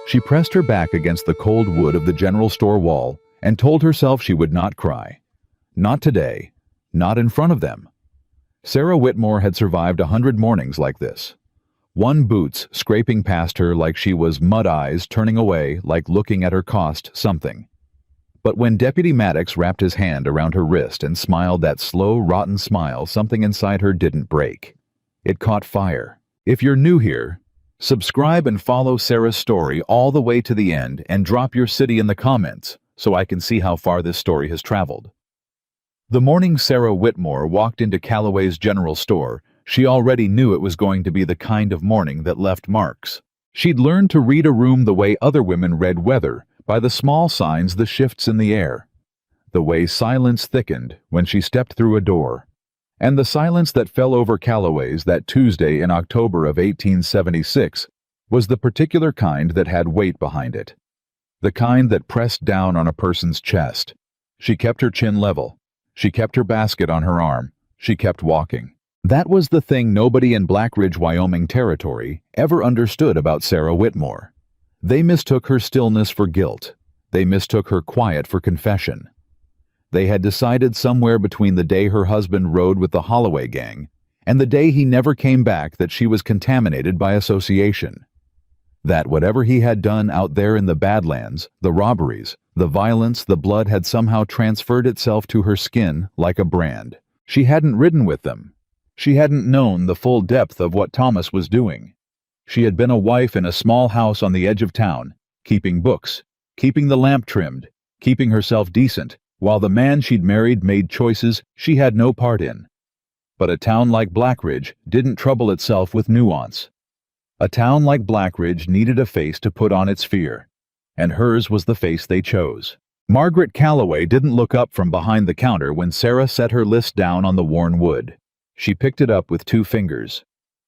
She pressed her back against the cold wood of the general store wall and told herself she would not cry. Not today. Not in front of them. Sarah Whitmore had survived 100 mornings like this. One boots scraping past her like she was mud eyes, turning away like looking at her cost something. But when Deputy Maddox wrapped his hand around her wrist and smiled that slow, rotten smile, something inside her didn't break. It caught fire. If you're new here, subscribe and follow Sarah's story all the way to the end and drop your city in the comments so I can see how far this story has traveled. The morning Sarah Whitmore walked into Callaway's general store, she already knew it was going to be the kind of morning that left marks. She'd learned to read a room the way other women read weather, by the small signs, the shifts in the air, the way silence thickened when she stepped through a door, and the silence that fell over Callaway's that Tuesday in October of 1876 was the particular kind that had weight behind it, the kind that pressed down on a person's chest. She kept her chin level. She kept her basket on her arm. She kept walking. That was the thing nobody in Black Ridge, Wyoming territory ever understood about Sarah Whitmore. They mistook her stillness for guilt. They mistook her quiet for confession. They had decided somewhere between the day her husband rode with the Holloway gang and the day he never came back that she was contaminated by association. That whatever he had done out there in the Badlands, the robberies, the violence, the blood had somehow transferred itself to her skin like a brand. She hadn't ridden with them. She hadn't known the full depth of what Thomas was doing. She had been a wife in a small house on the edge of town, keeping books, keeping the lamp trimmed, keeping herself decent, while the man she'd married made choices she had no part in. But a town like Black Ridge didn't trouble itself with nuance. A town like Black Ridge needed a face to put on its fear, and hers was the face they chose. Margaret Callaway didn't look up from behind the counter when Sarah set her list down on the worn wood. She picked it up with 2 fingers,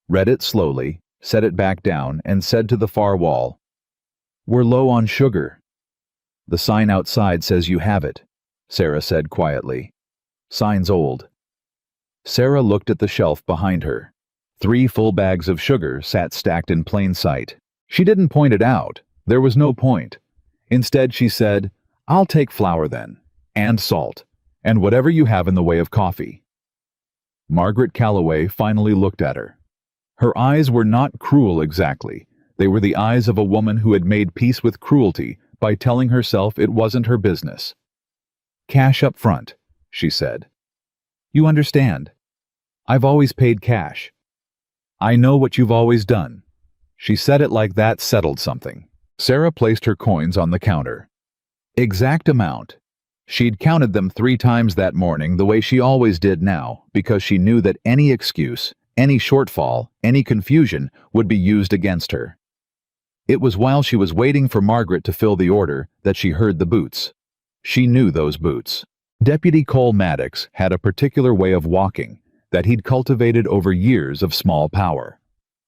read it slowly, set it back down, and said to the far wall, "We're low on sugar." "The sign outside says you have it," Sarah said quietly. "Sign's old." Sarah looked at the shelf behind her. 3 full bags of sugar sat stacked in plain sight. She didn't point it out. There was no point. Instead, she said, "I'll take flour then, and salt, and whatever you have in the way of coffee." Margaret Callaway finally looked at her. Her eyes were not cruel exactly. They were the eyes of a woman who had made peace with cruelty by telling herself it wasn't her business. "Cash up front," she said. "You understand. I've always paid cash. I know what you've always done." She said it like that settled something. Sarah placed her coins on the counter. Exact amount. She'd counted them 3 times that morning the way she always did now, because she knew that any excuse, any shortfall, any confusion would be used against her. It was while she was waiting for Margaret to fill the order that she heard the boots. She knew those boots. Deputy Cole Maddox had a particular way of walking that he'd cultivated over years of small power.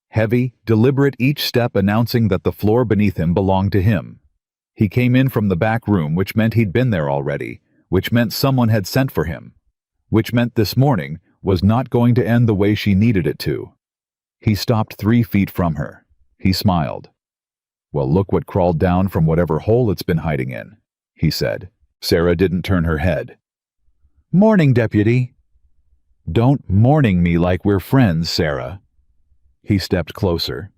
Heavy, deliberate, each step announcing that the floor beneath him belonged to him. He came in from the back room, which meant he'd been there already, which meant someone had sent for him, which meant this morning was not going to end the way she needed it to. He stopped 3 feet from her. He smiled. "Well, look what crawled down from whatever hole it's been hiding in," he said. Sarah didn't turn her head. "Morning, Deputy." "Don't morning me like we're friends, Sarah." He stepped closer.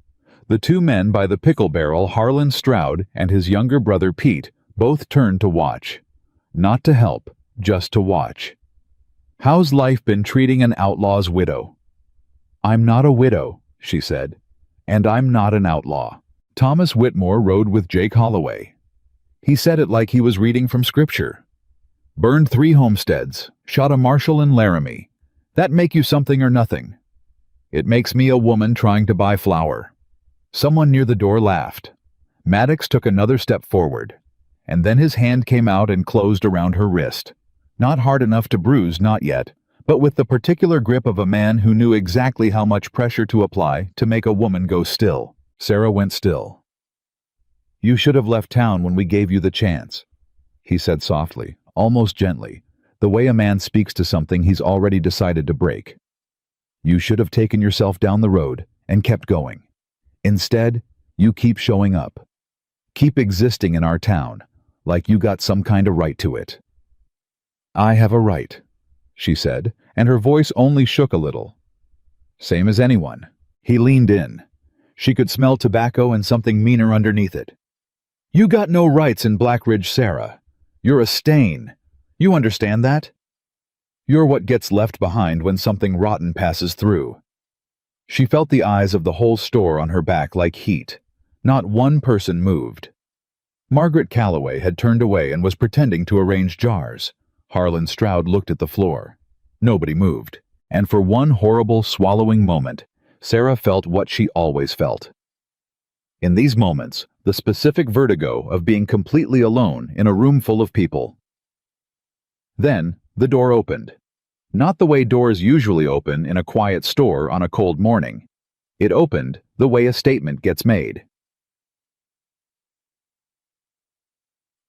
The 2 men by the pickle barrel, Harlan Stroud and his younger brother Pete, both turned to watch. Not to help, just to watch. "How's life been treating an outlaw's widow?" "I'm not a widow," she said. "And I'm not an outlaw." Thomas Whitmore rode with Jake Holloway. He said it like he was reading from scripture. "Burned 3 homesteads, shot a marshal in Laramie. That make you something or nothing?" "It makes me a woman trying to buy flour." Someone near the door laughed. Maddox took another step forward, and then his hand came out and closed around her wrist. Not hard enough to bruise, not yet, but with the particular grip of a man who knew exactly how much pressure to apply to make a woman go still. Sarah went still. "You should have left town when we gave you the chance," he said softly, almost gently, the way a man speaks to something he's already decided to break. "You should have taken yourself down the road and kept going. Instead, you keep showing up. Keep existing in our town, like you got some kind of right to it." "I have a right," she said, and her voice only shook a little. "Same as anyone." He leaned in. She could smell tobacco and something meaner underneath it. "You got no rights in Blackridge, Sarah. You're a stain. You understand that? You're what gets left behind when something rotten passes through." She felt the eyes of the whole store on her back like heat. Not one person moved. Margaret Calloway had turned away and was pretending to arrange jars. Harlan Stroud looked at the floor. Nobody moved. And for one horrible, swallowing moment, Sarah felt what she always felt. In these moments, the specific vertigo of being completely alone in a room full of people. Then, the door opened. Not the way doors usually open in a quiet store on a cold morning. It opened the way a statement gets made.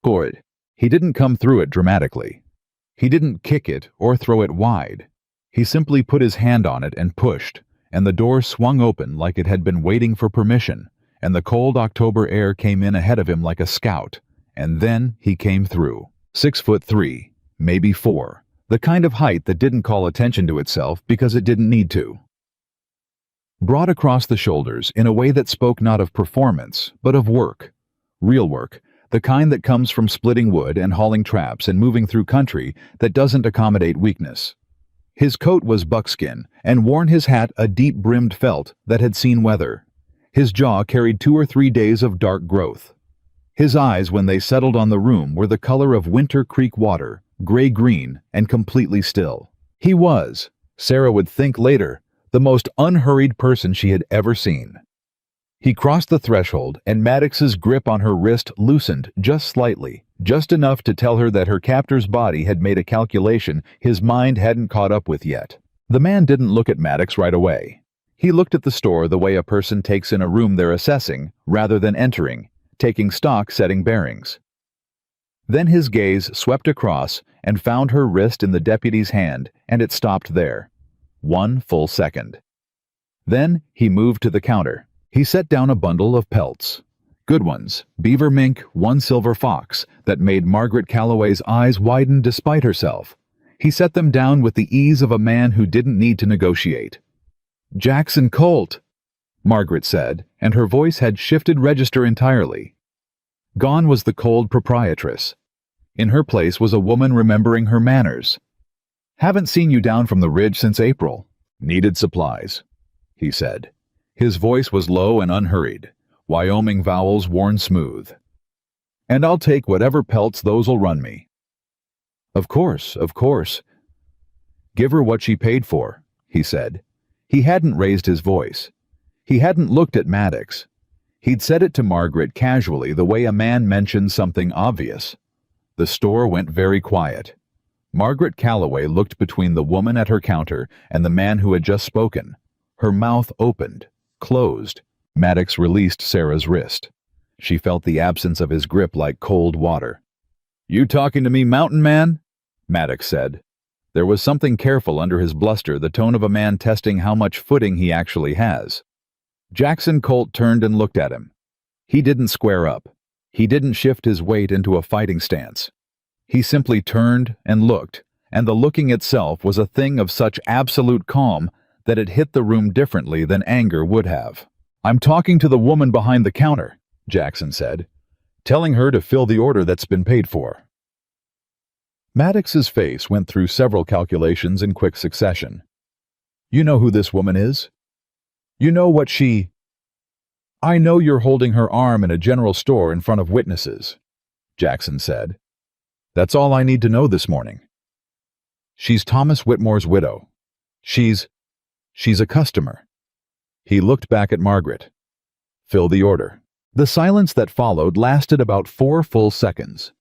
Good. He didn't come through it dramatically. He didn't kick it or throw it wide. He simply put his hand on it and pushed, and the door swung open like it had been waiting for permission, and the cold October air came in ahead of him like a scout, and then he came through. 6'3", maybe 4, the kind of height that didn't call attention to itself because it didn't need to. Broad across the shoulders in a way that spoke not of performance, but of work. Real work, the kind that comes from splitting wood and hauling traps and moving through country that doesn't accommodate weakness. His coat was buckskin, and worn his hat a deep-brimmed felt that had seen weather. His jaw carried 2 or 3 days of dark growth. His eyes, when they settled on the room, were the color of winter creek water, gray-green and completely still. He was, Sarah would think later, the most unhurried person she had ever seen. He crossed the threshold, and Maddox's grip on her wrist loosened just slightly, just enough to tell her that her captor's body had made a calculation his mind hadn't caught up with yet. The man didn't look at Maddox right away. He looked at the store the way a person takes in a room they're assessing, rather than entering, taking stock, setting bearings. Then his gaze swept across and found her wrist in the deputy's hand, and it stopped there. 1 full second. Then he moved to the counter. He set down a bundle of pelts. Good ones, beaver mink, 1 silver fox, that made Margaret Calloway's eyes widen despite herself. He set them down with the ease of a man who didn't need to negotiate. "Jackson Colt," Margaret said, and her voice had shifted register entirely. Gone was the cold proprietress. In her place was a woman remembering her manners. "Haven't seen you down from the ridge since April. Needed supplies," he said. His voice was low and unhurried, Wyoming vowels worn smooth. "And I'll take whatever pelts those'll run me." Of course. "Give her what she paid for," he said. He hadn't raised his voice. He hadn't looked at Maddox. He'd said it to Margaret casually, the way a man mentions something obvious. The store went very quiet. Margaret Calloway looked between the woman at her counter and the man who had just spoken. Her mouth opened, closed. Maddox released Sarah's wrist. She felt the absence of his grip like cold water. "You talking to me, mountain man?" Maddox said. There was something careful under his bluster, the tone of a man testing how much footing he actually has. Jackson Colt turned and looked at him. He didn't square up. He didn't shift his weight into a fighting stance. He simply turned and looked, and the looking itself was a thing of such absolute calm that it hit the room differently than anger would have. "I'm talking to the woman behind the counter," Jackson said, "telling her to fill the order that's been paid for." Maddox's face went through several calculations in quick succession. "You know who this woman is? You know what she—" "I know you're holding her arm in a general store in front of witnesses," Jackson said. "That's all I need to know this morning. She's Thomas Whitmore's widow. She's a customer." He looked back at Margaret. "Fill the order." The silence that followed lasted about 4 full seconds.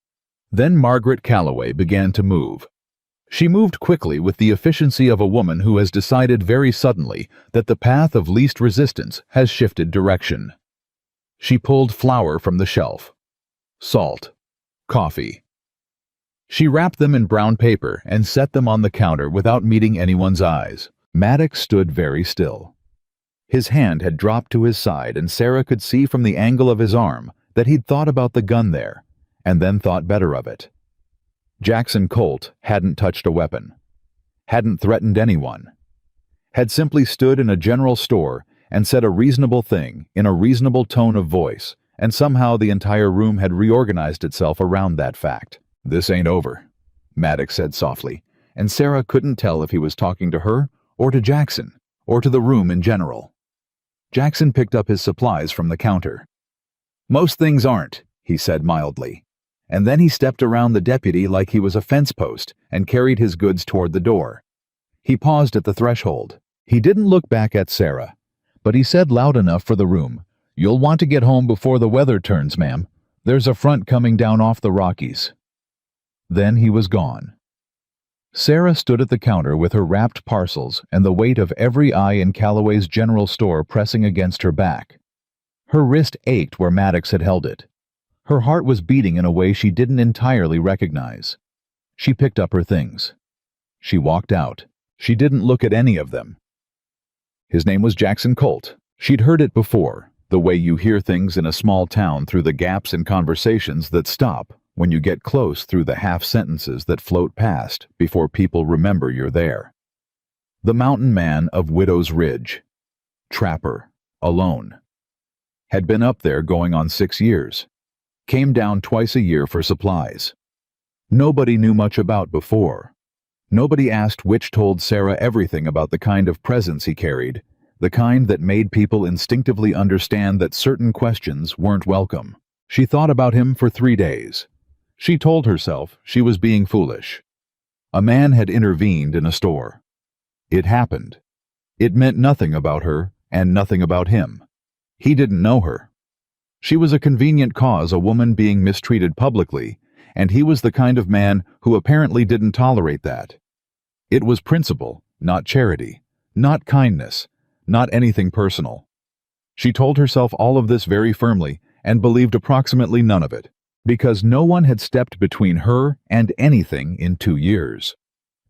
Then Margaret Calloway began to move. She moved quickly with the efficiency of a woman who has decided very suddenly that the path of least resistance has shifted direction. She pulled flour from the shelf. Salt. Coffee. She wrapped them in brown paper and set them on the counter without meeting anyone's eyes. Maddox stood very still. His hand had dropped to his side, and Sarah could see from the angle of his arm that he'd thought about the gun there, and then thought better of it. Jackson Colt hadn't touched a weapon, hadn't threatened anyone, had simply stood in a general store and said a reasonable thing in a reasonable tone of voice, and somehow the entire room had reorganized itself around that fact. "This ain't over," Maddox said softly, and Sarah couldn't tell if he was talking to her or to Jackson, or to the room in general. Jackson picked up his supplies from the counter. "Most things aren't," he said mildly, and then he stepped around the deputy like he was a fence post and carried his goods toward the door. He paused at the threshold. He didn't look back at Sarah, but he said loud enough for the room, "You'll want to get home before the weather turns, ma'am. There's a front coming down off the Rockies." Then he was gone. Sarah stood at the counter with her wrapped parcels and the weight of every eye in Callaway's general store pressing against her back. Her wrist ached where Maddox had held it. Her heart was beating in a way she didn't entirely recognize. She picked up her things. She walked out. She didn't look at any of them. His name was Jackson Colt. She'd heard it before, the way you hear things in a small town through the gaps in conversations that stop when you get close, through the half-sentences that float past before people remember you're there. The mountain man of Widow's Ridge. Trapper. Alone. Had been up there going on 6 years. Came down twice a year for supplies. Nobody knew much about before. Nobody asked, which told Sarah everything about the kind of presence he carried, the kind that made people instinctively understand that certain questions weren't welcome. She thought about him for 3 days. She told herself she was being foolish. A man had intervened in a store. It happened. It meant nothing about her and nothing about him. He didn't know her. She was a convenient cause, a woman being mistreated publicly, and he was the kind of man who apparently didn't tolerate that. It was principle, not charity, not kindness, not anything personal. She told herself all of this very firmly and believed approximately none of it, because no one had stepped between her and anything in 2 years.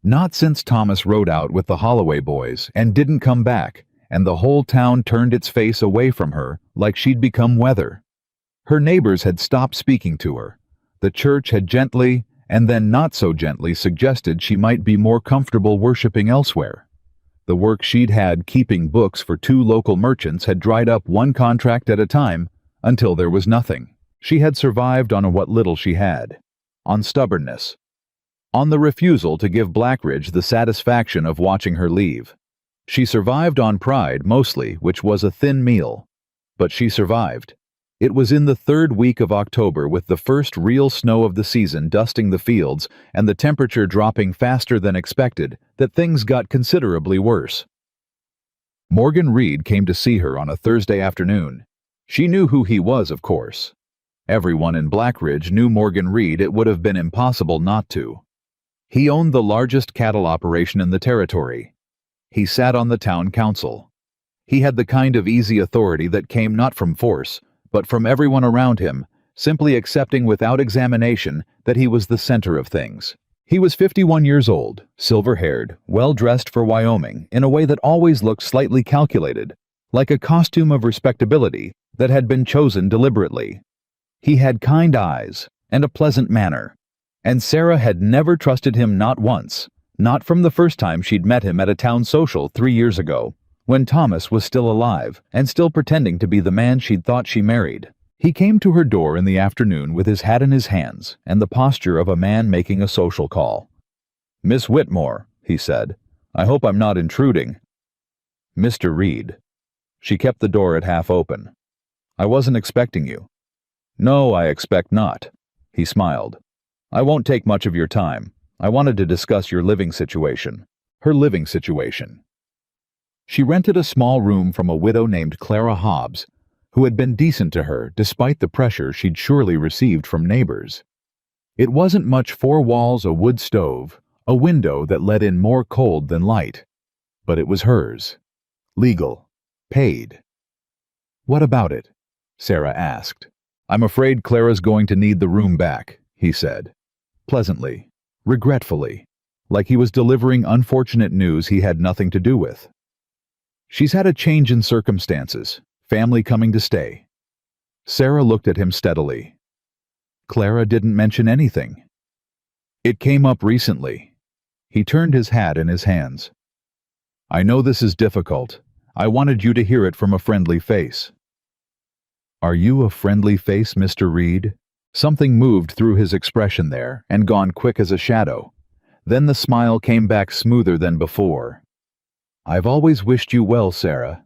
Not since Thomas rode out with the Holloway boys and didn't come back, and the whole town turned its face away from her like she'd become weather. Her neighbors had stopped speaking to her. The church had gently, and then not so gently, suggested she might be more comfortable worshiping elsewhere. The work she'd had keeping books for 2 local merchants had dried up one contract at a time until there was nothing. She had survived on what little she had. On stubbornness. On the refusal to give Blackridge the satisfaction of watching her leave. She survived on pride mostly, which was a thin meal. But she survived. It was in the 3rd week of October, with the first real snow of the season dusting the fields and the temperature dropping faster than expected, that things got considerably worse. Morgan Reed came to see her on a Thursday afternoon. She knew who he was, of course. Everyone in Blackridge knew Morgan Reed. It would have been impossible not to. He owned the largest cattle operation in the territory. He sat on the town council. He had the kind of easy authority that came not from force, but from everyone around him, simply accepting without examination that he was the center of things. He was 51 years old, silver-haired, well-dressed for Wyoming in a way that always looked slightly calculated, like a costume of respectability that had been chosen deliberately. He had kind eyes and a pleasant manner, and Sarah had never trusted him, not once, not from the first time she'd met him at a town social 3 years ago, when Thomas was still alive and still pretending to be the man she'd thought she married. He came to her door in the afternoon with his hat in his hands and the posture of a man making a social call. "Miss Whitmore," he said, "I hope I'm not intruding." "Mr. Reed." She kept the door at half open. "I wasn't expecting you." "No, I expect not." He smiled. "I won't take much of your time. I wanted to discuss your living situation." Her living situation. She rented a small room from a widow named Clara Hobbs, who had been decent to her despite the pressure she'd surely received from neighbors. It wasn't much: 4 walls, a wood stove, a window that let in more cold than light. But it was hers. Legal. Paid. "What about it?" Sarah asked. "I'm afraid Clara's going to need the room back," he said. Pleasantly. Regretfully. Like he was delivering unfortunate news he had nothing to do with. "She's had a change in circumstances. Family coming to stay." Sarah looked at him steadily. Clara didn't mention anything. It came up recently. He turned his hat in his hands. I know this is difficult. I wanted you to hear it from a friendly face. Are you a friendly face, Mr. Reed? Something moved through his expression there and gone quick as a shadow. Then the smile came back smoother than before. I've always wished you well, Sarah.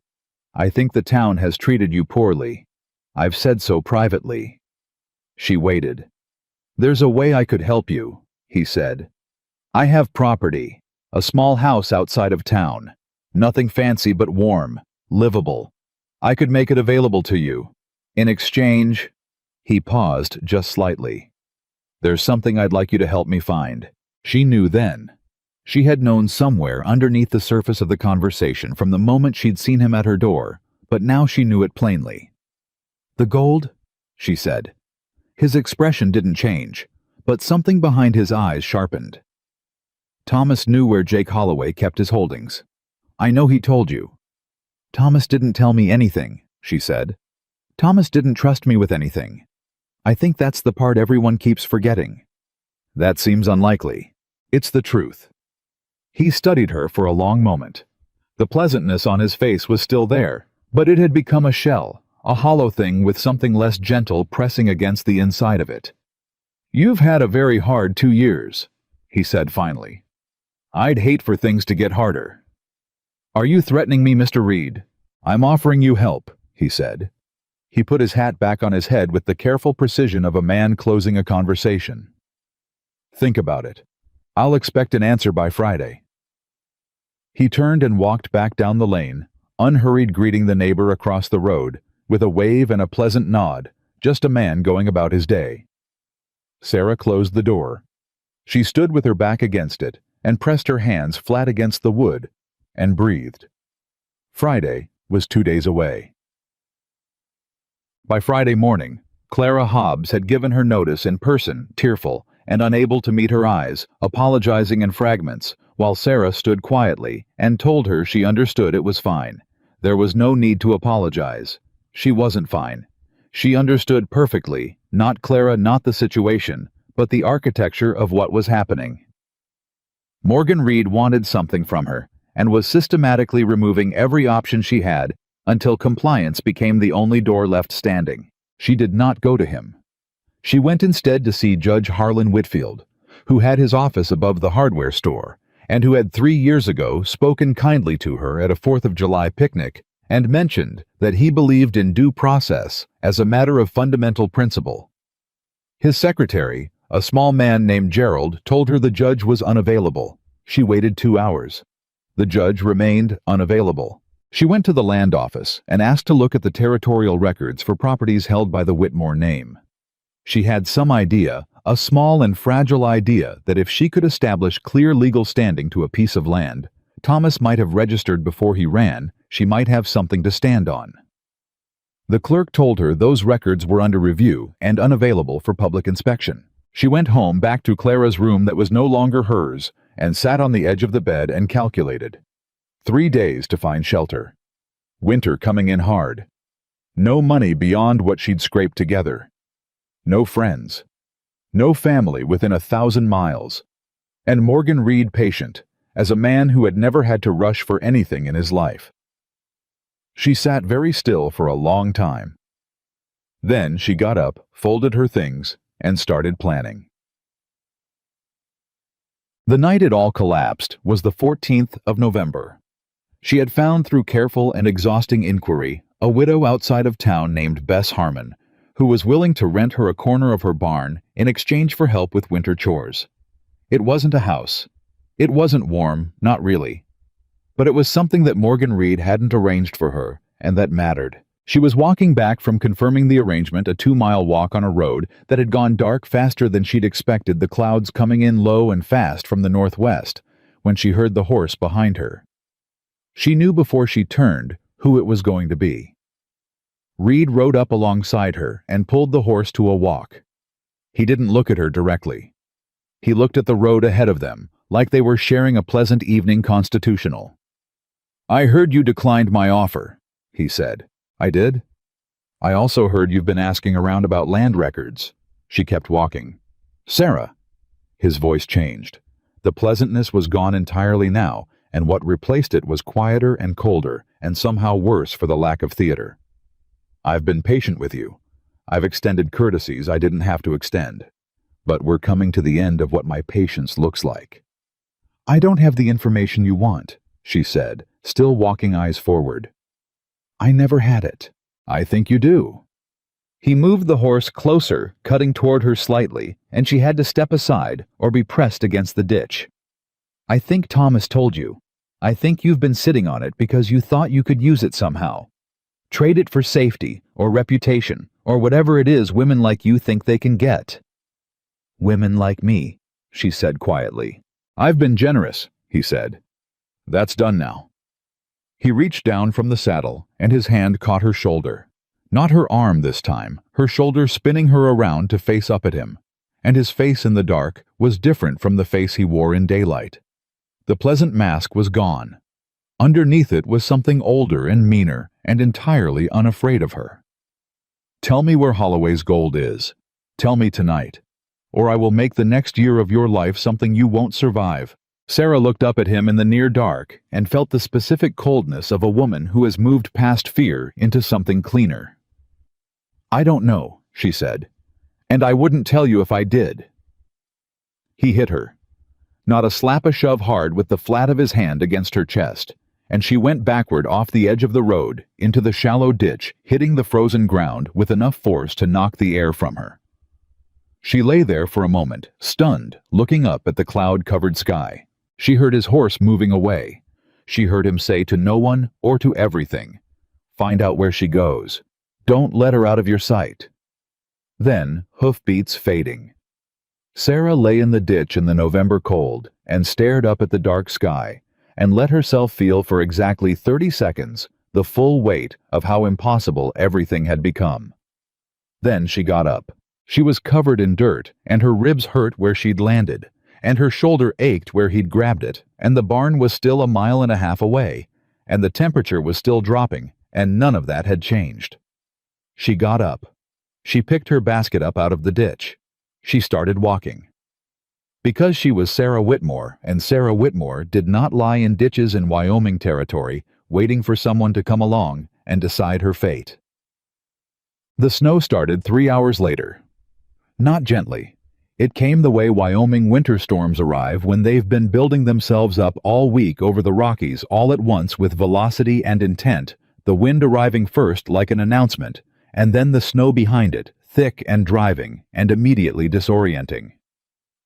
I think the town has treated you poorly. I've said so privately. She waited. There's a way I could help you, he said. I have property, a small house outside of town. Nothing fancy but warm, livable. I could make it available to you. In exchange, he paused just slightly. There's something I'd like you to help me find. She knew then. She had known somewhere underneath the surface of the conversation from the moment she'd seen him at her door, but now she knew it plainly. The gold? She said. His expression didn't change, but something behind his eyes sharpened. Thomas knew where Jake Holloway kept his holdings. I know he told you. Thomas didn't tell me anything, she said. Thomas didn't trust me with anything. I think that's the part everyone keeps forgetting. That seems unlikely. It's the truth. He studied her for a long moment. The pleasantness on his face was still there, but it had become a shell, a hollow thing with something less gentle pressing against the inside of it. You've had a very hard 2 years, he said finally. I'd hate for things to get harder. Are you threatening me, Mr. Reed? I'm offering you help, he said. He put his hat back on his head with the careful precision of a man closing a conversation. Think about it. I'll expect an answer by Friday. He turned and walked back down the lane, unhurried, greeting the neighbor across the road, with a wave and a pleasant nod, just a man going about his day. Sarah closed the door. She stood with her back against it and pressed her hands flat against the wood and breathed. Friday was 2 days away. By Friday morning, Clara Hobbs had given her notice in person, tearful and unable to meet her eyes, apologizing in fragments, while Sarah stood quietly and told her she understood it was fine. There was no need to apologize. She wasn't fine. She understood perfectly, not Clara, not the situation, but the architecture of what was happening. Morgan Reed wanted something from her, and was systematically removing every option she had until compliance became the only door left standing. She did not go to him. She went instead to see Judge Harlan Whitfield, who had his office above the hardware store, and who had 3 years ago spoken kindly to her at a 4th of July picnic and mentioned that he believed in due process as a matter of fundamental principle. His secretary, a small man named Gerald, told her the judge was unavailable. She waited 2 hours. The judge remained unavailable. She went to the land office and asked to look at the territorial records for properties held by the Whitmore name. She had some idea, a small and fragile idea, that if she could establish clear legal standing to a piece of land, Thomas might have registered before he ran, she might have something to stand on. The clerk told her those records were under review and unavailable for public inspection. She went home, back to Clara's room that was no longer hers, and sat on the edge of the bed and calculated. 3 days to find shelter. Winter coming in hard. No money beyond what she'd scraped together. No friends. No family within 1,000 miles. And Morgan Reed patient, as a man who had never had to rush for anything in his life. She sat very still for a long time. Then she got up, folded her things, and started planning. The night it all collapsed was the 14th of November. She had found through careful and exhausting inquiry a widow outside of town named Bess Harmon, who was willing to rent her a corner of her barn in exchange for help with winter chores. It wasn't a house. It wasn't warm, not really. But it was something that Morgan Reed hadn't arranged for her, and that mattered. She was walking back from confirming the arrangement, a 2-mile walk on a road that had gone dark faster than she'd expected, the clouds coming in low and fast from the northwest, when she heard the horse behind her. She knew before she turned who it was going to be. Reed rode up alongside her and pulled the horse to a walk. He didn't look at her directly. He looked at the road ahead of them, like they were sharing a pleasant evening constitutional. "I heard you declined my offer," he said. "I did?" I also heard you've been asking around about land records. She kept walking. Sarah! His voice changed. The pleasantness was gone entirely now, and what replaced it was quieter and colder, and somehow worse for the lack of theater. I've been patient with you. I've extended courtesies I didn't have to extend. But we're coming to the end of what my patience looks like. I don't have the information you want, she said, still walking eyes forward. I never had it. I think you do. He moved the horse closer, cutting toward her slightly, and she had to step aside or be pressed against the ditch. I think Thomas told you. I think you've been sitting on it because you thought you could use it somehow. Trade it for safety, or reputation, or whatever it is women like you think they can get. Women like me, she said quietly. I've been generous, he said. That's done now. He reached down from the saddle, and his hand caught her shoulder. Not her arm this time, her shoulder spinning her around to face up at him. And his face in the dark was different from the face he wore in daylight. The pleasant mask was gone. Underneath it was something older and meaner, and entirely unafraid of her. Tell me where Holloway's gold is. Tell me tonight. Or I will make the next year of your life something you won't survive. Sarah looked up at him in the near dark and felt the specific coldness of a woman who has moved past fear into something cleaner. I don't know, she said, and I wouldn't tell you if I did. He hit her. Not a slap a shove hard with the flat of his hand against her chest, and she went backward off the edge of the road into the shallow ditch, hitting the frozen ground with enough force to knock the air from her. She lay there for a moment, stunned, looking up at the cloud-covered sky. She heard his horse moving away. She heard him say to no one or to everything, "Find out where she goes. Don't let her out of your sight." Then, hoofbeats fading. Sarah lay in the ditch in the November cold and stared up at the dark sky and let herself feel for exactly 30 seconds the full weight of how impossible everything had become. Then she got up. She was covered in dirt, and her ribs hurt where she'd landed, and her shoulder ached where he'd grabbed it, and the barn was still 1.5 miles away, and the temperature was still dropping, and none of that had changed. She got up. She picked her basket up out of the ditch. She started walking. Because she was Sarah Whitmore, and Sarah Whitmore did not lie in ditches in Wyoming territory, waiting for someone to come along and decide her fate. The snow started 3 hours later. Not gently. It came the way Wyoming winter storms arrive when they've been building themselves up all week over the Rockies all at once with velocity and intent, the wind arriving first like an announcement, and then the snow behind it, thick and driving, and immediately disorienting.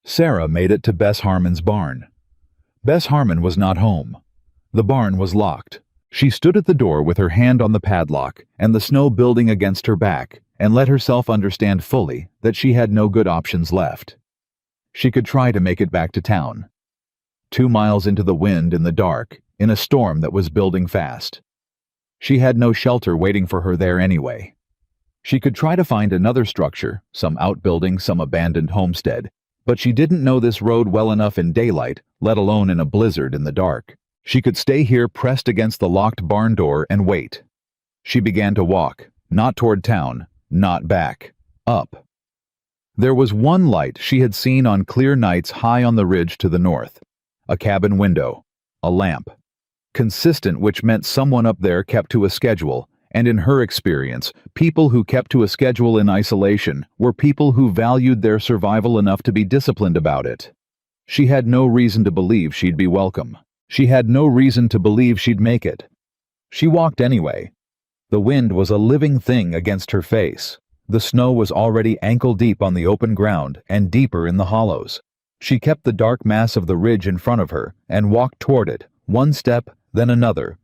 Sarah made it to Bess Harmon's barn. Bess Harmon was not home. The barn was locked. She stood at the door with her hand on the padlock and the snow building against her back, and let herself understand fully that she had no good options left. She could try to make it back to town. 2 miles into the wind in the dark, in a storm that was building fast. She had no shelter waiting for her there anyway. She could try to find another structure, some outbuilding, some abandoned homestead, but she didn't know this road well enough in daylight, let alone in a blizzard in the dark. She could stay here pressed against the locked barn door and wait. She began to walk, not toward town, not back, up. There was one light she had seen on clear nights high on the ridge to the north. A cabin window, a lamp. Consistent, which meant someone up there kept to a schedule, and in her experience, people who kept to a schedule in isolation were people who valued their survival enough to be disciplined about it. She had no reason to believe she'd be welcome. She had no reason to believe she'd make it. She walked anyway. The wind was a living thing against her face. The snow was already ankle-deep on the open ground and deeper in the hollows. She kept the dark mass of the ridge in front of her and walked toward it, one step, then another,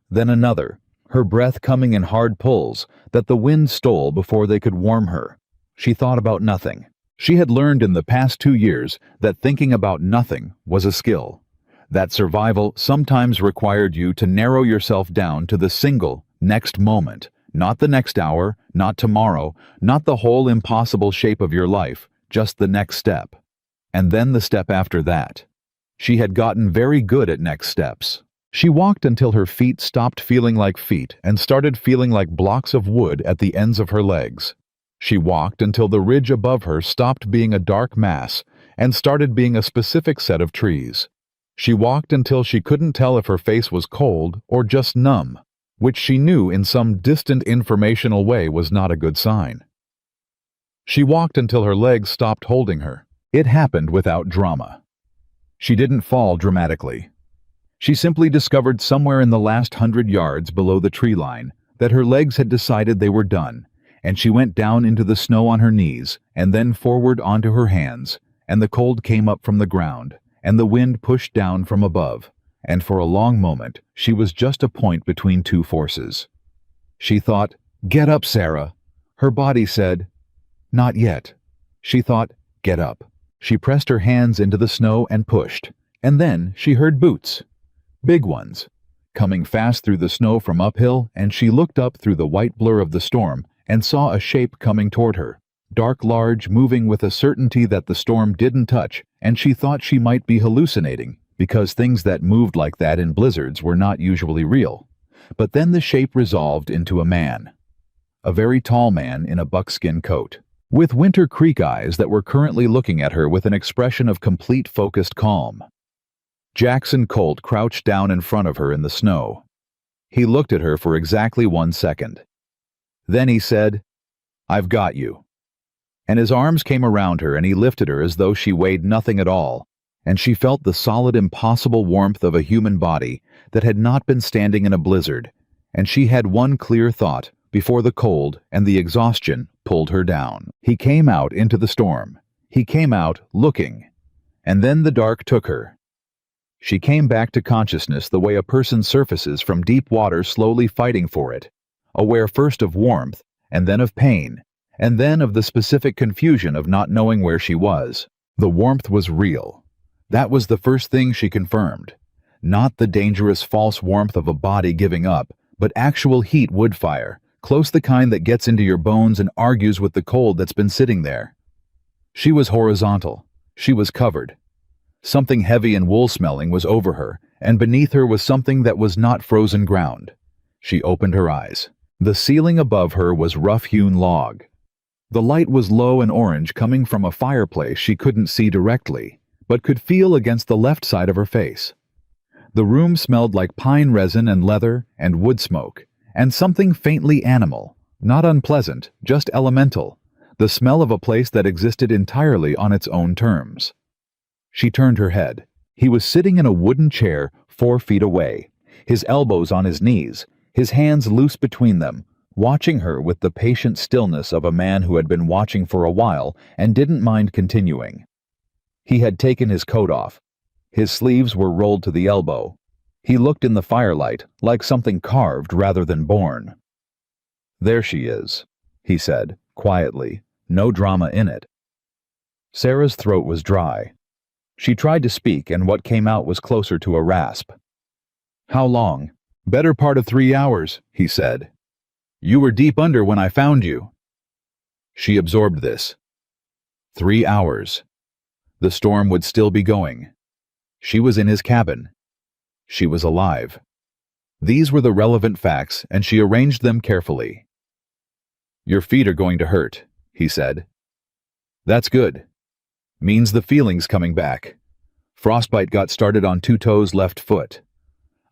her breath coming in hard pulls that the wind stole before they could warm her. She thought about nothing. She had learned in the past 2 years that thinking about nothing was a skill. That survival sometimes required you to narrow yourself down to the single next moment, not the next hour, not tomorrow, not the whole impossible shape of your life, just the next step. And then the step after that. She had gotten very good at next steps. She walked until her feet stopped feeling like feet and started feeling like blocks of wood at the ends of her legs. She walked until the ridge above her stopped being a dark mass and started being a specific set of trees. She walked until she couldn't tell if her face was cold or just numb, which she knew in some distant informational way was not a good sign. She walked until her legs stopped holding her. It happened without drama. She didn't fall dramatically. She simply discovered somewhere in the last 100 yards below the tree line that her legs had decided they were done, and she went down into the snow on her knees and then forward onto her hands, and the cold came up from the ground, and the wind pushed down from above, and for a long moment she was just a point between two forces. She thought, "Get up, Sarah." Her body said, "Not yet." She thought, "Get up." She pressed her hands into the snow and pushed, and then she heard boots. Big ones, coming fast through the snow from uphill, and she looked up through the white blur of the storm and saw a shape coming toward her, dark, large, moving with a certainty that the storm didn't touch, and she thought she might be hallucinating, because things that moved like that in blizzards were not usually real. But then the shape resolved into a man. A very tall man in a buckskin coat, with Winter Creek eyes that were currently looking at her with an expression of complete focused calm. Jackson Colt crouched down in front of her in the snow. He looked at her for exactly 1 second. Then he said, "I've got you." And his arms came around her and he lifted her as though she weighed nothing at all, and she felt the solid, impossible warmth of a human body that had not been standing in a blizzard, and she had one clear thought before the cold and the exhaustion pulled her down. He came out into the storm. He came out looking, and then the dark took her. She came back to consciousness the way a person surfaces from deep water slowly fighting for it, aware first of warmth, and then of pain, and then of the specific confusion of not knowing where she was. The warmth was real. That was the first thing she confirmed. Not the dangerous false warmth of a body giving up, but actual heat wood fire, close, the kind that gets into your bones and argues with the cold that's been sitting there. She was horizontal. She was covered. Something heavy and wool-smelling was over her, and beneath her was something that was not frozen ground. She opened her eyes. The ceiling above her was rough-hewn log. The light was low and orange, coming from a fireplace she couldn't see directly, but could feel against the left side of her face. The room smelled like pine resin and leather and wood smoke, and something faintly animal, not unpleasant, just elemental, the smell of a place that existed entirely on its own terms. She turned her head. He was sitting in a wooden chair 4 feet away, his elbows on his knees, his hands loose between them, watching her with the patient stillness of a man who had been watching for a while and didn't mind continuing. He had taken his coat off. His sleeves were rolled to the elbow. He looked in the firelight like something carved rather than born. "There she is," he said, quietly, no drama in it. Sarah's throat was dry. She tried to speak, and what came out was closer to a rasp. "How long?" "Better part of 3 hours," he said. "You were deep under when I found you." She absorbed this. 3 hours. The storm would still be going. She was in his cabin. She was alive. These were the relevant facts, and she arranged them carefully. "Your feet are going to hurt," he said. "That's good. Means the feeling's coming back. Frostbite got started on 2 toes left foot.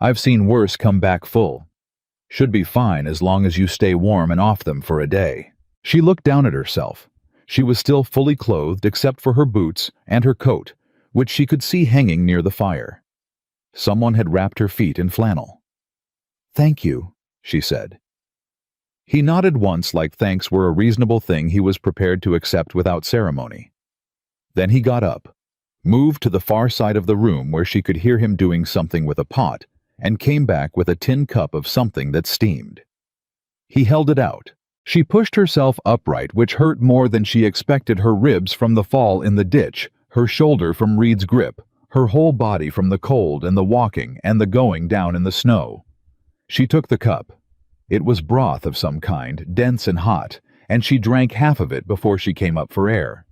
I've seen worse come back full. Should be fine as long as you stay warm and off them for a day." She looked down at herself. She was still fully clothed except for her boots and her coat, which she could see hanging near the fire. Someone had wrapped her feet in flannel. "Thank you," she said. He nodded once, like thanks were a reasonable thing he was prepared to accept without ceremony. Then he got up, moved to the far side of the room where she could hear him doing something with a pot, and came back with a tin cup of something that steamed. He held it out. She pushed herself upright, which hurt more than she expected, her ribs from the fall in the ditch, her shoulder from Reed's grip, her whole body from the cold and the walking and the going down in the snow. She took the cup. It was broth of some kind, dense and hot, and she drank half of it before she came up for air.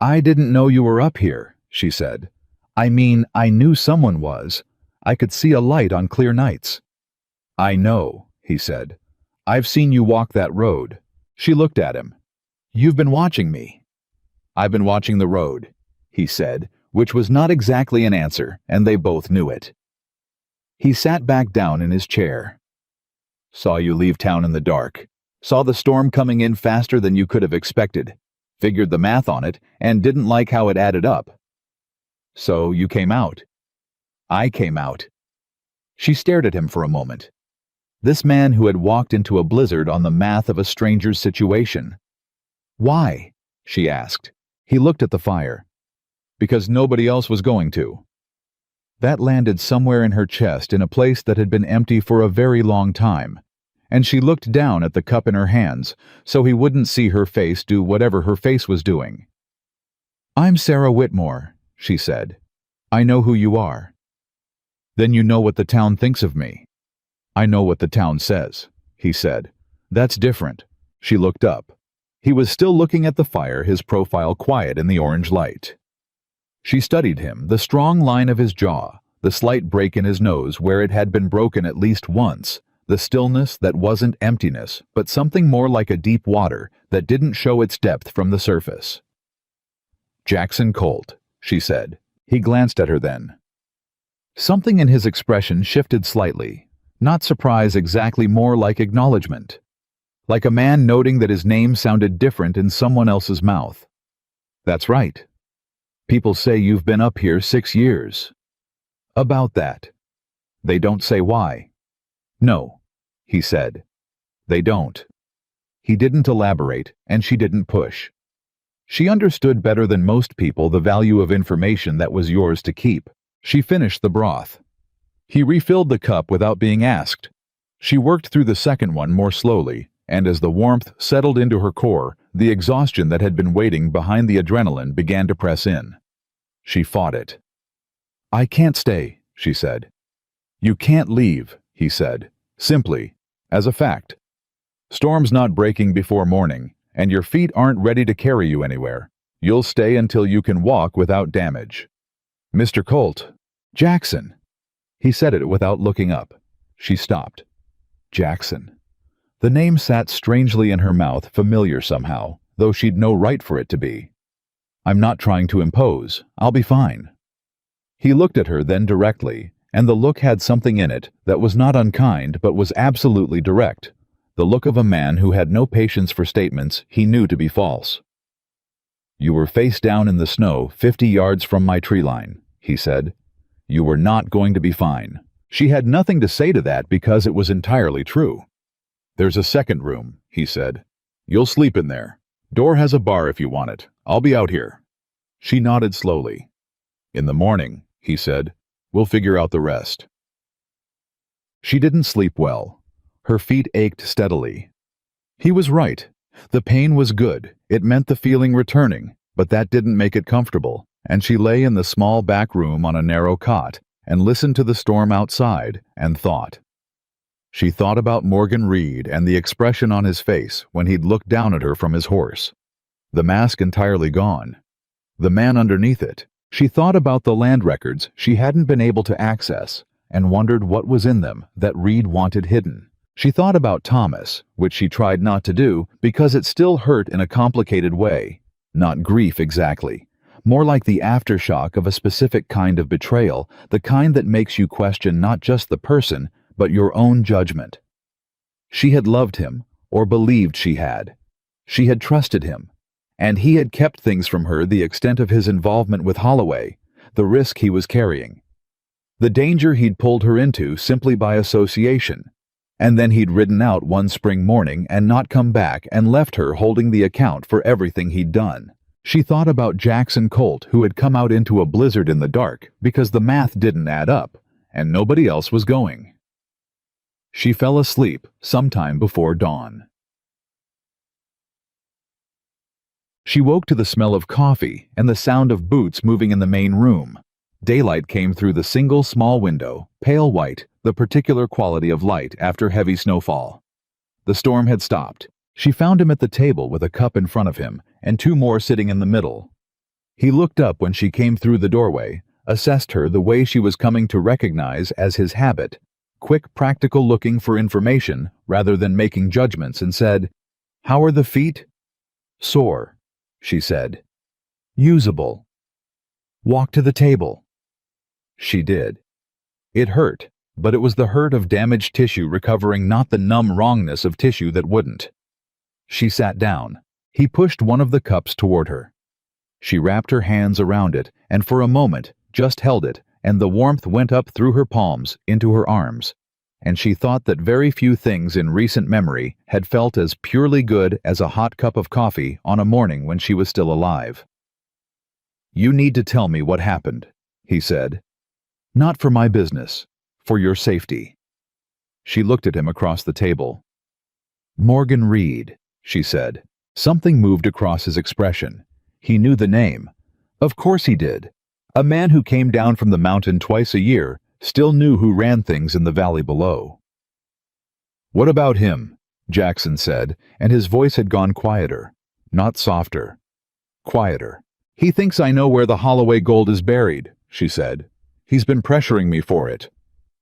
"I didn't know you were up here," she said. "I mean, I knew someone was. I could see a light on clear nights." "I know," he said. "I've seen you walk that road." She looked at him. "You've been watching me." "I've been watching the road," he said, which was not exactly an answer, and they both knew it. He sat back down in his chair. "Saw you leave town in the dark. Saw the storm coming in faster than you could have expected. Figured the math on it, and didn't like how it added up. So you came out." "I came out." She stared at him for a moment. This man who had walked into a blizzard on the math of a stranger's situation. "Why?" she asked. He looked at the fire. "Because nobody else was going to." That landed somewhere in her chest in a place that had been empty for a very long time, and she looked down at the cup in her hands so he wouldn't see her face do whatever her face was doing. "I'm Sarah Whitmore," she said. "I know who you are." "Then you know what the town thinks of me." "I know what the town says," he said. "That's different." She looked up. He was still looking at the fire, his profile quiet in the orange light. She studied him, the strong line of his jaw, the slight break in his nose where it had been broken at least once, the stillness that wasn't emptiness, but something more like a deep water that didn't show its depth from the surface. "Jackson Colt," she said. He glanced at her then. Something in his expression shifted slightly, not surprise exactly, more like acknowledgement. Like a man noting that his name sounded different in someone else's mouth. "That's right. People say you've been up here 6 years. About that. They don't say why." "No," he said. "They don't." He didn't elaborate, and she didn't push. She understood better than most people the value of information that was yours to keep. She finished the broth. He refilled the cup without being asked. She worked through the second one more slowly, and as the warmth settled into her core, the exhaustion that had been waiting behind the adrenaline began to press in. She fought it. "I can't stay," she said. "You can't leave," he said, simply, as a fact. "Storm's not breaking before morning, and your feet aren't ready to carry you anywhere. You'll stay until you can walk without damage." "Mr. Colt." "Jackson." He said it without looking up. She stopped. Jackson. The name sat strangely in her mouth, familiar somehow, though she'd no right for it to be. "I'm not trying to impose. I'll be fine." He looked at her then directly, and the look had something in it that was not unkind but was absolutely direct, the look of a man who had no patience for statements he knew to be false. "You were face down in the snow 50 yards from my tree line," he said. "You were not going to be fine." She had nothing to say to that because it was entirely true. "There's a second room," he said. "You'll sleep in there. Door has a bar if you want it. I'll be out here." She nodded slowly. "In the morning," he said, "we'll figure out the rest." She didn't sleep well. Her feet ached steadily. He was right. The pain was good. It meant the feeling returning, but that didn't make it comfortable, and she lay in the small back room on a narrow cot and listened to the storm outside and thought. She thought about Morgan Reed and the expression on his face when he'd looked down at her from his horse. The mask entirely gone. The man underneath it. She thought about the land records she hadn't been able to access and wondered what was in them that Reed wanted hidden. She thought about Thomas, which she tried not to do because it still hurt in a complicated way. Not grief exactly. More like the aftershock of a specific kind of betrayal, the kind that makes you question not just the person, but your own judgment. She had loved him, or believed she had. She had trusted him, and he had kept things from her the extent of his involvement with Holloway, the risk he was carrying. The danger he'd pulled her into simply by association, and then he'd ridden out one spring morning and not come back and left her holding the account for everything he'd done. She thought about Jackson Colt, who had come out into a blizzard in the dark because the math didn't add up, and nobody else was going. She fell asleep sometime before dawn. She woke to the smell of coffee and the sound of boots moving in the main room. Daylight came through the single small window, pale white, the particular quality of light after heavy snowfall. The storm had stopped. She found him at the table with a cup in front of him and 2 more sitting in the middle. He looked up when she came through the doorway, assessed her the way she was coming to recognize as his habit, quick, practical looking for information rather than making judgments, and said, "How are the feet?" "Sore," she said. "Usable." "Walk to the table." She did. It hurt, but it was the hurt of damaged tissue recovering, not the numb wrongness of tissue that wouldn't. She sat down. He pushed one of the cups toward her. She wrapped her hands around it and for a moment just held it, and the warmth went up through her palms into her arms, and she thought that very few things in recent memory had felt as purely good as a hot cup of coffee on a morning when she was still alive. "You need to tell me what happened," he said. "Not for my business, for your safety." She looked at him across the table. "Morgan Reed," she said. Something moved across his expression. He knew the name. Of course he did. A man who came down from the mountain twice a year still knew who ran things in the valley below. "What about him?" Jackson said, and his voice had gone quieter, not softer. Quieter. "He thinks I know where the Holloway gold is buried," she said. "He's been pressuring me for it.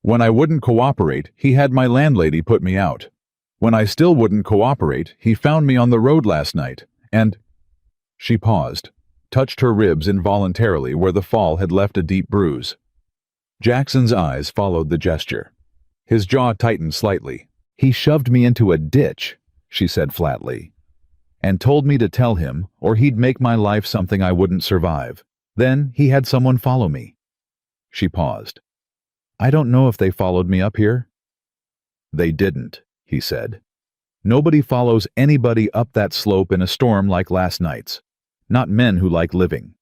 When I wouldn't cooperate, he had my landlady put me out. When I still wouldn't cooperate, he found me on the road last night, and—" She paused, touched her ribs involuntarily where the fall had left a deep bruise. Jackson's eyes followed the gesture. His jaw tightened slightly. "He shoved me into a ditch," she said flatly, "and told me to tell him or he'd make my life something I wouldn't survive. Then he had someone follow me." She paused. "I don't know if they followed me up here." "They didn't," he said. "Nobody follows anybody up that slope in a storm like last night's. Not men who like living."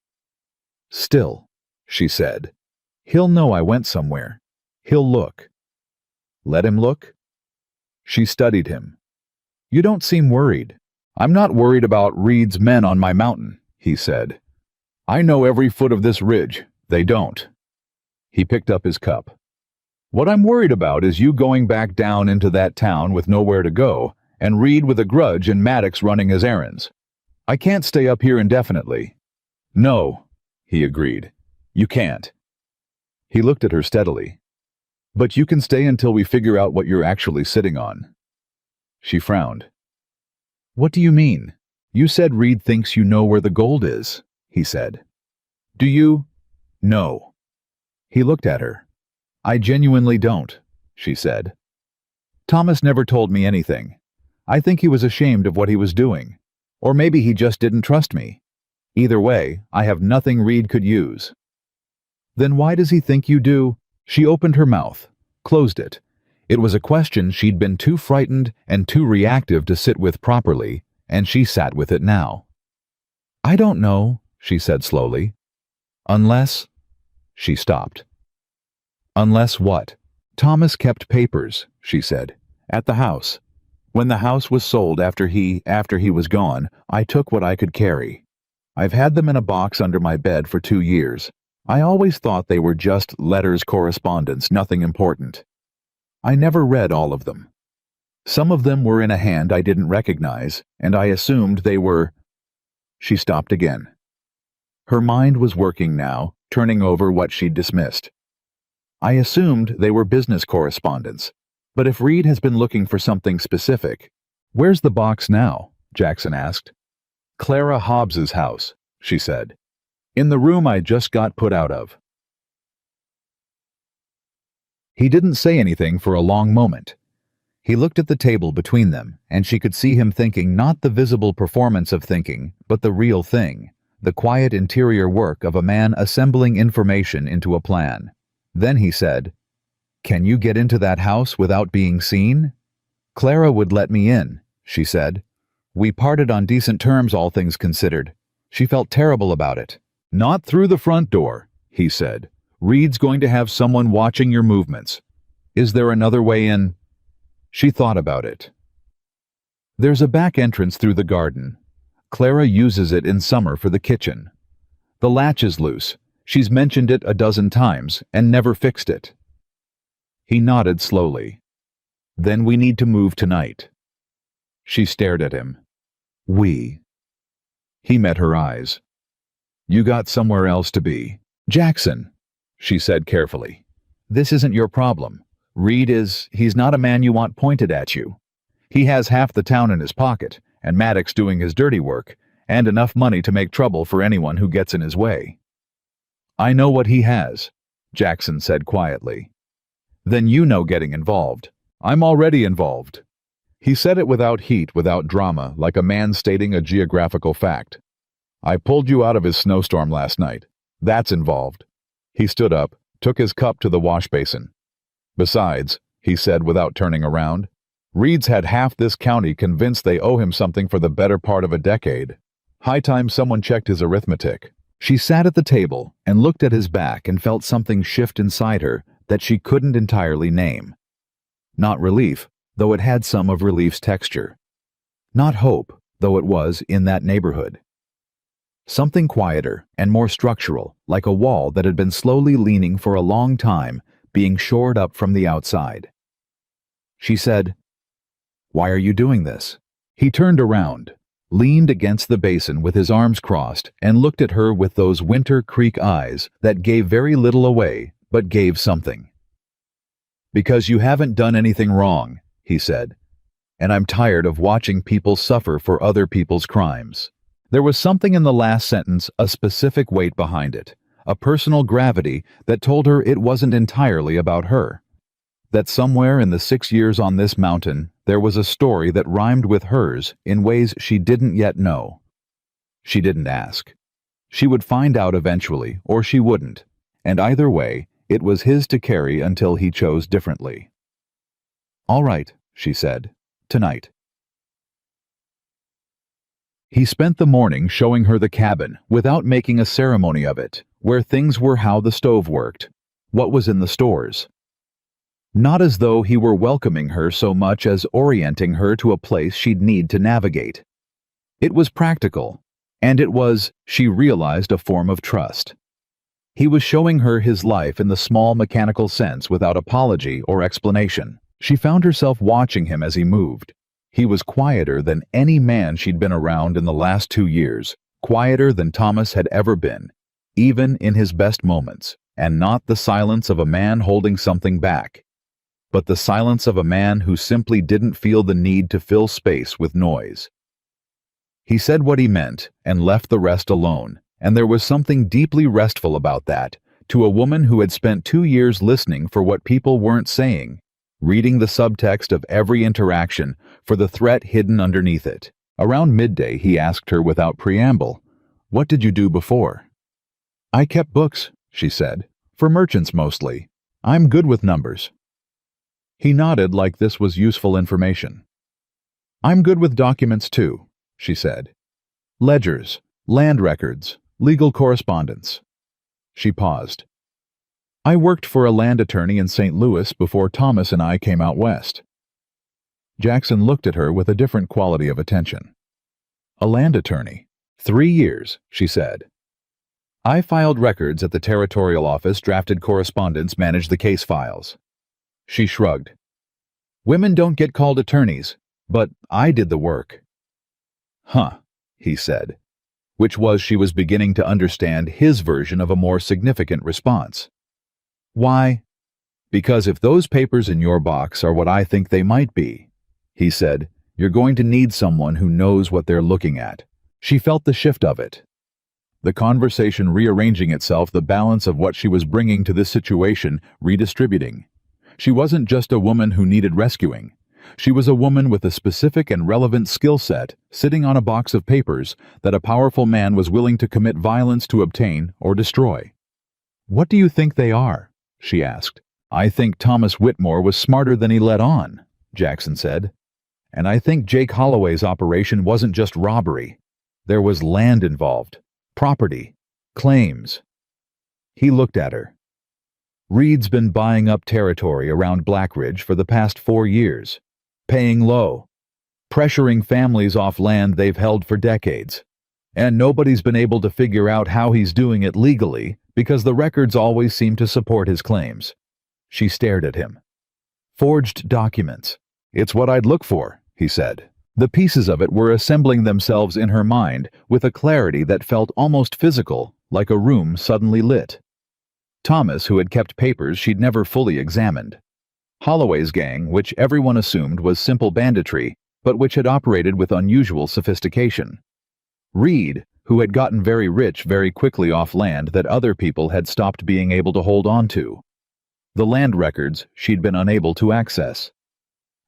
"Still," she said, "he'll know I went somewhere. He'll look." "Let him look?" She studied him. "You don't seem worried." "I'm not worried about Reed's men on my mountain," he said. "I know every foot of this ridge. They don't." He picked up his cup. "What I'm worried about is you going back down into that town with nowhere to go, and Reed with a grudge and Maddox running his errands. I can't stay up here indefinitely." "No," he agreed. "You can't." He looked at her steadily. "But you can stay until we figure out what you're actually sitting on." She frowned. "What do you mean? You said Reed thinks you know where the gold is," he said. "Do you?" "No." He looked at her. "I genuinely don't," she said. "Thomas never told me anything. I think he was ashamed of what he was doing. Or maybe he just didn't trust me. Either way, I have nothing Reed could use." "Then why does he think you do?" She opened her mouth, closed it. It was a question she'd been too frightened and too reactive to sit with properly, and she sat with it now. "I don't know," she said slowly. "Unless—" She stopped. "Unless what?" "Thomas kept papers," she said, "at the house. When the house was sold after he was gone, I took what I could carry. I've had them in a box under my bed for 2 years. I always thought they were just letters, correspondence, nothing important. I never read all of them. Some of them were in a hand I didn't recognize, and I assumed they were—" She stopped again. Her mind was working now, turning over what she'd dismissed. "I assumed they were business correspondence. But if Reed has been looking for something specific—" "Where's the box now?" Jackson asked. "Clara Hobbs's house," she said. "In the room I just got put out of." He didn't say anything for a long moment. He looked at the table between them, and she could see him thinking not the visible performance of thinking, but the real thing, the quiet interior work of a man assembling information into a plan. Then he said, "Can you get into that house without being seen?" "Clara would let me in," she said. "We parted on decent terms, all things considered. She felt terrible about it." "Not through the front door," he said. "Reed's going to have someone watching your movements. Is there another way in?" She thought about it. "There's a back entrance through the garden. Clara uses it in summer for the kitchen. The latch is loose. She's mentioned it a dozen times and never fixed it." He nodded slowly. "Then we need to move tonight." She stared at him. "We?" He met her eyes. "You got somewhere else to be." "Jackson," she said carefully. This isn't your problem. He's not a man you want pointed at you. He has half the town in his pocket, and Maddox doing his dirty work, and enough money to make trouble for anyone who gets in his way. I know what he has, Jackson said quietly. Then you know getting involved. I'm already involved. He said it without heat, without drama, like a man stating a geographical fact. I pulled you out of his snowstorm last night. That's involved. He stood up, took his cup to the wash basin. Besides, he said without turning around, Reed's had half this county convinced they owe him something for the better part of a decade. High time someone checked his arithmetic. She sat at the table and looked at his back and felt something shift inside her that she couldn't entirely name. Not relief, though it had some of relief's texture. Not hope, though it was in that neighborhood. Something quieter and more structural, like a wall that had been slowly leaning for a long time, being shored up from the outside. She said, "Why are you doing this?" He turned around, leaned against the basin with his arms crossed, and looked at her with those Winter Creek eyes that gave very little away, but gave something. "Because you haven't done anything wrong," he said, "and I'm tired of watching people suffer for other people's crimes." There was something in the last sentence, a specific weight behind it, a personal gravity that told her it wasn't entirely about her. That somewhere in the 6 years on this mountain, there was a story that rhymed with hers in ways she didn't yet know. She didn't ask. She would find out eventually, or she wouldn't, and either way, it was his to carry until he chose differently. "All right," she said, "tonight." He spent the morning showing her the cabin without making a ceremony of it, where things were, how the stove worked, what was in the stores. Not as though he were welcoming her so much as orienting her to a place she'd need to navigate. It was practical, and it was, she realized, a form of trust. He was showing her his life in the small mechanical sense without apology or explanation. She found herself watching him as he moved. He was quieter than any man she'd been around in the last 2 years, quieter than Thomas had ever been, even in his best moments, and not the silence of a man holding something back, but the silence of a man who simply didn't feel the need to fill space with noise. He said what he meant and left the rest alone, and there was something deeply restful about that, to a woman who had spent 2 years listening for what people weren't saying, reading the subtext of every interaction for the threat hidden underneath it. Around midday, he asked her without preamble, "What did you do before?" "I kept books," she said, "for merchants mostly. I'm good with numbers." He nodded like this was useful information. "I'm good with documents too," she said. "Ledgers, land records, legal correspondence." She paused. "I worked for a land attorney in St. Louis before Thomas and I came out west." Jackson looked at her with a different quality of attention. "A land attorney? 3 years," she said. "I filed records at the territorial office, drafted correspondence, managed the case files." She shrugged. "Women don't get called attorneys, but I did the work." "Huh," he said, which was she was beginning to understand his version of a more significant response. "Why?" "Because if those papers in your box are what I think they might be," he said, "you're going to need someone who knows what they're looking at." She felt the shift of it. The conversation rearranging itself, the balance of what she was bringing to this situation redistributing. She wasn't just a woman who needed rescuing. She was a woman with a specific and relevant skill set sitting on a box of papers that a powerful man was willing to commit violence to obtain or destroy. "What do you think they are?" she asked. "I think Thomas Whitmore was smarter than he let on," Jackson said. "And I think Jake Holloway's operation wasn't just robbery. There was land involved, property, claims." He looked at her. "Reed's been buying up territory around Blackridge for the past 4 years, paying low, pressuring families off land they've held for decades. And nobody's been able to figure out how he's doing it legally because the records always seem to support his claims." She stared at him. "Forged documents. It's what I'd look for," he said. The pieces of it were assembling themselves in her mind with a clarity that felt almost physical, like a room suddenly lit. Thomas, who had kept papers she'd never fully examined. Holloway's gang, which everyone assumed was simple banditry, but which had operated with unusual sophistication. Reed, who had gotten very rich very quickly off land that other people had stopped being able to hold on to. The land records she'd been unable to access.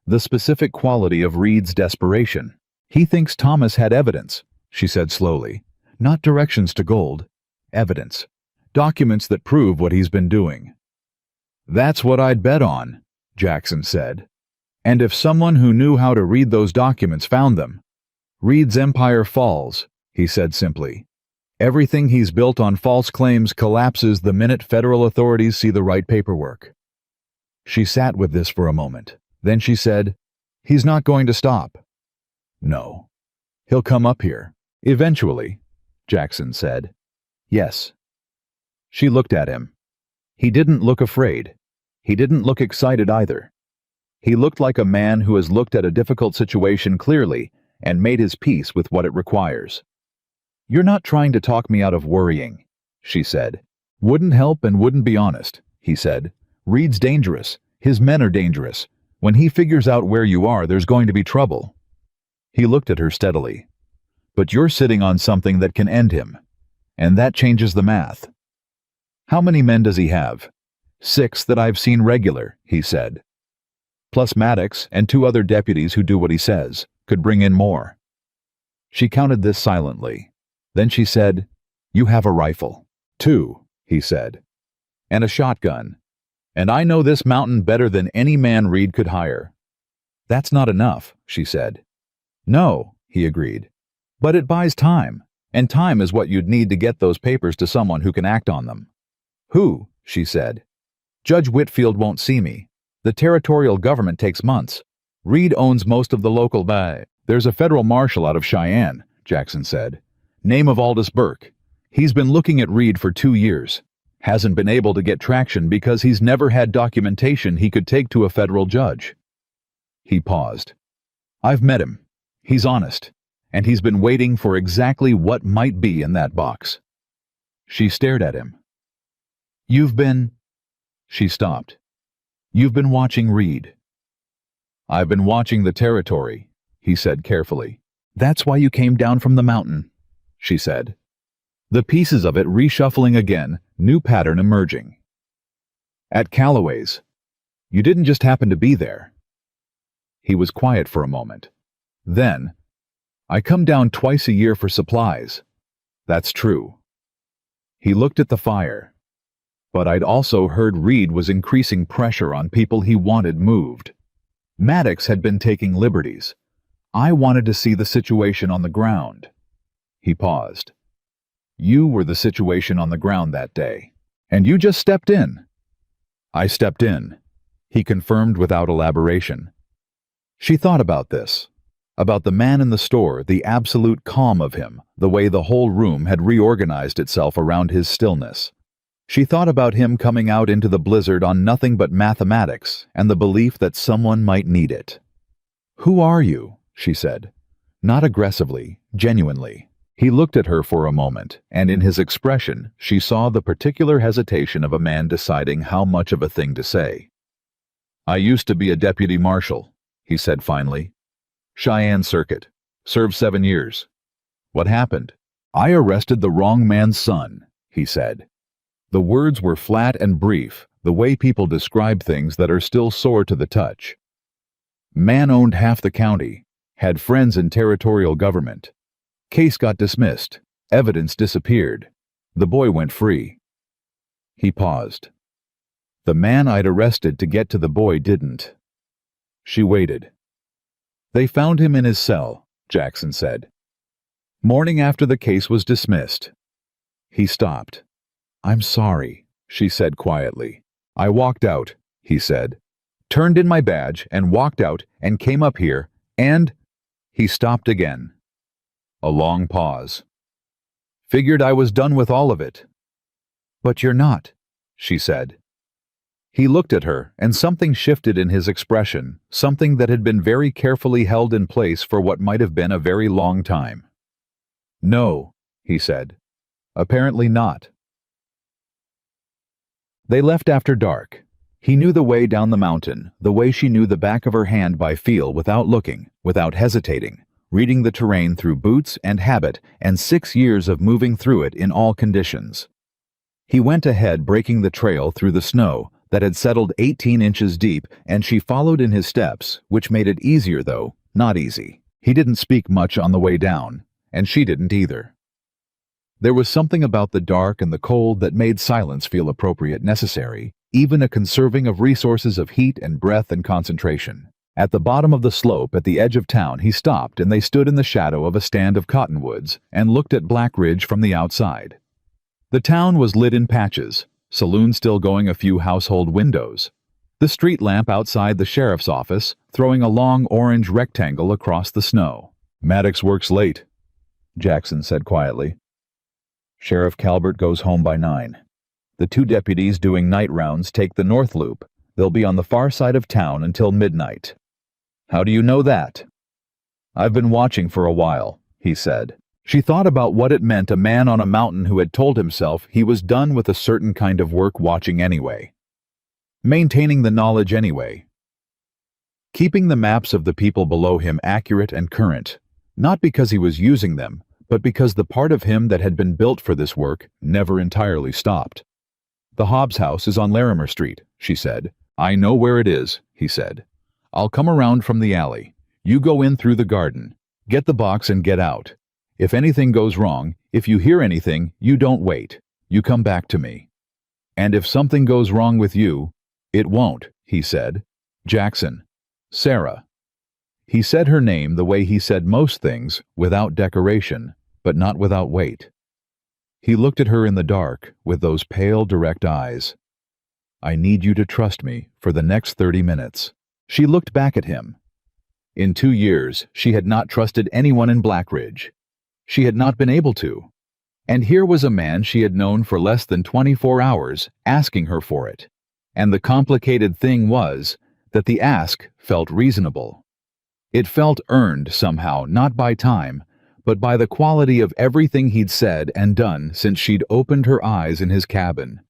The specific quality of Reed's desperation. "He thinks Thomas had evidence," she said slowly. "Not directions to gold. Evidence. Documents that prove what he's been doing." "That's what I'd bet on," Jackson said. "And if someone who knew how to read those documents found them, Reed's empire falls," he said simply. "Everything he's built on false claims collapses the minute federal authorities see the right paperwork." She sat with this for a moment. Then she said, "He's not going to stop." "No. He'll come up here. Eventually," Jackson said. "Yes." She looked at him. He didn't look afraid. He didn't look excited either. He looked like a man who has looked at a difficult situation clearly and made his peace with what it requires. "You're not trying to talk me out of worrying," she said. "Wouldn't help and wouldn't be honest," he said. "Reed's dangerous. His men are dangerous. When he figures out where you are, there's going to be trouble." He looked at her steadily. "But you're sitting on something that can end him. And that changes the math." "How many men does he have?" "6 that I've seen regular," he said. "Plus Maddox and 2 other deputies who do what he says. Could bring in more." She counted this silently. Then she said, "You have a rifle." "2, he said. "And a shotgun. And I know this mountain better than any man Reed could hire." "That's not enough," she said. "No," he agreed. "But it buys time, and time is what you'd need to get those papers to someone who can act on them." "Who?" she said. "Judge Whitfield won't see me. The territorial government takes months. Reed owns most of the local There's a federal marshal out of Cheyenne," Jackson said. "Name of Aldous Burke. He's been looking at Reed for 2 years. Hasn't been able to get traction because he's never had documentation he could take to a federal judge." He paused. "I've met him. He's honest, and he's been waiting for exactly what might be in that box." She stared at him. "You've been—" She stopped. "You've been watching Reed." "I've been watching the territory," he said carefully. "That's why you came down from the mountain," she said. The pieces of it reshuffling again, new pattern emerging. "At Calloway's. You didn't just happen to be there." He was quiet for a moment. Then, "I come down twice a year for supplies." "That's true." He looked at the fire. "But I'd also heard Reed was increasing pressure on people he wanted moved. Maddox had been taking liberties. I wanted to see the situation on the ground." He paused. "You were the situation on the ground that day, and you just stepped in." "I stepped in," he confirmed without elaboration. She thought about this, about the man in the store, the absolute calm of him, the way the whole room had reorganized itself around his stillness. She thought about him coming out into the blizzard on nothing but mathematics and the belief that someone might need it. "Who are you?" she said. Not aggressively, genuinely. He looked at her for a moment, and in his expression she saw the particular hesitation of a man deciding how much of a thing to say. "I used to be a deputy marshal," he said finally. "Cheyenne Circuit. Served 7 years. What happened? I arrested the wrong man's son," he said. The words were flat and brief, the way people describe things that are still sore to the touch. "Man owned half the county, had friends in territorial government. Case got dismissed, evidence disappeared. The boy went free." He paused. "The man I'd arrested to get to the boy didn't." She waited. "They found him in his cell," Jackson said. "Morning after the case was dismissed." He stopped. "I'm sorry," she said quietly. "I walked out," he said. "Turned in my badge and walked out and came up here and—" He stopped again. A long pause. "Figured I was done with all of it." "But you're not," she said. He looked at her, and something shifted in his expression, something that had been very carefully held in place for what might have been a very long time. "No," he said. "Apparently not." They left after dark. He knew the way down the mountain, the way she knew the back of her hand by feel, without looking, without hesitating, reading the terrain through boots and habit and 6 years of moving through it in all conditions. He went ahead, breaking the trail through the snow that had settled 18 inches deep, and she followed in his steps, which made it easier, though not easy. He didn't speak much on the way down, and she didn't either. There was something about the dark and the cold that made silence feel appropriate, necessary, even a conserving of resources of heat and breath and concentration. At the bottom of the slope at the edge of town, he stopped, and they stood in the shadow of a stand of cottonwoods and looked at Black Ridge from the outside. The town was lit in patches, saloons still going, a few household windows. The street lamp outside the sheriff's office throwing a long orange rectangle across the snow. "Maddox works late," Jackson said quietly. "Sheriff Calvert goes home by 9. The 2 deputies doing night rounds take the north loop. They'll be on the far side of town until midnight." "How do you know that?" "I've been watching for a while," he said. She thought about what it meant, a man on a mountain who had told himself he was done with a certain kind of work, watching anyway. Maintaining the knowledge anyway. Keeping the maps of the people below him accurate and current, not because he was using them, but because the part of him that had been built for this work never entirely stopped. "The Hobbs house is on Larimer Street," she said. "I know where it is," he said. "I'll come around from the alley. You go in through the garden. Get the box and get out. If anything goes wrong, if you hear anything, you don't wait. You come back to me. And if something goes wrong with you, it won't," he said. "Jackson. Sarah." He said her name the way he said most things, without decoration, but not without weight. He looked at her in the dark with those pale, direct eyes. "I need you to trust me for the next 30 minutes. She looked back at him. In 2 years, she had not trusted anyone in Black Ridge. She had not been able to. And here was a man she had known for less than 24 hours asking her for it. And the complicated thing was that the ask felt reasonable. It felt earned somehow, not by time, but by the quality of everything he'd said and done since she'd opened her eyes in his cabin.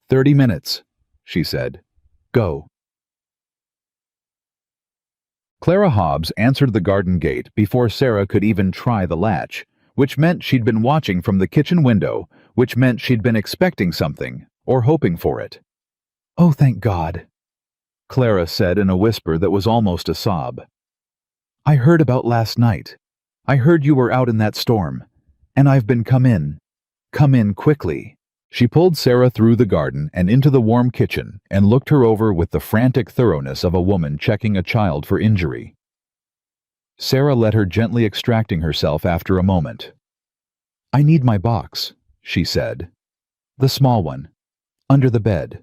30 minutes, she said. Go. Clara Hobbs answered the garden gate before Sarah could even try the latch, which meant she'd been watching from the kitchen window, which meant she'd been expecting something, or hoping for it. "Oh, thank God," Clara said in a whisper that was almost a sob. "I heard about last night. I heard you were out in that storm, and I've been come in quickly." She pulled Sarah through the garden and into the warm kitchen and looked her over with the frantic thoroughness of a woman checking a child for injury. Sarah let her, gently extracting herself after a moment. "I need my box," she said. "The small one. Under the bed."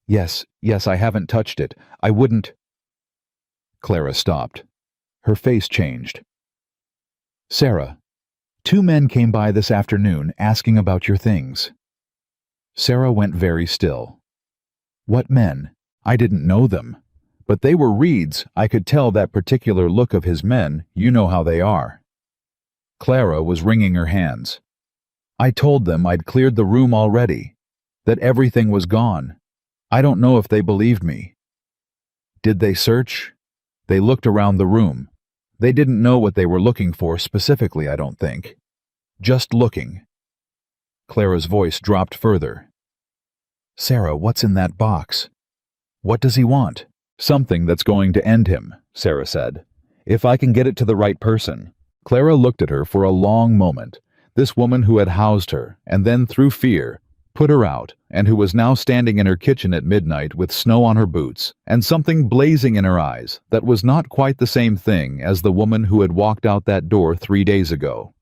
Yes, I haven't touched it. I wouldn't." Clara stopped. Her face changed. "Sarah, 2 men came by this afternoon asking about your things." Sarah went very still. "What men? I didn't know them. But they were Reed's. I could tell that particular look of his men. You know how they are." Clara was wringing her hands. "I told them I'd cleared the room already, that everything was gone. I don't know if they believed me." "Did they search?" "They looked around the room. They didn't know what they were looking for specifically, I don't think. Just looking." Clara's voice dropped further. "Sarah, what's in that box? What does he want?" "Something that's going to end him," Sarah said. "If I can get it to the right person." Clara looked at her for a long moment, this woman who had housed her, and then through fear, put her out, and who was now standing in her kitchen at midnight with snow on her boots and something blazing in her eyes that was not quite the same thing as the woman who had walked out that door 3 days ago.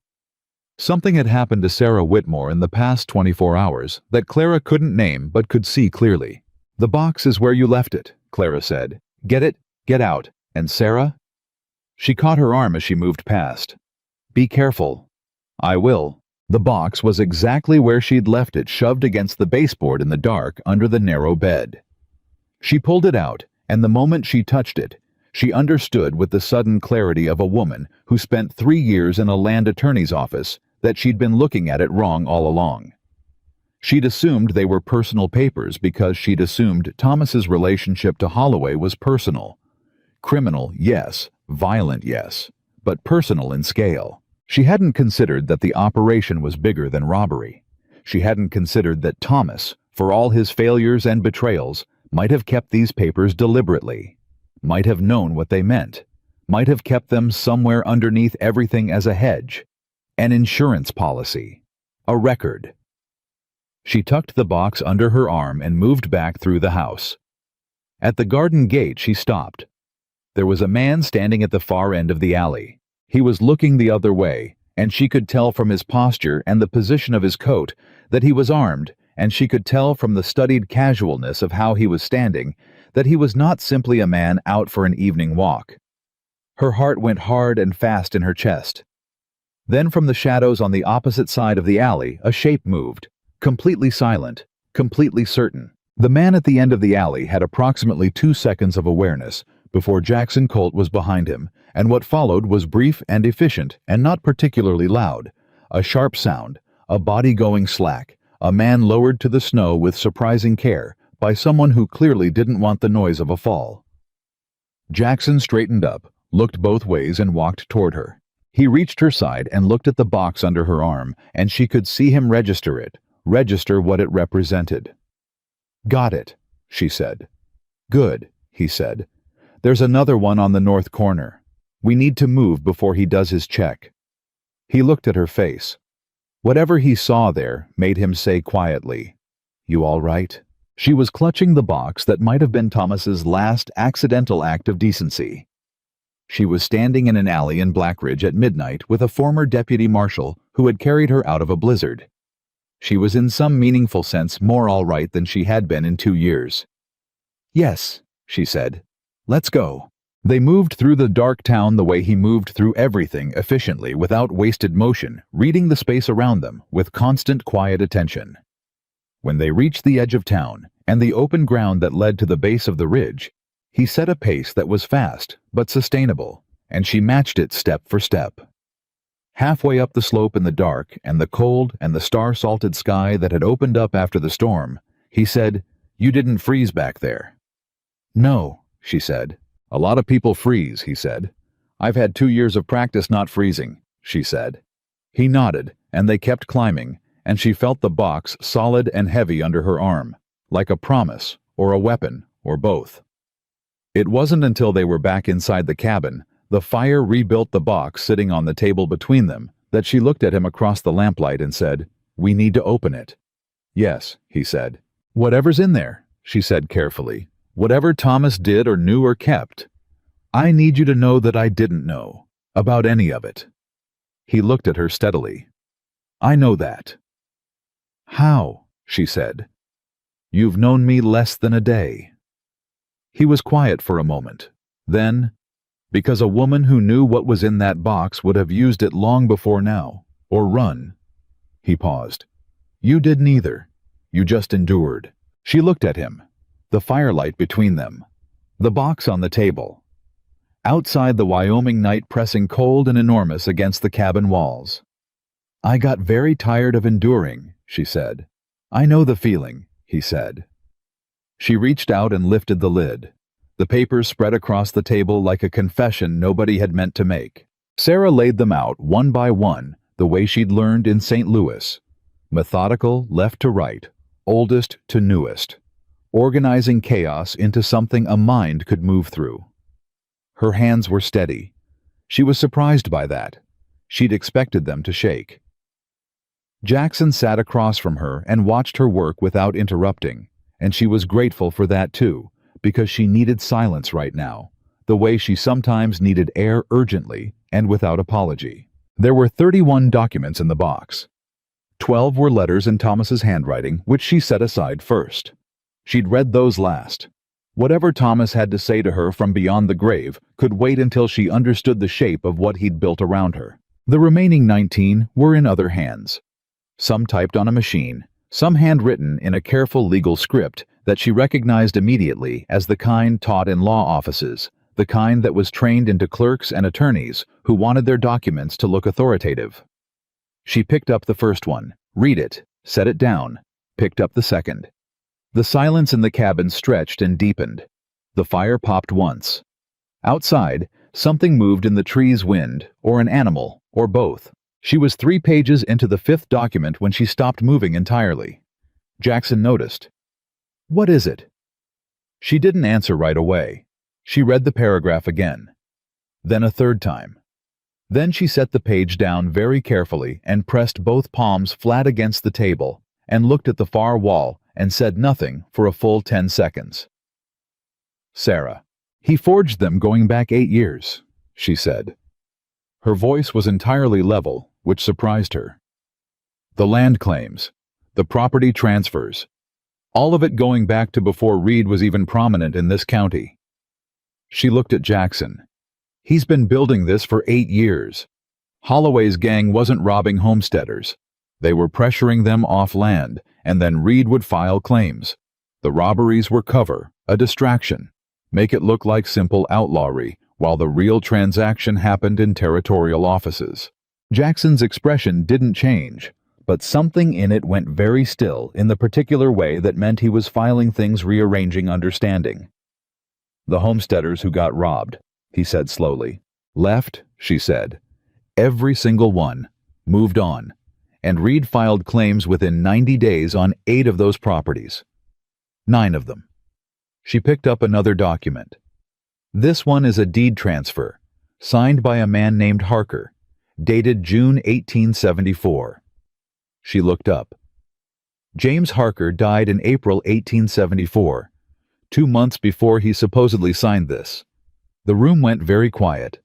Something had happened to Sarah Whitmore in the past 24 hours that Clara couldn't name but could see clearly. "The box is where you left it," Clara said. "Get it, get out. And Sarah?" She caught her arm as she moved past. "Be careful." "I will." The box was exactly where she'd left it, shoved against the baseboard in the dark under the narrow bed. She pulled it out, and the moment she touched it, she understood with the sudden clarity of a woman who spent 3 years in a land attorney's office that she'd been looking at it wrong all along. She'd assumed they were personal papers because she'd assumed Thomas's relationship to Holloway was personal. Criminal, yes. Violent, yes. But personal in scale. She hadn't considered that the operation was bigger than robbery. She hadn't considered that Thomas, for all his failures and betrayals, might have kept these papers deliberately, might have known what they meant, might have kept them somewhere underneath everything as a hedge, an insurance policy, a record. She tucked the box under her arm and moved back through the house. At the garden gate, she stopped. There was a man standing at the far end of the alley. He was looking the other way, and she could tell from his posture and the position of his coat that he was armed, and she could tell from the studied casualness of how he was standing that he was not simply a man out for an evening walk. Her heart went hard and fast in her chest. Then from the shadows on the opposite side of the alley, a shape moved, completely silent, completely certain. The man at the end of the alley had approximately 2 seconds of awareness before Jackson Colt was behind him, and what followed was brief and efficient and not particularly loud. A sharp sound, a body going slack, a man lowered to the snow with surprising care by someone who clearly didn't want the noise of a fall. Jackson straightened up, looked both ways and walked toward her. He reached her side and looked at the box under her arm, and she could see him register what it represented. "Got it," she said. "Good," he said. "There's another one on the north corner. We need to move before he does his check." He looked at her face. Whatever he saw there made him say quietly, "You all right?" She was clutching the box that might have been Thomas's last accidental act of decency. She was standing in an alley in Blackridge at midnight with a former deputy marshal who had carried her out of a blizzard. She was in some meaningful sense more all right than she had been in 2 years. "Yes," she said. "Let's go." They moved through the dark town the way he moved through everything efficiently without wasted motion, reading the space around them with constant quiet attention. When they reached the edge of town and the open ground that led to the base of the ridge, he set a pace that was fast but sustainable, and she matched it step for step. Halfway up the slope in the dark and the cold and the star-salted sky that had opened up after the storm, he said, "You didn't freeze back there." "No," she said. "A lot of people freeze," he said. "I've had 2 years of practice not freezing," she said. He nodded, and they kept climbing, and she felt the box solid and heavy under her arm, like a promise, or a weapon, or both. It wasn't until they were back inside the cabin, the fire rebuilt the box sitting on the table between them, that she looked at him across the lamplight and said, "We need to open it." "Yes," he said. "Whatever's in there," she said carefully. "Whatever Thomas did or knew or kept. I need you to know that I didn't know about any of it." He looked at her steadily. "I know that." "How?" she said. "You've known me less than a day." He was quiet for a moment. Then, "Because a woman who knew what was in that box would have used it long before now, or run." He paused. "You didn't either. You just endured." She looked at him. The firelight between them. The box on the table. Outside, the Wyoming night pressing cold and enormous against the cabin walls. "I got very tired of enduring," she said. "I know the feeling," he said. She reached out and lifted the lid. The papers spread across the table like a confession nobody had meant to make. Sarah laid them out one by one, the way she'd learned in St. Louis. Methodical, left to right, oldest to newest. Organizing chaos into something a mind could move through. Her hands were steady. She was surprised by that. She'd expected them to shake. Jackson sat across from her and watched her work without interrupting, and she was grateful for that too, because she needed silence right now, the way she sometimes needed air urgently and without apology. There were 31 documents in the box. 12 were letters in Thomas's handwriting, which she set aside first. She'd read those last. Whatever Thomas had to say to her from beyond the grave could wait until she understood the shape of what he'd built around her. The remaining 19 were in other hands. Some typed on a machine, some handwritten in a careful legal script that she recognized immediately as the kind taught in law offices, the kind that was trained into clerks and attorneys who wanted their documents to look authoritative. She picked up the first one, read it, set it down, picked up the second. The silence in the cabin stretched and deepened. The fire popped once. Outside, something moved in the tree's wind, or an animal, or both. She was 3 pages into the 5th document when she stopped moving entirely. Jackson noticed. "What is it?" She didn't answer right away. She read the paragraph again. Then a 3rd time. Then she set the page down very carefully and pressed both palms flat against the table and looked at the far wall and said nothing for a full 10 seconds. "Sarah, he forged them going back 8 years, she said. Her voice was entirely level, which surprised her. "The land claims, the property transfers, all of it going back to before Reed was even prominent in this county." She looked at Jackson. "He's been building this for 8 years. Holloway's gang wasn't robbing homesteaders. They were pressuring them off land, and then Reed would file claims. The robberies were cover, a distraction, make it look like simple outlawry, while the real transaction happened in territorial offices." Jackson's expression didn't change, but something in it went very still in the particular way that meant he was filing things rearranging understanding. "The homesteaders who got robbed," he said slowly. "Left," she said. "Every single one. Moved on. And Reed filed claims within 90 days on 8 of those properties. 9 of them." She picked up another document. "This one is a deed transfer, signed by a man named Harker, dated June 1874. She looked up. James Harker died in April 1874, 2 months before he supposedly signed this. The room went very quiet.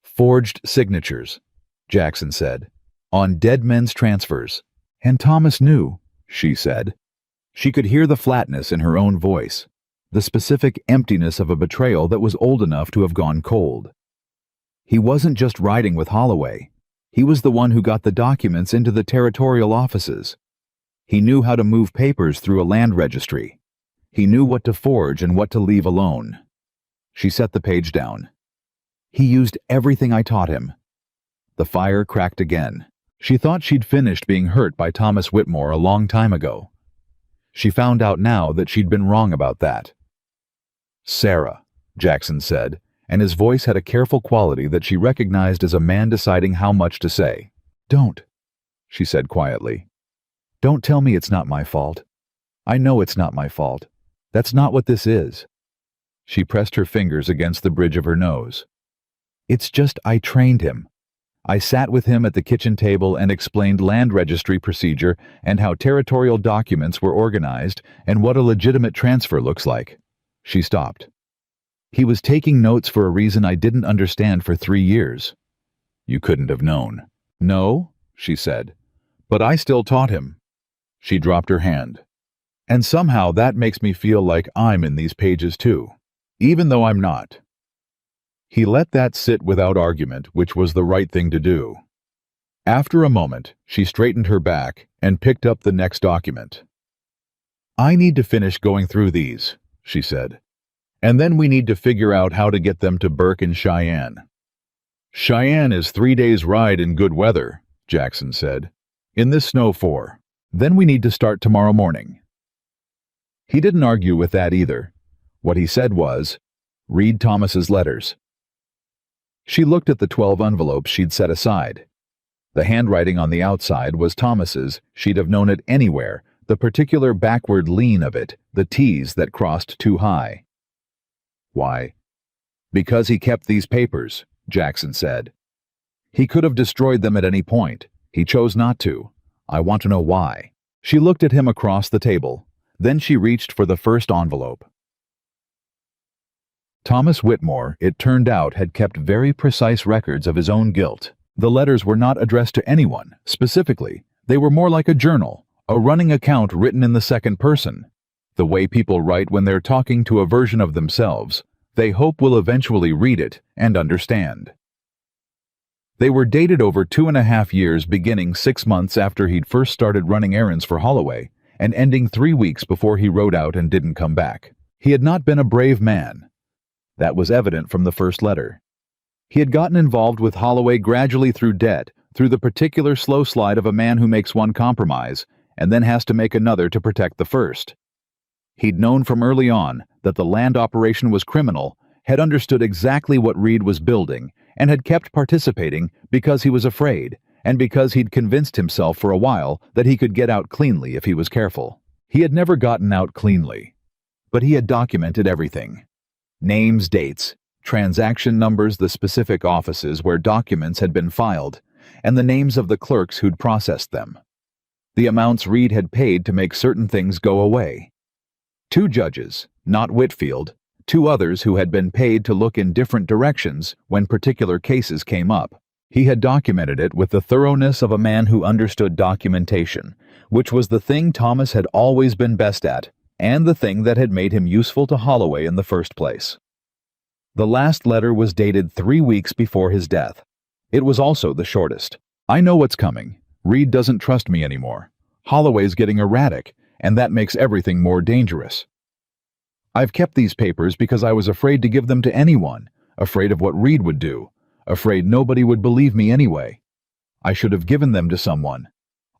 "Forged signatures," Jackson said, "on dead men's transfers. And Thomas knew," she said. She could hear the flatness in her own voice, the specific emptiness of a betrayal that was old enough to have gone cold. He wasn't just riding with Holloway. He was the one who got the documents into the territorial offices. He knew how to move papers through a land registry. He knew what to forge and what to leave alone. She set the page down. "He used everything I taught him." The fire cracked again. She thought she'd finished being hurt by Thomas Whitmore a long time ago. She found out now that she'd been wrong about that. "Sarah," Jackson said, and his voice had a careful quality that she recognized as a man deciding how much to say. "Don't," she said quietly. "Don't tell me it's not my fault. I know it's not my fault. That's not what this is." She pressed her fingers against the bridge of her nose. "It's just I trained him. I sat with him at the kitchen table and explained land registry procedure and how territorial documents were organized and what a legitimate transfer looks like." She stopped. "He was taking notes for a reason I didn't understand for 3 years. You couldn't have known." "No," she said, "but I still taught him." She dropped her hand. "And somehow that makes me feel like I'm in these pages too, even though I'm not." He let that sit without argument, which was the right thing to do. After a moment, she straightened her back and picked up the next document. "I need to finish going through these," she said. "And then we need to figure out how to get them to Burke and Cheyenne." "Cheyenne is 3 days' ride in good weather," Jackson said. "In this snow 4. Then we need to start tomorrow morning." He didn't argue with that either. What he said was, "Read Thomas's letters." She looked at the 12 envelopes she'd set aside. The handwriting on the outside was Thomas's. She'd have known it anywhere, the particular backward lean of it, the T's that crossed too high. "Why?" "Because he kept these papers," Jackson said. "He could have destroyed them at any point. He chose not to. I want to know why." She looked at him across the table. Then she reached for the first envelope. Thomas Whitmore, it turned out, had kept very precise records of his own guilt. The letters were not addressed to anyone, specifically. They were more like a journal, a running account written in the second person. The way people write when they're talking to a version of themselves they hope will eventually read it and understand. They were dated over 2.5 years, beginning 6 months after he'd first started running errands for Holloway, and ending 3 weeks before he rode out and didn't come back. He had not been a brave man. That was evident from the first letter. He had gotten involved with Holloway gradually through debt, through the particular slow slide of a man who makes one compromise, and then has to make another to protect the first. He'd known from early on that the land operation was criminal, had understood exactly what Reed was building, and had kept participating because he was afraid, and because he'd convinced himself for a while that he could get out cleanly if he was careful. He had never gotten out cleanly, but he had documented everything. Names, dates, transaction numbers, the specific offices where documents had been filed, and the names of the clerks who'd processed them. The amounts Reed had paid to make certain things go away. 2 judges, not Whitfield, 2 others who had been paid to look in different directions when particular cases came up. He had documented it with the thoroughness of a man who understood documentation, which was the thing Thomas had always been best at, and the thing that had made him useful to Holloway in the first place. The last letter was dated 3 weeks before his death. It was also the shortest. I know what's coming. Reed doesn't trust me anymore. Holloway's getting erratic, and that makes everything more dangerous. I've kept these papers because I was afraid to give them to anyone, afraid of what Reed would do, afraid nobody would believe me anyway. I should have given them to someone.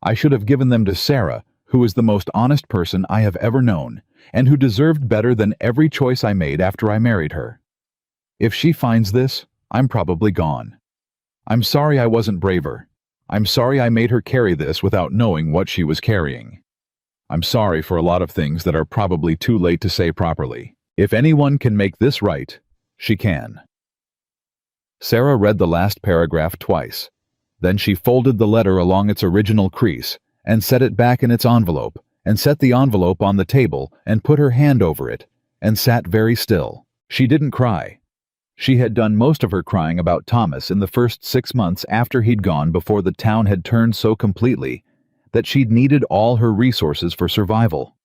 I should have given them to Sarah, who is the most honest person I have ever known, and who deserved better than every choice I made after I married her. If she finds this, I'm probably gone. I'm sorry I wasn't braver. I'm sorry I made her carry this without knowing what she was carrying. I'm sorry for a lot of things that are probably too late to say properly. If anyone can make this right, she can. Sarah read the last paragraph twice. Then she folded the letter along its original crease and set it back in its envelope and set the envelope on the table and put her hand over it and sat very still. She didn't cry. She had done most of her crying about Thomas in the first 6 months after he'd gone before the town had turned so completely that she'd needed all her resources for survival.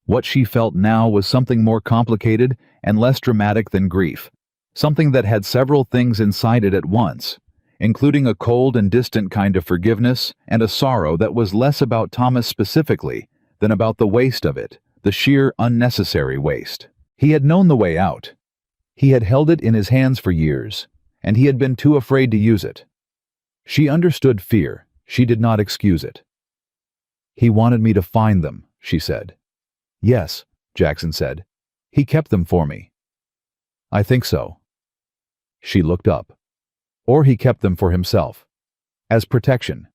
What she felt now was something more complicated and less dramatic than grief, something that had several things inside it at once, including a cold and distant kind of forgiveness and a sorrow that was less about Thomas specifically than about the waste of it, the sheer unnecessary waste. He had known the way out. He had held it in his hands for years, and he had been too afraid to use it. She understood fear. She did not excuse it. He wanted me to find them, she said. Yes, Jackson said. He kept them for me. I think so. She looked up. Or he kept them for himself. As protection.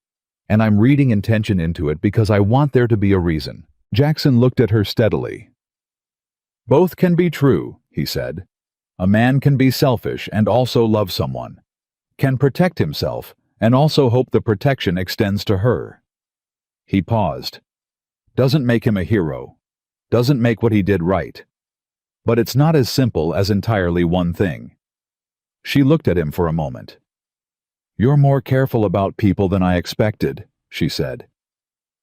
And I'm reading intention into it because I want there to be a reason. Jackson looked at her steadily. Both can be true, he said. A man can be selfish and also love someone, can protect himself and also hope the protection extends to her. He paused. Doesn't make him a hero. Doesn't make what he did right. But it's not as simple as entirely one thing. She looked at him for a moment. You're more careful about people than I expected, she said.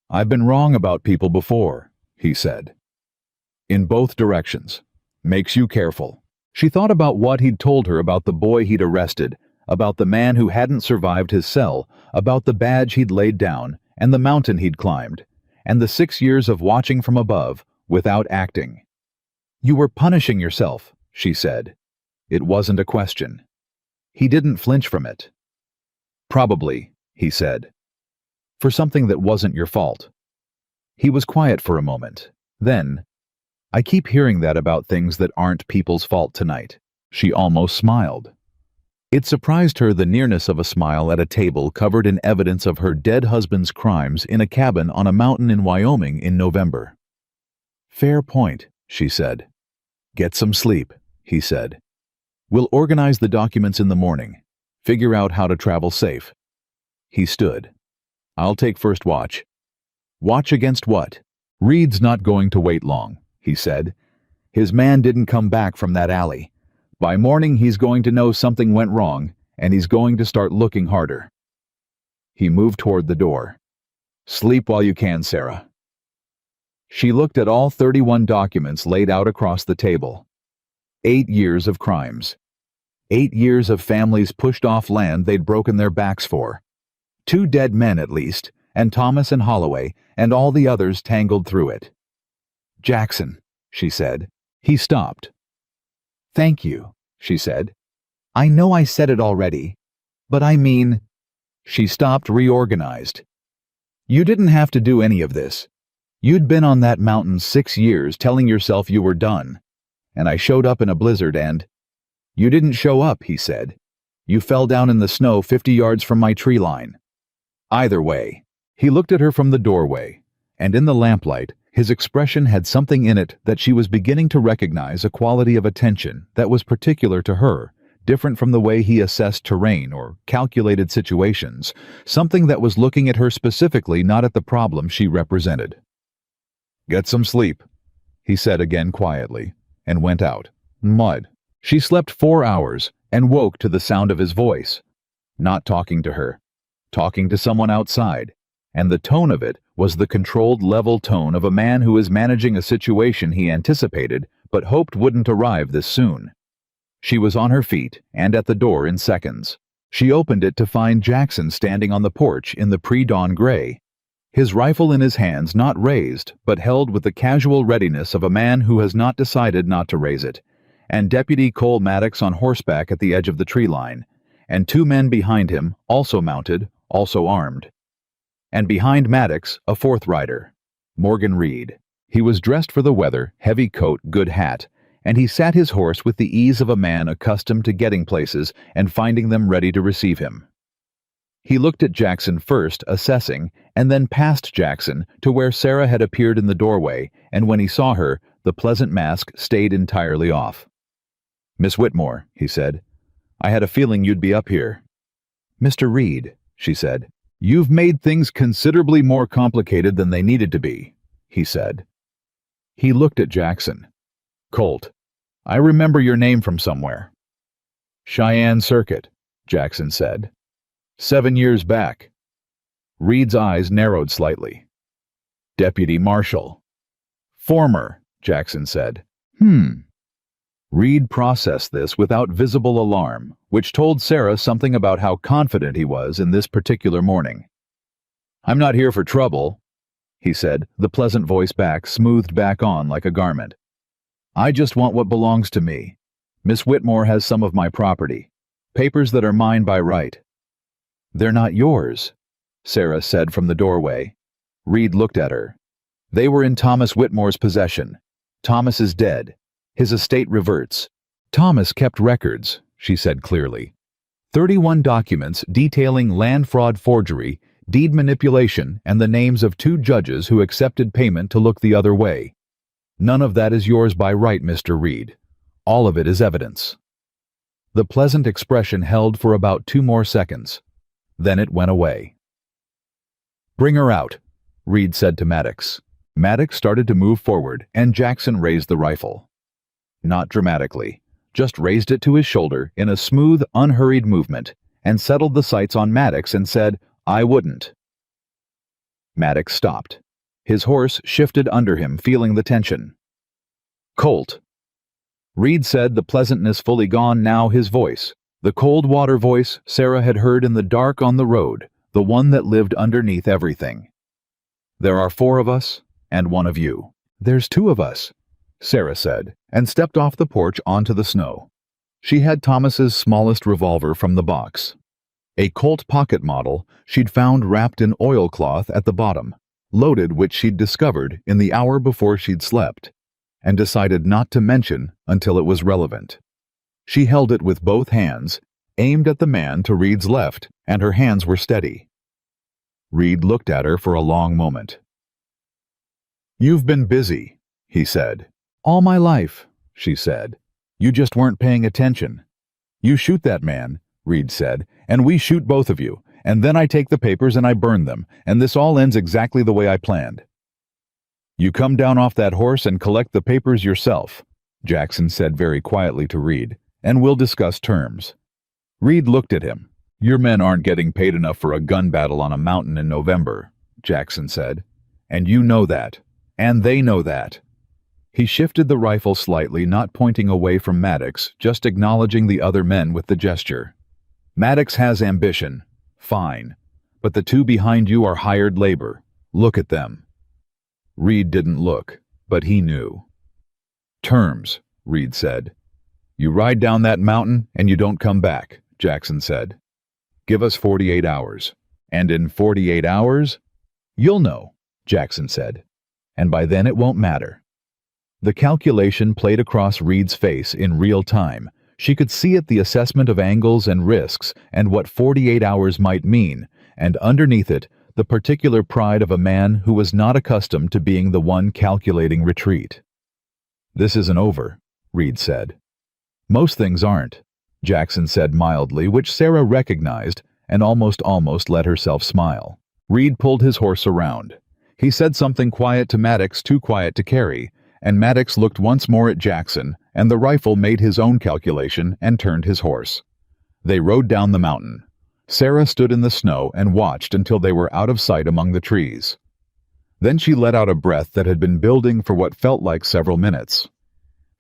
I've been wrong about people before, he said. In both directions. Makes you careful. She thought about what he'd told her about the boy he'd arrested, about the man who hadn't survived his cell, about the badge he'd laid down, and the mountain he'd climbed, and the 6 years of watching from above, without acting. You were punishing yourself, she said. It wasn't a question. He didn't flinch from it. Probably, he said. For something that wasn't your fault. He was quiet for a moment. Then, I keep hearing that about things that aren't people's fault tonight. She almost smiled. It surprised her the nearness of a smile at a table covered in evidence of her dead husband's crimes in a cabin on a mountain in Wyoming in November. Fair point, she said. Get some sleep, he said. We'll organize the documents in the morning. Figure out how to travel safe. He stood. I'll take first watch. Watch against what? Reed's not going to wait long, he said. His man didn't come back from that alley. By morning he's going to know something went wrong, and he's going to start looking harder. He moved toward the door. Sleep while you can, Sarah. She looked at all 31 documents laid out across the table. 8 years of crimes. 8 years of families pushed off land they'd broken their backs for. 2 dead men at least, and Thomas and Holloway, and all the others tangled through it. Jackson, she said. He stopped. Thank you, she said. I know I said it already, but I mean... She stopped, reorganized. You didn't have to do any of this. You'd been on that mountain 6 years telling yourself you were done. And I showed up in a blizzard and—" "You didn't show up," he said. "You fell down in the snow 50 yards from my tree line." Either way, he looked at her from the doorway, and in the lamplight, his expression had something in it that she was beginning to recognize, a quality of attention that was particular to her, different from the way he assessed terrain or calculated situations, something that was looking at her specifically, not at the problem she represented. "Get some sleep," he said again quietly, and went out. Mud. She slept 4 hours and woke to the sound of his voice. Not talking to her, talking to someone outside, and the tone of it was the controlled, level tone of a man who is managing a situation he anticipated but hoped wouldn't arrive this soon. She was on her feet and at the door in seconds. She opened it to find Jackson standing on the porch in the pre-dawn gray, his rifle in his hands, not raised but held with the casual readiness of a man who has not decided not to raise it, and Deputy Cole Maddox on horseback at the edge of the tree line, and 2 men behind him, also mounted, also armed. And behind Maddox, a 4th rider, Morgan Reed. He was dressed for the weather, heavy coat, good hat, and he sat his horse with the ease of a man accustomed to getting places and finding them ready to receive him. He looked at Jackson first, assessing, and then past Jackson to where Sarah had appeared in the doorway, and when he saw her, the pleasant mask stayed entirely off. "Miss Whitmore," he said, "I had a feeling you'd be up here." "Mr. Reed," she said, "you've made things considerably more complicated than they needed to be," he said. He looked at Jackson. "Colt, I remember your name from somewhere." "Cheyenne Circuit," Jackson said. 7 years back." Reed's eyes narrowed slightly. "Deputy Marshal." "Former," Jackson said. Reed processed this without visible alarm, which told Sarah something about how confident he was in this particular morning. "I'm not here for trouble," he said, the pleasant voice back smoothed back on like a garment. "I just want what belongs to me. Miss Whitmore has some of my property, papers that are mine by right." "They're not yours," Sarah said from the doorway. Reed looked at her. "They were in Thomas Whitmore's possession. Thomas is dead. His estate reverts." "Thomas kept records," she said clearly. 31 documents detailing land fraud, forgery, deed manipulation, and the names of 2 judges who accepted payment to look the other way. None of that is yours by right, Mr. Reed. All of it is evidence." The pleasant expression held for about 2 more seconds. Then it went away. "Bring her out," Reed said to Maddox. Maddox started to move forward, and Jackson raised the rifle. Not dramatically, just raised it to his shoulder in a smooth, unhurried movement, and settled the sights on Maddox and said, "I wouldn't." Maddox stopped. His horse shifted under him, feeling the tension. "Colt," Reed said, the pleasantness fully gone now, his voice. The cold water voice Sarah had heard in the dark on the road, the one that lived underneath everything. "There are 4 of us, and 1 of you." "There's 2 of us," Sarah said, and stepped off the porch onto the snow. She had Thomas's smallest revolver from the box. A Colt pocket model she'd found wrapped in oilcloth at the bottom, loaded, which she'd discovered in the hour before she'd slept, and decided not to mention until it was relevant. She held it with both hands, aimed at the man to Reed's left, and her hands were steady. Reed looked at her for a long moment. "You've been busy," he said. "All my life," she said. "You just weren't paying attention." "You shoot that man," Reed said, "and we shoot both of you, and then I take the papers and I burn them, and this all ends exactly the way I planned." "You come down off that horse and collect the papers yourself," Jackson said very quietly to Reed, "and we'll discuss terms." Reed looked at him. "Your men aren't getting paid enough for a gun battle on a mountain in November," Jackson said. "And you know that. And they know that." He shifted the rifle slightly, not pointing away from Maddox, just acknowledging the other men with the gesture. "Maddox has ambition. Fine. But the 2 behind you are hired labor. Look at them." Reed didn't look, but he knew. "Terms," Reed said. "You ride down that mountain and you don't come back," Jackson said. "Give us 48 hours. And in 48 hours, You'll know, Jackson said. And by then it won't matter. The calculation played across Reed's face in real time. She could see it, the assessment of angles and risks and what 48 hours might mean, and underneath it, the particular pride of a man who was not accustomed to being the one calculating retreat. This isn't over, Reed said. Most things aren't, Jackson said mildly, which Sarah recognized and almost let herself smile. Reed pulled his horse around. He said something quiet to Maddox, too quiet to carry, and Maddox looked once more at Jackson, and the rifle made his own calculation and turned his horse. They rode down the mountain. Sarah stood in the snow and watched until they were out of sight among the trees. Then she let out a breath that had been building for what felt like several minutes.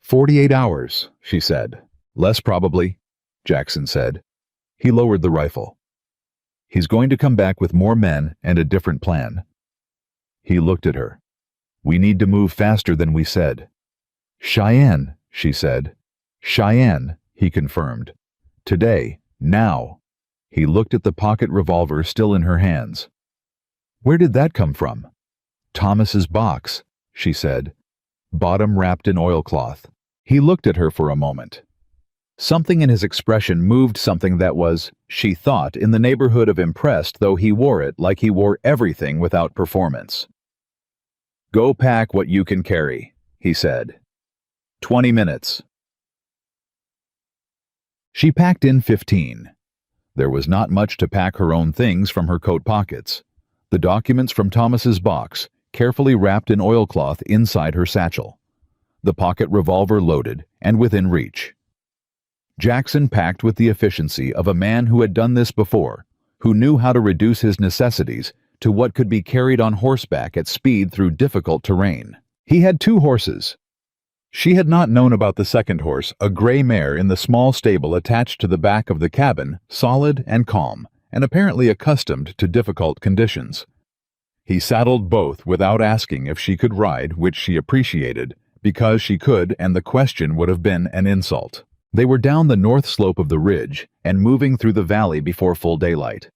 48 hours, she said. Less probably, Jackson said. He lowered the rifle. He's going to come back with more men and a different plan. He looked at her. We need to move faster than we said. Cheyenne, she said. Cheyenne, he confirmed. Today, now. He looked at the pocket revolver still in her hands. Where did that come from? Thomas's box, she said. Bottom wrapped in oilcloth. He looked at her for a moment. Something in his expression moved something that was, she thought, in the neighborhood of impressed, though he wore it like he wore everything without performance. Go pack what you can carry, he said. 20 minutes. She packed in 15. There was not much to pack her own things from her coat pockets. The documents from Thomas's box, carefully wrapped in oilcloth inside her satchel. The pocket revolver loaded and within reach. Jackson packed with the efficiency of a man who had done this before, who knew how to reduce his necessities to what could be carried on horseback at speed through difficult terrain. He had 2 horses. She had not known about the second horse, a gray mare in the small stable attached to the back of the cabin, solid and calm, and apparently accustomed to difficult conditions. He saddled both without asking if she could ride, which she appreciated, because she could, and the question would have been an insult. They were down the north slope of the ridge and moving through the valley before full daylight.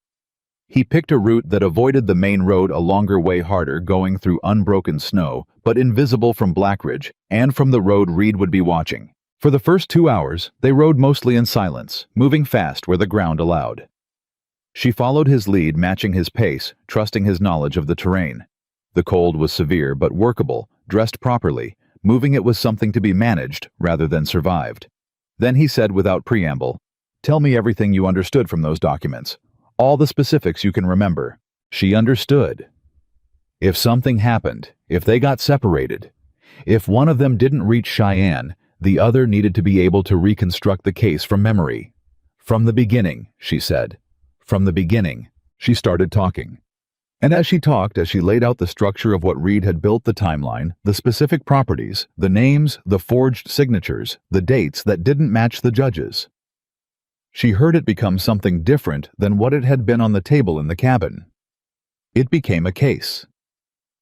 He picked a route that avoided the main road, a longer way harder, going through unbroken snow, but invisible from Blackridge and from the road Reed would be watching. For the first 2 hours, they rode mostly in silence, moving fast where the ground allowed. She followed his lead, matching his pace, trusting his knowledge of the terrain. The cold was severe but workable, dressed properly. Moving it was something to be managed rather than survived. Then he said without preamble, "Tell me everything you understood from those documents. All the specifics you can remember." She understood. If something happened, if they got separated, if one of them didn't reach Cheyenne, the other needed to be able to reconstruct the case from memory. From the beginning, she said. From the beginning, she started talking. And as she talked, as she laid out the structure of what Reed had built, the timeline, the specific properties, the names, the forged signatures, the dates that didn't match the judges, she heard it become something different than what it had been on the table in the cabin. It became a case.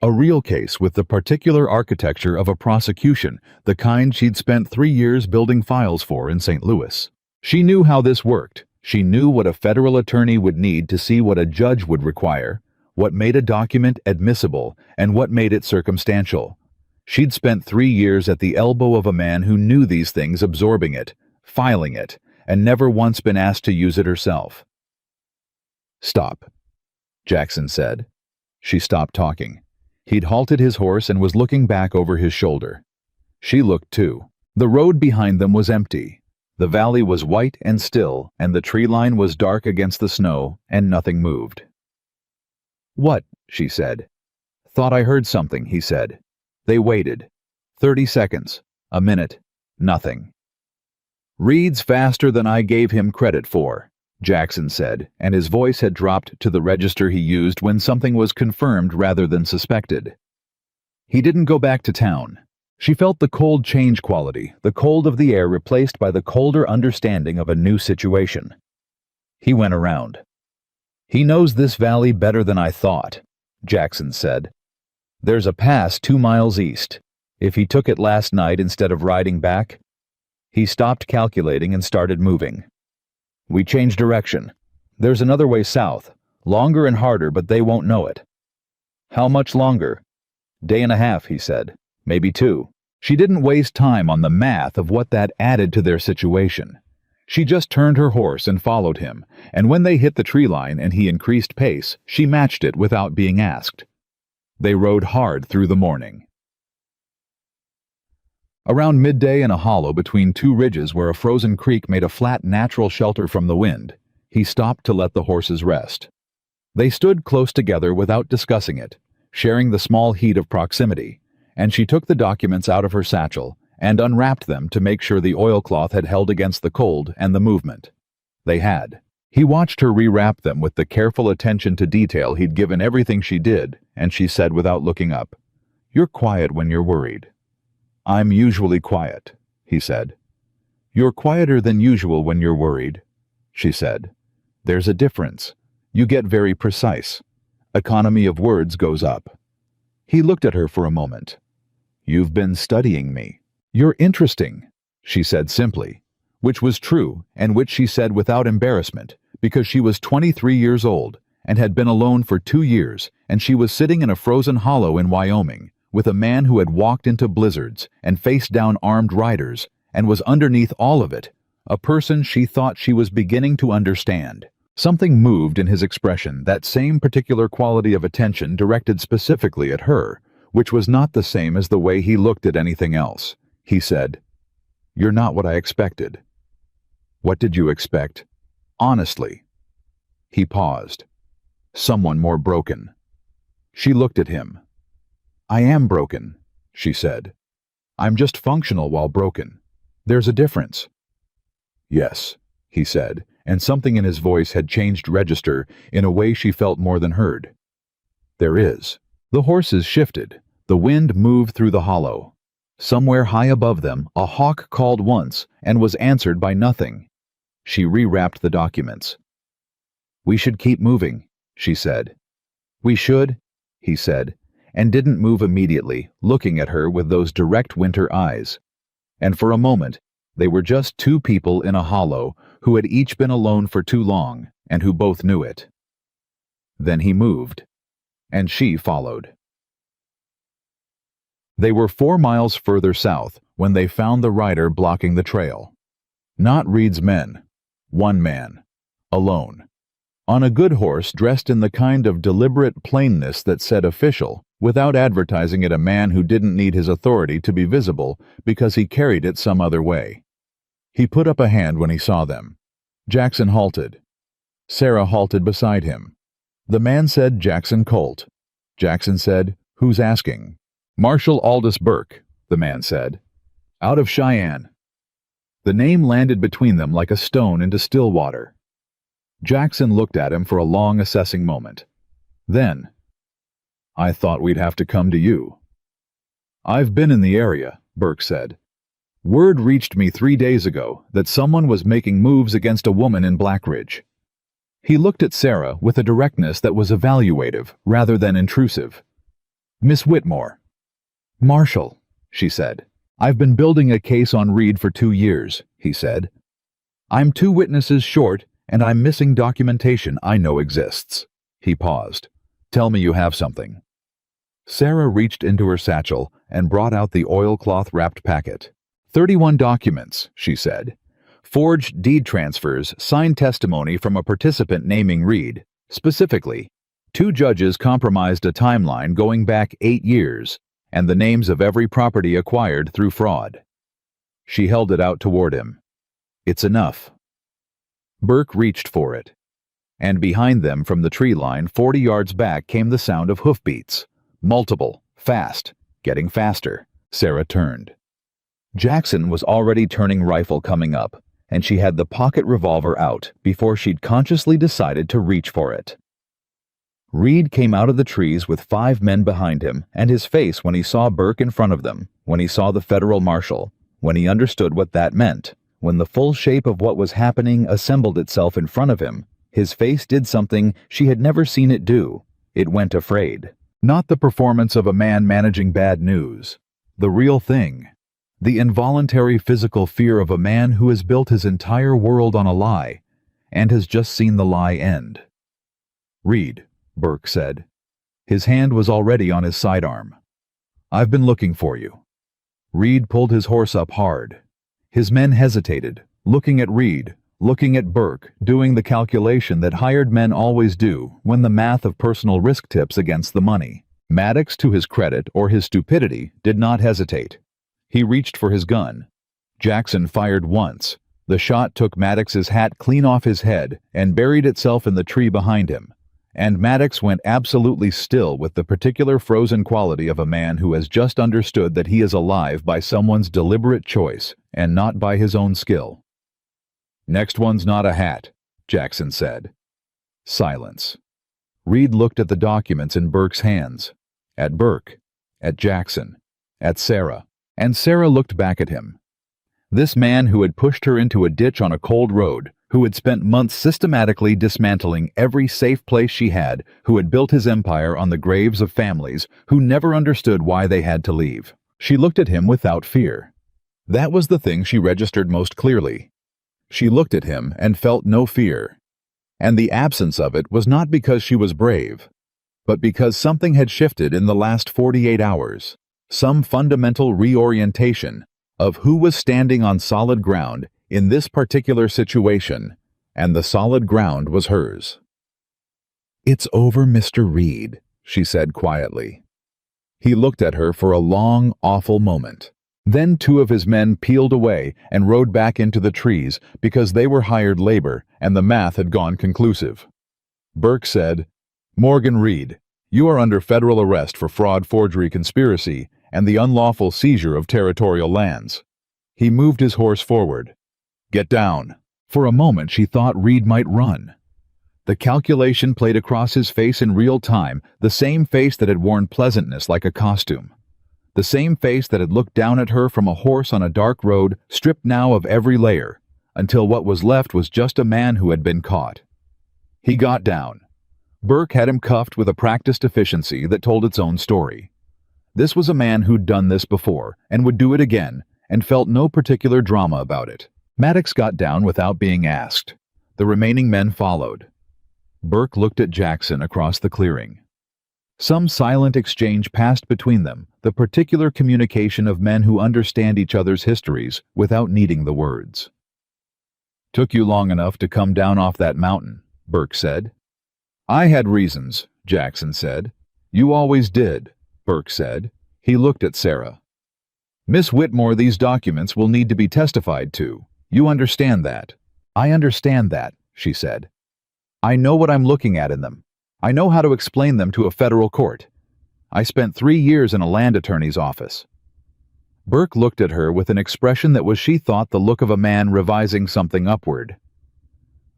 A real case with the particular architecture of a prosecution, the kind she'd spent 3 years building files for in St. Louis. She knew how this worked. She knew what a federal attorney would need to see what a judge would require, what made a document admissible, and what made it circumstantial. She'd spent 3 years at the elbow of a man who knew these things, absorbing it, filing it, and never once been asked to use it herself. "Stop," Jackson said. She stopped talking. He'd halted his horse and was looking back over his shoulder. She looked too. The road behind them was empty. The valley was white and still, and the tree line was dark against the snow, and nothing moved. "What?" she said. "Thought I heard something," he said. They waited. 30 seconds. A minute. Nothing. "Reed's faster than I gave him credit for," Jackson said, and his voice had dropped to the register he used when something was confirmed rather than suspected. He didn't go back to town. She felt the cold change quality, the cold of the air replaced by the colder understanding of a new situation. He went around. "He knows this valley better than I thought," Jackson said. "There's a pass 2 miles east. If he took it last night instead of riding back..." He stopped calculating and started moving. "We changed direction. There's another way south, longer and harder, but they won't know it." How much longer? Day and a half, he said. Maybe 2. She didn't waste time on the math of what that added to their situation. She just turned her horse and followed him, and when they hit the tree line and he increased pace, she matched it without being asked. They rode hard through the morning. Around midday in a hollow between 2 ridges where a frozen creek made a flat natural shelter from the wind, he stopped to let the horses rest. They stood close together without discussing it, sharing the small heat of proximity, and she took the documents out of her satchel and unwrapped them to make sure the oilcloth had held against the cold and the movement. They had. He watched her rewrap them with the careful attention to detail he'd given everything she did, and she said without looking up, "You're quiet when you're worried." "I'm usually quiet," he said. "You're quieter than usual when you're worried," she said. "There's a difference. You get very precise. Economy of words goes up." He looked at her for a moment. "You've been studying me." "You're interesting," she said simply, which was true and which she said without embarrassment, because she was 23 years old and had been alone for 2 years, and she was sitting in a frozen hollow in Wyoming with a man who had walked into blizzards and faced down armed riders and was underneath all of it, a person she thought she was beginning to understand. Something moved in his expression, that same particular quality of attention directed specifically at her, which was not the same as the way he looked at anything else. He said, "You're not what I expected." "What did you expect? Honestly." He paused. "Someone more broken." She looked at him. "I am broken," she said. "I'm just functional while broken. There's a difference." "Yes," he said, and something in his voice had changed register in a way she felt more than heard. "There is." The horses shifted. The wind moved through the hollow. Somewhere high above them, a hawk called once and was answered by nothing. She rewrapped the documents. "We should keep moving," she said. "We should," he said, and didn't move immediately, looking at her with those direct winter eyes. And for a moment, they were just 2 people in a hollow who had each been alone for too long, and who both knew it. Then he moved, and she followed. They were 4 miles further south when they found the rider blocking the trail. Not Reed's men. 1 man. Alone. On a good horse dressed in the kind of deliberate plainness that said official, without advertising it, a man who didn't need his authority to be visible because he carried it some other way. He put up a hand when he saw them. Jackson halted. Sarah halted beside him. The man said Jackson Colt. Jackson said, "Who's asking?" "Marshal Aldous Burke," the man said. "Out of Cheyenne." The name landed between them like a stone into still water. Jackson looked at him for a long assessing moment. Then, "I thought we'd have to come to you." "I've been in the area," Burke said. "Word reached me 3 days ago that someone was making moves against a woman in Blackridge." He looked at Sarah with a directness that was evaluative rather than intrusive. "Miss Whitmore." "Marshal," she said. "I've been building a case on Reed for 2 years," he said. "I'm 2 witnesses short, and I'm missing documentation I know exists." He paused. "Tell me you have something." Sarah reached into her satchel and brought out the oilcloth-wrapped packet. 31 documents, she said. Forged deed transfers, signed testimony from a participant naming Reed. Specifically, 2 judges compromised a timeline going back 8 years, and the names of every property acquired through fraud. She held it out toward him. "It's enough." Burke reached for it. And behind them from the tree line 40 yards back came the sound of hoofbeats. Multiple, fast, getting faster. Sarah turned. Jackson was already turning rifle coming up, and she had the pocket revolver out before she'd consciously decided to reach for it. Reed came out of the trees with 5 men behind him, and his face when he saw Burke in front of them, when he saw the federal marshal, when he understood what that meant, when the full shape of what was happening assembled itself in front of him, his face did something she had never seen it do. It went afraid. Not the performance of a man managing bad news. The real thing. The involuntary physical fear of a man who has built his entire world on a lie, and has just seen the lie end. "Reed," Burke said. His hand was already on his sidearm. "I've been looking for you." Reed pulled his horse up hard. His men hesitated, looking at Reed, looking at Burke, doing the calculation that hired men always do when the math of personal risk tips against the money. Maddox, to his credit or his stupidity, did not hesitate. He reached for his gun. Jackson fired once. The shot took Maddox's hat clean off his head and buried itself in the tree behind him. And Maddox went absolutely still with the particular frozen quality of a man who has just understood that he is alive by someone's deliberate choice and not by his own skill. "Next one's not a hat," Jackson said. Silence. Reed looked at the documents in Burke's hands. At Burke. At Jackson. At Sarah. And Sarah looked back at him. This man who had pushed her into a ditch on a cold road, who had spent months systematically dismantling every safe place she had, who had built his empire on the graves of families, who never understood why they had to leave. She looked at him without fear. That was the thing she registered most clearly. She looked at him and felt no fear. And the absence of it was not because she was brave, but because something had shifted in the last 48 hours. Some fundamental reorientation of who was standing on solid ground in this particular situation, and the solid ground was hers. "It's over, Mr. Reed," she said quietly. He looked at her for a long, awful moment. Then two of his men peeled away and rode back into the trees because they were hired labor and the math had gone conclusive. Burke said, "Morgan Reed, you are under federal arrest for fraud, forgery, conspiracy, and the unlawful seizure of territorial lands." He moved his horse forward. "Get down." For a moment she thought Reed might run. The calculation played across his face in real time, the same face that had worn pleasantness like a costume. The same face that had looked down at her from a horse on a dark road, stripped now of every layer, until what was left was just a man who had been caught. He got down. Burke had him cuffed with a practiced efficiency that told its own story. This was a man who'd done this before, and would do it again, and felt no particular drama about it. Maddox got down without being asked. The remaining men followed. Burke looked at Jackson across the clearing. Some silent exchange passed between them, the particular communication of men who understand each other's histories without needing the words. "Took you long enough to come down off that mountain," Burke said. "I had reasons," Jackson said. "You always did," Burke said. He looked at Sarah. "Miss Whitmore, these documents will need to be testified to. You understand that?" "I understand that," she said. "I know what I'm looking at in them. I know how to explain them to a federal court. I spent 3 years in a land attorney's office." Burke looked at her with an expression that was, she thought, the look of a man revising something upward.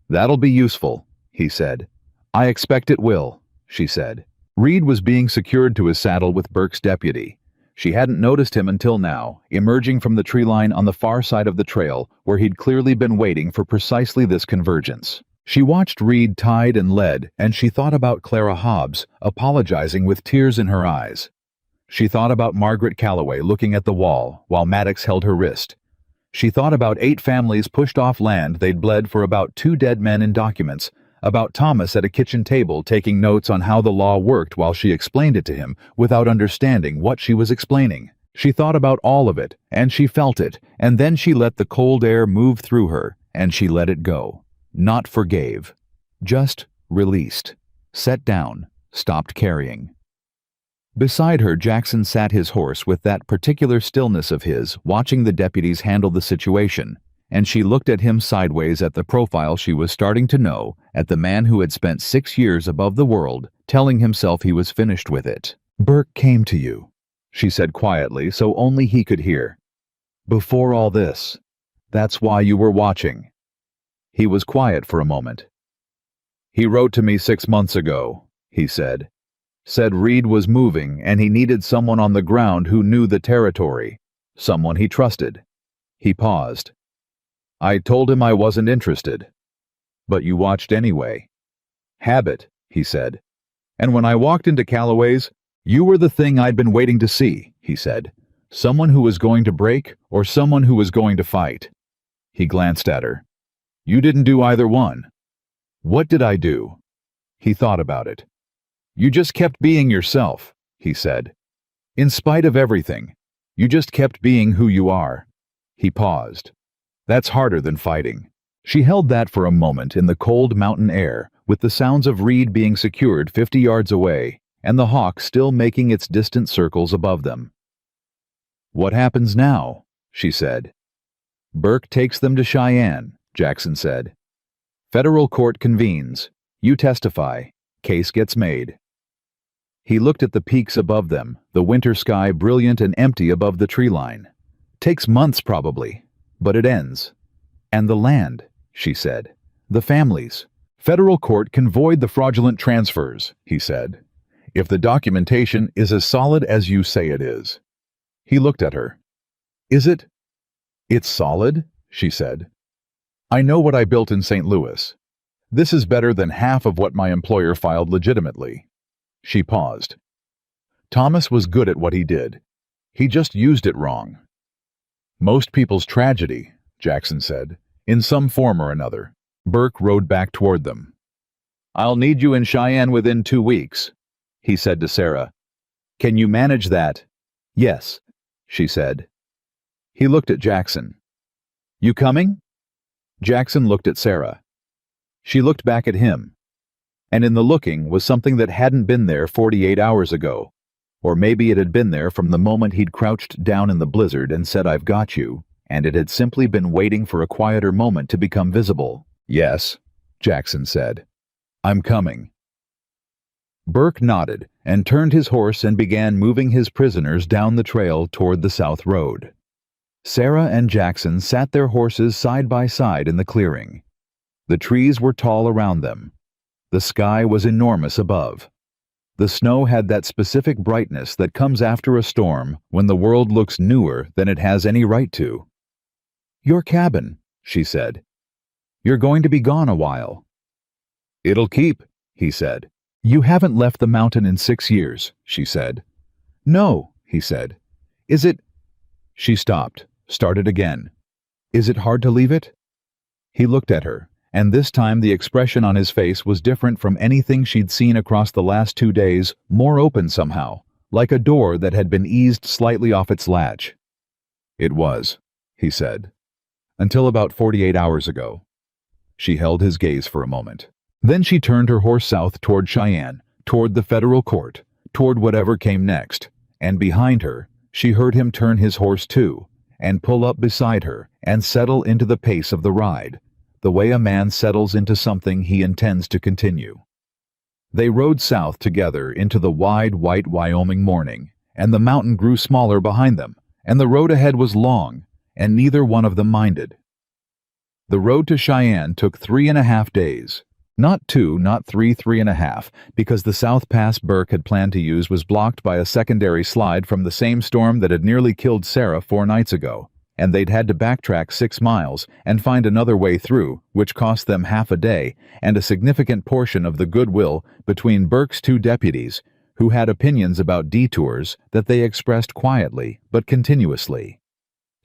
"That'll be useful," he said. "I expect it will," she said. Reed was being secured to his saddle with Burke's deputy. She hadn't noticed him until now, emerging from the tree line on the far side of the trail, where he'd clearly been waiting for precisely this convergence. She watched Reed tied and led, and she thought about Clara Hobbs, apologizing with tears in her eyes. She thought about Margaret Calloway looking at the wall while Maddox held her wrist. She thought about 8 families pushed off land they'd bled for, about 2 dead men in documents, about Thomas at a kitchen table taking notes on how the law worked while she explained it to him without understanding what she was explaining. She thought about all of it, and she felt it, and then she let the cold air move through her, and she let it go. Not forgave. Just released. Set down. Stopped carrying. Beside her, Jackson sat his horse with that particular stillness of his, watching the deputies handle the situation, and she looked at him sideways at the profile she was starting to know, at the man who had spent 6 years above the world, telling himself he was finished with it. "Burke came to you," she said quietly so only he could hear. "Before all this. That's why you were watching." He was quiet for a moment. "He wrote to me 6 months ago," he said. "Said Reed was moving and he needed someone on the ground who knew the territory, someone he trusted." He paused. "I told him I wasn't interested." "But you watched anyway." "Habit," he said. "And when I walked into Calloway's, you were the thing I'd been waiting to see," he said. "Someone who was going to break or someone who was going to fight." He glanced at her. "You didn't do either one." "What did I do?" He thought about it. You just kept being yourself, he said. In spite of everything, you just kept being who you are. He paused. That's harder than fighting. She held that for a moment in the cold mountain air, with the sounds of reed being secured 50 yards away, and the hawk still making its distant circles above them. What happens now? She said. Burke takes them to Cheyenne, Jackson said. Federal court convenes. You testify. Case gets made. He looked at the peaks above them, the winter sky brilliant and empty above the tree line. Takes months probably, but it ends. And the land, she said. The families. Federal court can void the fraudulent transfers, he said, if the documentation is as solid as you say it is. He looked at her. Is it? It's solid, she said. I know what I built in St. Louis. This is better than half of what my employer filed legitimately. She paused. Thomas was good at what he did. He just used it wrong. Most people's tragedy, Jackson said, in some form or another. Burke rode back toward them. I'll need you in Cheyenne within 2 weeks, he said to Sarah. Can you manage that? Yes, she said. He looked at Jackson. You coming? Jackson looked at Sarah. She looked back at him. And in the looking was something that hadn't been there 48 hours ago. Or maybe it had been there from the moment he'd crouched down in the blizzard and said, I've got you, and it had simply been waiting for a quieter moment to become visible. Yes, Jackson said. I'm coming. Burke nodded and turned his horse and began moving his prisoners down the trail toward the south road. Sarah and Jackson sat their horses side by side in the clearing. The trees were tall around them. The sky was enormous above. The snow had that specific brightness that comes after a storm when the world looks newer than it has any right to. Your cabin, she said. You're going to be gone a while. It'll keep, he said. You haven't left the mountain in 6 years, she said. No, he said. Is it? She stopped, started again. Is it hard to leave it? He looked at her, and this time the expression on his face was different from anything she'd seen across the last 2 days, more open somehow, like a door that had been eased slightly off its latch. It was, he said. Until about 48 hours ago. She held his gaze for a moment. Then she turned her horse south toward Cheyenne, toward the federal court, toward whatever came next, and behind her, she heard him turn his horse too, and pull up beside her, and settle into the pace of the ride, the way a man settles into something he intends to continue. They rode south together into the wide, white Wyoming morning, and the mountain grew smaller behind them, and the road ahead was long, and neither one of them minded. The road to Cheyenne took 3.5 days. Not 2, not 3, 3.5, because the South Pass Burke had planned to use was blocked by a secondary slide from the same storm that had nearly killed Sarah 4 nights ago, and they'd had to backtrack 6 miles and find another way through, which cost them half a day and a significant portion of the goodwill between Burke's 2 deputies, who had opinions about detours that they expressed quietly but continuously.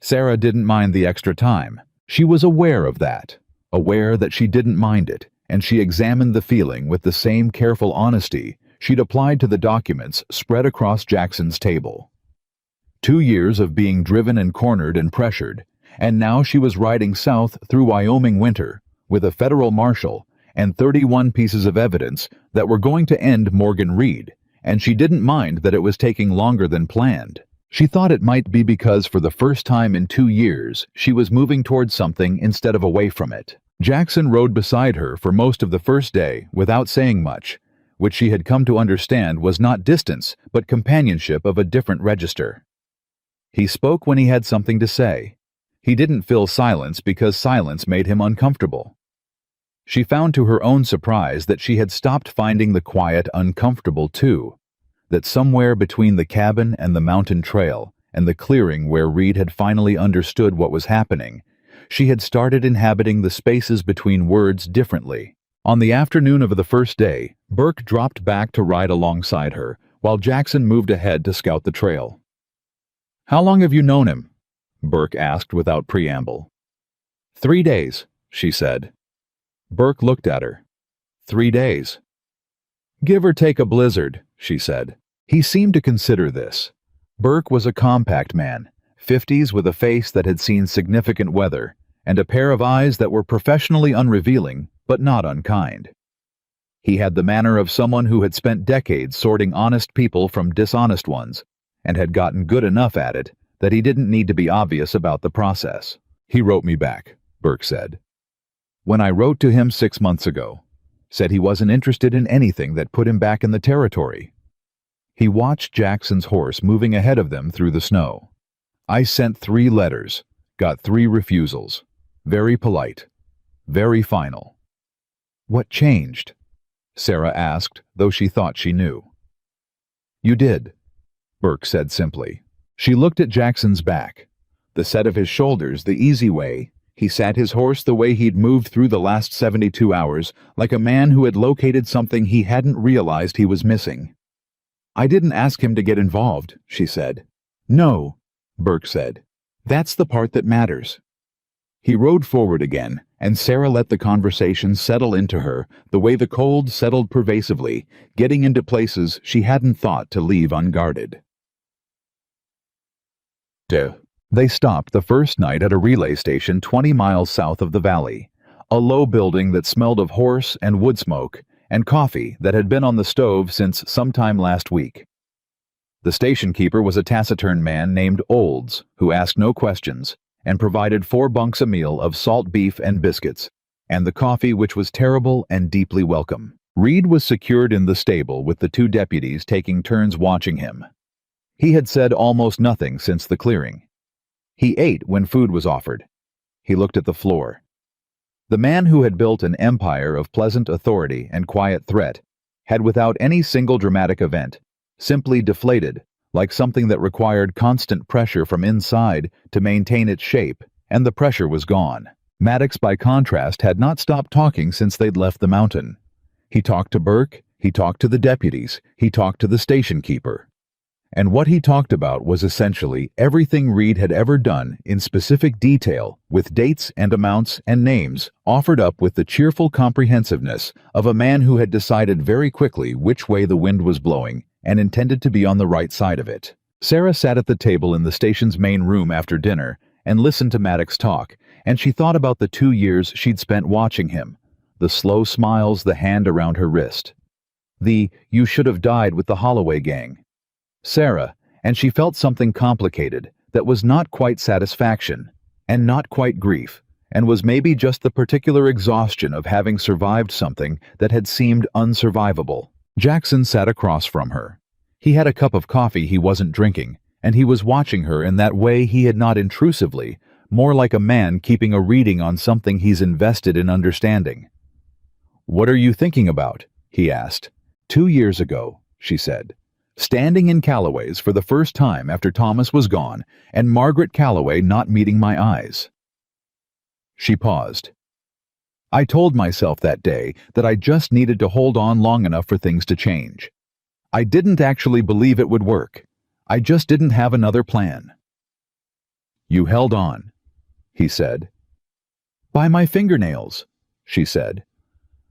Sarah didn't mind the extra time. She was aware of that, aware that she didn't mind it, and she examined the feeling with the same careful honesty she'd applied to the documents spread across Jackson's table. 2 years of being driven and cornered and pressured, and now she was riding south through Wyoming winter with a federal marshal and 31 pieces of evidence that were going to end Morgan Reed, and she didn't mind that it was taking longer than planned. She thought it might be because for the first time in 2 years she was moving towards something instead of away from it. Jackson rode beside her for most of the first day without saying much, which she had come to understand was not distance but companionship of a different register. He spoke when he had something to say. He didn't fill silence because silence made him uncomfortable. She found to her own surprise that she had stopped finding the quiet uncomfortable too, that somewhere between the cabin and the mountain trail and the clearing where Reed had finally understood what was happening, she had started inhabiting the spaces between words differently. On the afternoon of the first day, Burke dropped back to ride alongside her, while Jackson moved ahead to scout the trail. "How long have you known him?" Burke asked without preamble. 3 days, she said. Burke looked at her. 3 days. Give or take a blizzard, she said. He seemed to consider this. Burke was a compact man, 50s with a face that had seen significant weather, and a pair of eyes that were professionally unrevealing, but not unkind. He had the manner of someone who had spent decades sorting honest people from dishonest ones, and had gotten good enough at it that he didn't need to be obvious about the process. He wrote me back, Burke said. When I wrote to him 6 months ago, said he wasn't interested in anything that put him back in the territory. He watched Jackson's horse moving ahead of them through the snow. I sent 3 letters, got 3 refusals. Very polite, very final. What changed? Sarah asked, though she thought she knew. You did, Burke said simply. She looked at Jackson's back, the set of his shoulders the easy way. He sat his horse the way he'd moved through the last 72 hours, like a man who had located something he hadn't realized he was missing. I didn't ask him to get involved, she said. No, Burke said. That's the part that matters. He rode forward again, and Sarah let the conversation settle into her the way the cold settled pervasively, getting into places she hadn't thought to leave unguarded. They stopped the first night at a relay station 20 miles south of the valley, a low building that smelled of horse and wood smoke and coffee that had been on the stove since sometime last week. The station keeper was a taciturn man named Olds, who asked no questions and provided 4 bunks a meal of salt beef and biscuits, and the coffee which was terrible and deeply welcome. Reed was secured in the stable with the 2 deputies taking turns watching him. He had said almost nothing since the clearing. He ate when food was offered. He looked at the floor. The man who had built an empire of pleasant authority and quiet threat had, without any single dramatic event, simply deflated, like something that required constant pressure from inside to maintain its shape, and the pressure was gone. Maddox, by contrast, had not stopped talking since they'd left the mountain. He talked to Burke, he talked to the deputies, he talked to the station keeper. And what he talked about was essentially everything Reed had ever done in specific detail, with dates and amounts and names, offered up with the cheerful comprehensiveness of a man who had decided very quickly which way the wind was blowing and intended to be on the right side of it. Sarah sat at the table in the station's main room after dinner and listened to Maddox talk, and she thought about the 2 years she'd spent watching him, the slow smiles, the hand around her wrist. The "you should have died with the Holloway gang." Sarah, and she felt something complicated that was not quite satisfaction, and not quite grief, and was maybe just the particular exhaustion of having survived something that had seemed unsurvivable. Jackson sat across from her. He had a cup of coffee he wasn't drinking, and he was watching her in that way he had not intrusively, more like a man keeping a reading on something he's invested in understanding. "What are you thinking about?" he asked. 2 years ago, she said. Standing in Calloway's for the first time after Thomas was gone, and Margaret Calloway not meeting my eyes. She paused. I told myself that day that I just needed to hold on long enough for things to change. I didn't actually believe it would work. I just didn't have another plan. You held on, he said. By my fingernails, she said.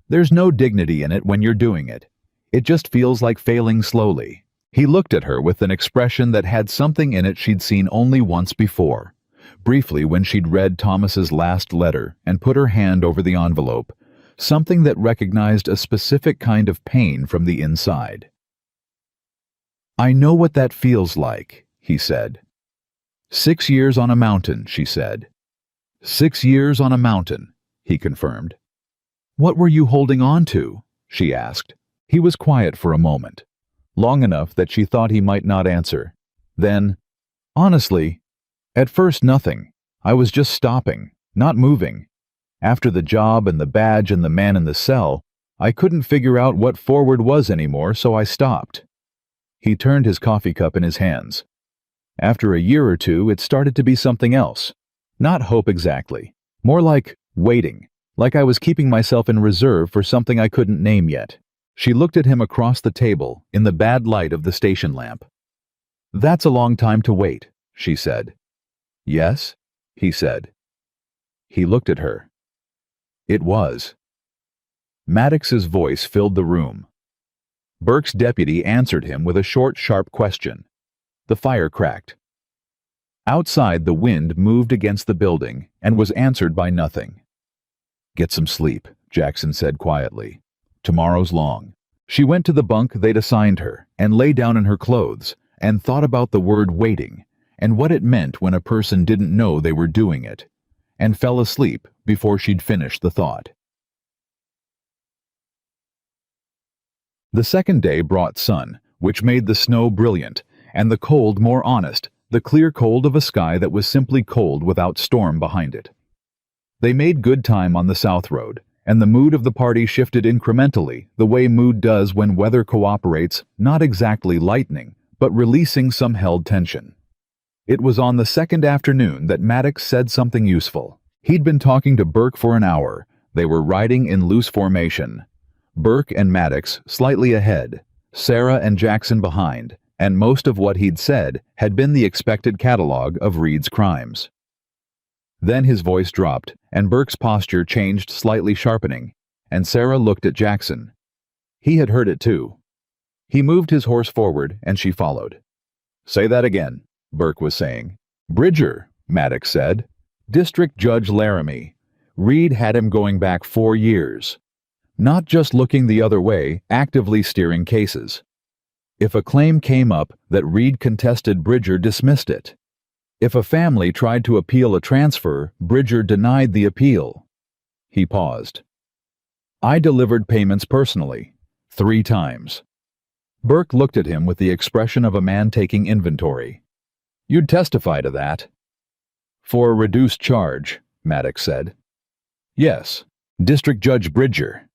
There's no dignity in it when you're doing it. It just feels like failing slowly. He looked at her with an expression that had something in it she'd seen only once before, briefly when she'd read Thomas's last letter and put her hand over the envelope, something that recognized a specific kind of pain from the inside. I know what that feels like, he said. 6 years on a mountain, she said. 6 years on a mountain, he confirmed. What were you holding on to? She asked. He was quiet for a moment, long enough that she thought he might not answer. Then, honestly, at first nothing. I was just stopping, not moving. After the job and the badge and the man in the cell, I couldn't figure out what forward was anymore, so I stopped. He turned his coffee cup in his hands. After a year or two, it started to be something else. Not hope exactly. More like waiting, like I was keeping myself in reserve for something I couldn't name yet. She looked at him across the table in the bad light of the station lamp. That's a long time to wait, she said. Yes, he said. He looked at her. It was. Maddox's voice filled the room. Burke's deputy answered him with a short, sharp question. The fire cracked. Outside, the wind moved against the building and was answered by nothing. "Get some sleep," Jackson said quietly. "Tomorrow's long." She went to the bunk they'd assigned her and lay down in her clothes and thought about the word waiting and what it meant when a person didn't know they were doing it, and fell asleep before she'd finished the thought. The second day brought sun, which made the snow brilliant, and the cold more honest, the clear cold of a sky that was simply cold without storm behind it. They made good time on the South Road, and the mood of the party shifted incrementally, the way mood does when weather cooperates, not exactly lightening, but releasing some held tension. It was on the second afternoon that Maddox said something useful. He'd been talking to Burke for an hour. They were riding in loose formation. Burke and Maddox slightly ahead, Sarah and Jackson behind, and most of what he'd said had been the expected catalog of Reed's crimes. Then his voice dropped, and Burke's posture changed, slightly sharpening, and Sarah looked at Jackson. He had heard it too. He moved his horse forward, and she followed. "Say that again," Burke was saying. "Bridger," Maddox said. "District Judge Laramie. Reed had him going back 4 years. Not just looking the other way, actively steering cases. If a claim came up that Reed contested, Bridger dismissed it. If a family tried to appeal a transfer, Bridger denied the appeal." He paused. "I delivered payments personally, 3 times. Burke looked at him with the expression of a man taking inventory. "You'd testify to that?" "For a reduced charge," Maddox said. "Yes, District Judge Bridger."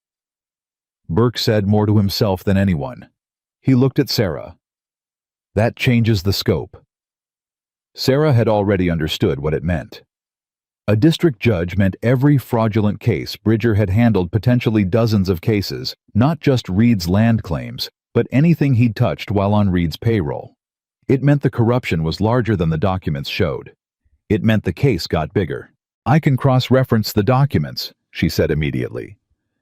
Burke said more to himself than anyone. He looked at Sarah. "That changes the scope." Sarah had already understood what it meant. A district judge meant every fraudulent case. Bridger had handled potentially dozens of cases, not just Reed's land claims, but anything he'd touched while on Reed's payroll. It meant the corruption was larger than the documents showed. It meant the case got bigger. "I can cross-reference the documents," she said immediately.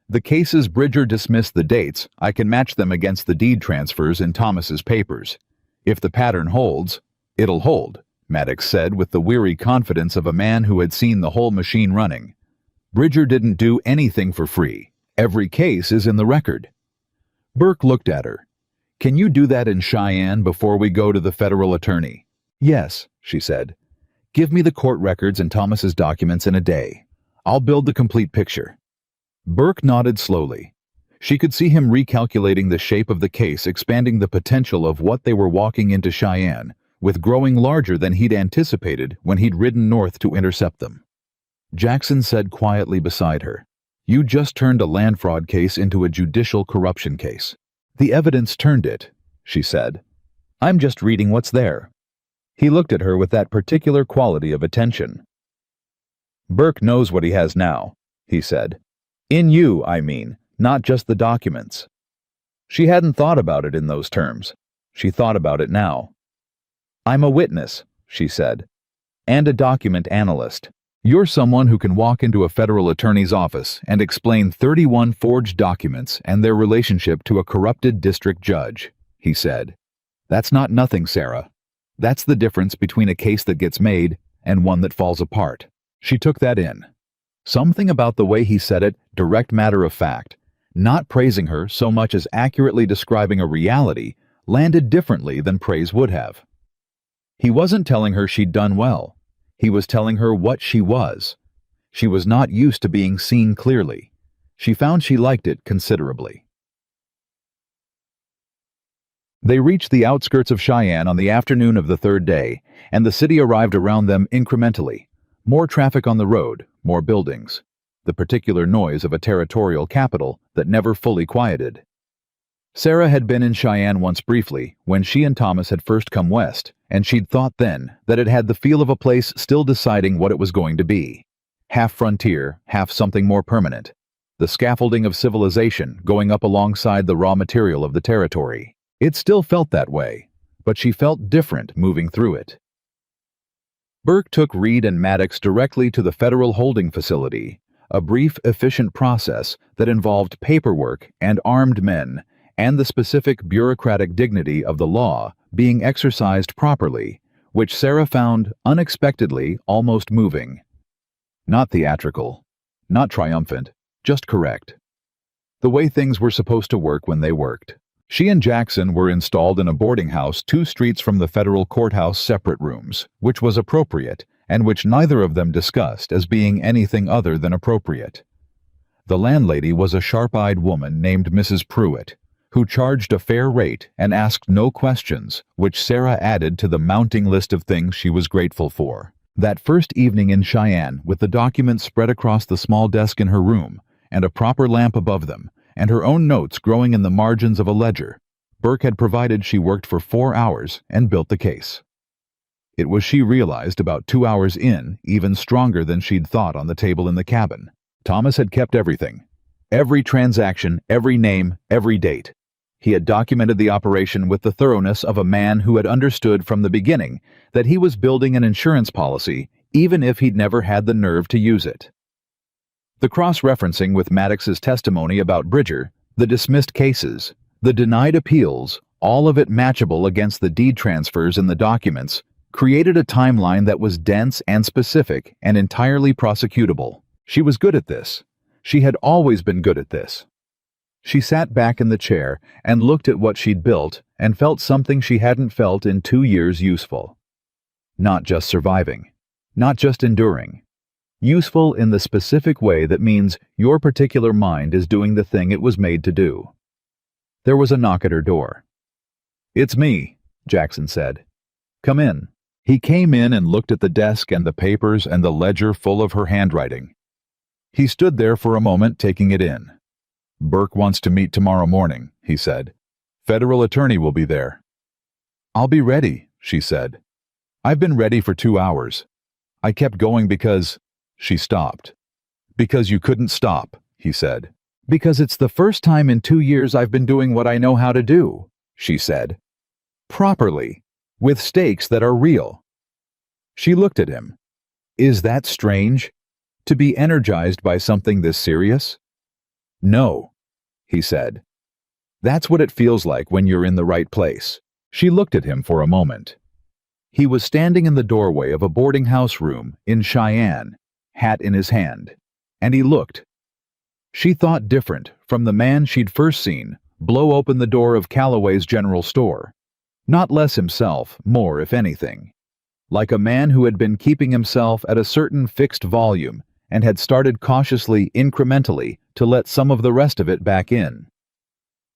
"The cases Bridger dismissed, the dates, I can match them against the deed transfers in Thomas's papers. If the pattern holds, it'll hold," Maddox said with the weary confidence of a man who had seen the whole machine running. "Bridger didn't do anything for free. Every case is in the record." Burke looked at her. "Can you do that in Cheyenne before we go to the federal attorney?" "Yes," she said. "Give me the court records and Thomas's documents in a day. I'll build the complete picture." Burke nodded slowly. She could see him recalculating the shape of the case, expanding the potential of what they were walking into Cheyenne, with growing larger than he'd anticipated when he'd ridden north to intercept them. Jackson said quietly beside her, "You just turned a land fraud case into a judicial corruption case." "The evidence turned it," she said. "I'm just reading what's there." He looked at her with that particular quality of attention. "Burke knows what he has now," he said. "In you, I mean, not just the documents." She hadn't thought about it in those terms. She thought about it now. "I'm a witness," she said, "and a document analyst. You're someone who can walk into a federal attorney's office and explain 31 forged documents and their relationship to a corrupted district judge," he said. "That's not nothing, Sarah. That's the difference between a case that gets made and one that falls apart." She took that in. Something about the way he said it, direct matter of fact, not praising her so much as accurately describing a reality, landed differently than praise would have. He wasn't telling her she'd done well. He was telling her what she was. She was not used to being seen clearly. She found she liked it considerably. They reached the outskirts of Cheyenne on the afternoon of the third day, and the city arrived around them incrementally. More traffic on the road, more buildings. The particular noise of a territorial capital that never fully quieted. Sarah had been in Cheyenne once briefly, when she and Thomas had first come west, and she'd thought then that it had the feel of a place still deciding what it was going to be. Half frontier, half something more permanent. The scaffolding of civilization going up alongside the raw material of the territory. It still felt that way, but she felt different moving through it. Burke took Reed and Maddox directly to the federal holding facility, a brief, efficient process that involved paperwork and armed men, and the specific bureaucratic dignity of the law being exercised properly, which Sarah found unexpectedly almost moving. Not theatrical, not triumphant, just correct. The way things were supposed to work when they worked. She and Jackson were installed in a boarding house 2 streets from the federal courthouse separate rooms, which was appropriate, and which neither of them discussed as being anything other than appropriate. The landlady was a sharp-eyed woman named Mrs. Pruitt, who charged a fair rate and asked no questions, which Sarah added to the mounting list of things she was grateful for. That first evening in Cheyenne, with the documents spread across the small desk in her room, and a proper lamp above them, and her own notes growing in the margins of a ledger, Burke had provided she worked for 4 hours and built the case. It was, she realized about 2 hours in, even stronger than she'd thought on the table in the cabin. Thomas had kept everything. Every transaction, every name, every date. He had documented the operation with the thoroughness of a man who had understood from the beginning that he was building an insurance policy, even if he'd never had the nerve to use it. The cross-referencing with Maddox's testimony about Bridger, the dismissed cases, the denied appeals, all of it matchable against the deed transfers in the documents, created a timeline that was dense and specific and entirely prosecutable. She was good at this. She had always been good at this. She sat back in the chair and looked at what she'd built and felt something she hadn't felt in 2 years useful. Not just surviving. Not just enduring. Useful in the specific way that means your particular mind is doing the thing it was made to do. There was a knock at her door. "It's me," Jackson said. "Come in." He came in and looked at the desk and the papers and the ledger full of her handwriting. He stood there for a moment taking it in. "Burke wants to meet tomorrow morning," he said. "Federal attorney will be there." "I'll be ready," she said. "I've been ready for 2 hours. I kept going because—" She stopped. "Because you couldn't stop," he said. "Because it's the first time in 2 years I've been doing what I know how to do," she said. "Properly, with stakes that are real." She looked at him. "Is that strange? To be energized by something this serious?" "No," he said. "That's what it feels like when you're in the right place." She looked at him for a moment. He was standing in the doorway of a boarding house room in Cheyenne, hat in his hand, and he looked. She thought different from the man she'd first seen blow open the door of Callaway's general store. Not less himself, more if anything. Like a man who had been keeping himself at a certain fixed volume and had started cautiously, incrementally, to let some of the rest of it back in.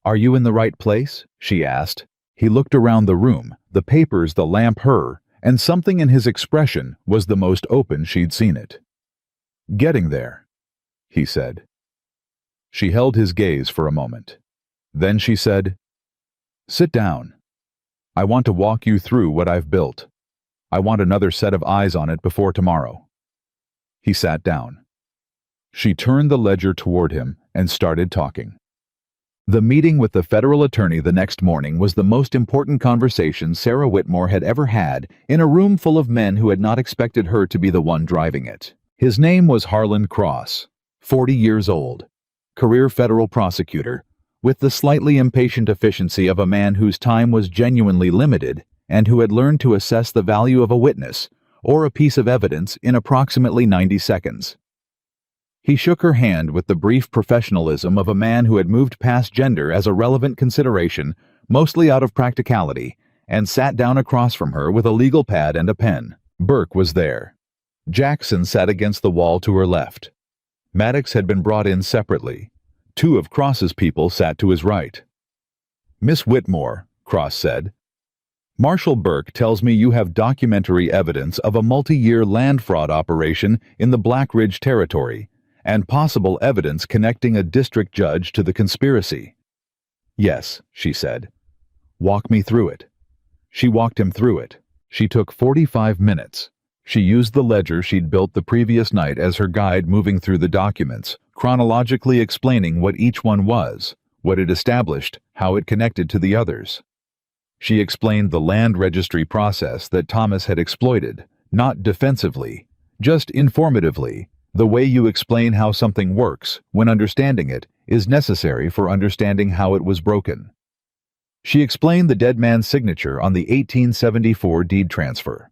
"Are you in the right place?" she asked. He looked around the room, the papers, the lamp, her, and something in his expression was the most open she'd seen it. "Getting there," he said. She held his gaze for a moment. Then she said, "Sit down. I want to walk you through what I've built. I want another set of eyes on it before tomorrow." He sat down. She turned the ledger toward him and started talking. The meeting with the federal attorney the next morning was the most important conversation Sarah Whitmore had ever had in a room full of men who had not expected her to be the one driving it. His name was Harlan Cross, 40 years old, career federal prosecutor, with the slightly impatient efficiency of a man whose time was genuinely limited and who had learned to assess the value of a witness or a piece of evidence in approximately 90 seconds. He shook her hand with the brief professionalism of a man who had moved past gender as a relevant consideration, mostly out of practicality, and sat down across from her with a legal pad and a pen. Burke was there. Jackson sat against the wall to her left. Maddox had been brought in separately. 2 of Cross's people sat to his right. "Miss Whitmore," Cross said, "Marshal Burke tells me you have documentary evidence of a multi-year land fraud operation in the Black Ridge Territory, and possible evidence connecting a district judge to the conspiracy." "Yes," she said. "Walk me through it." She walked him through it. She took 45 minutes. She used the ledger she'd built the previous night as her guide, moving through the documents, chronologically explaining what each one was, what it established, how it connected to the others. She explained the land registry process that Thomas had exploited, not defensively, just informatively, The way you explain how something works, when understanding it, is necessary for understanding how it was broken. She explained the dead man's signature on the 1874 deed transfer.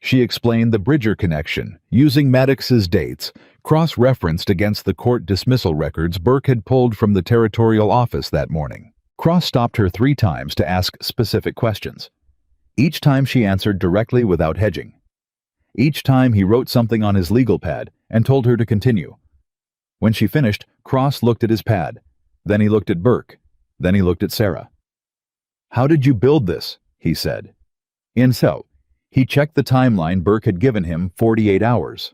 She explained the Bridger connection, using Maddox's dates, cross-referenced against the court dismissal records Burke had pulled from the territorial office that morning. Cross stopped her 3 times to ask specific questions. Each time she answered directly without hedging. Each time he wrote something on his legal pad and told her to continue. When she finished, Cross looked at his pad. Then he looked at Burke. Then he looked at Sarah. "How did you build this?" he said. He checked the timeline Burke had given him, 48 hours.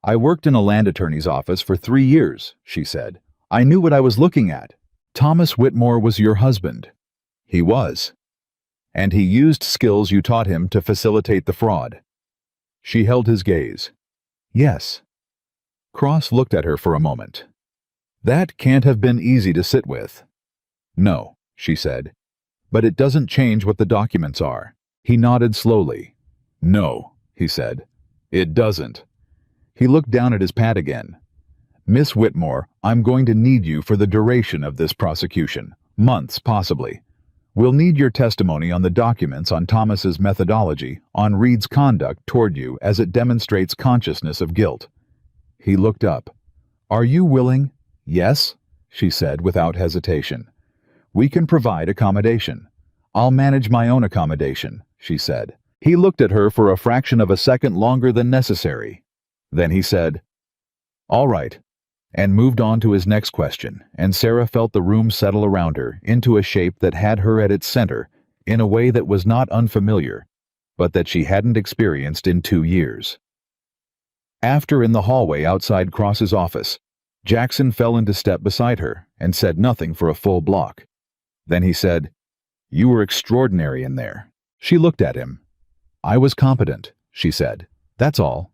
"I worked in a land attorney's office for 3 years, she said. "I knew what I was looking at. Thomas Whitmore was your husband." "He was. And he used skills you taught him to facilitate the fraud." She held his gaze. "Yes." Cross looked at her for a moment. "That can't have been easy to sit with." "No," she said. "But it doesn't change what the documents are." He nodded slowly. "No," he said. "It doesn't." He looked down at his pad again. "Miss Whitmore, I'm going to need you for the duration of this prosecution. Months, possibly. We'll need your testimony on the documents, on Thomas's methodology, on Reed's conduct toward you as it demonstrates consciousness of guilt." He looked up. "Are you willing?" "Yes," she said without hesitation. "We can provide accommodation." "I'll manage my own accommodation," she said. He looked at her for a fraction of a second longer than necessary. Then he said, "All right," and moved on to his next question, and Sarah felt the room settle around her into a shape that had her at its center in a way that was not unfamiliar, but that she hadn't experienced in 2 years. After, in the hallway outside Cross's office, Jackson fell into step beside her and said nothing for a full block. Then he said, "You were extraordinary in there." She looked at him. "I was competent," she said. "That's all."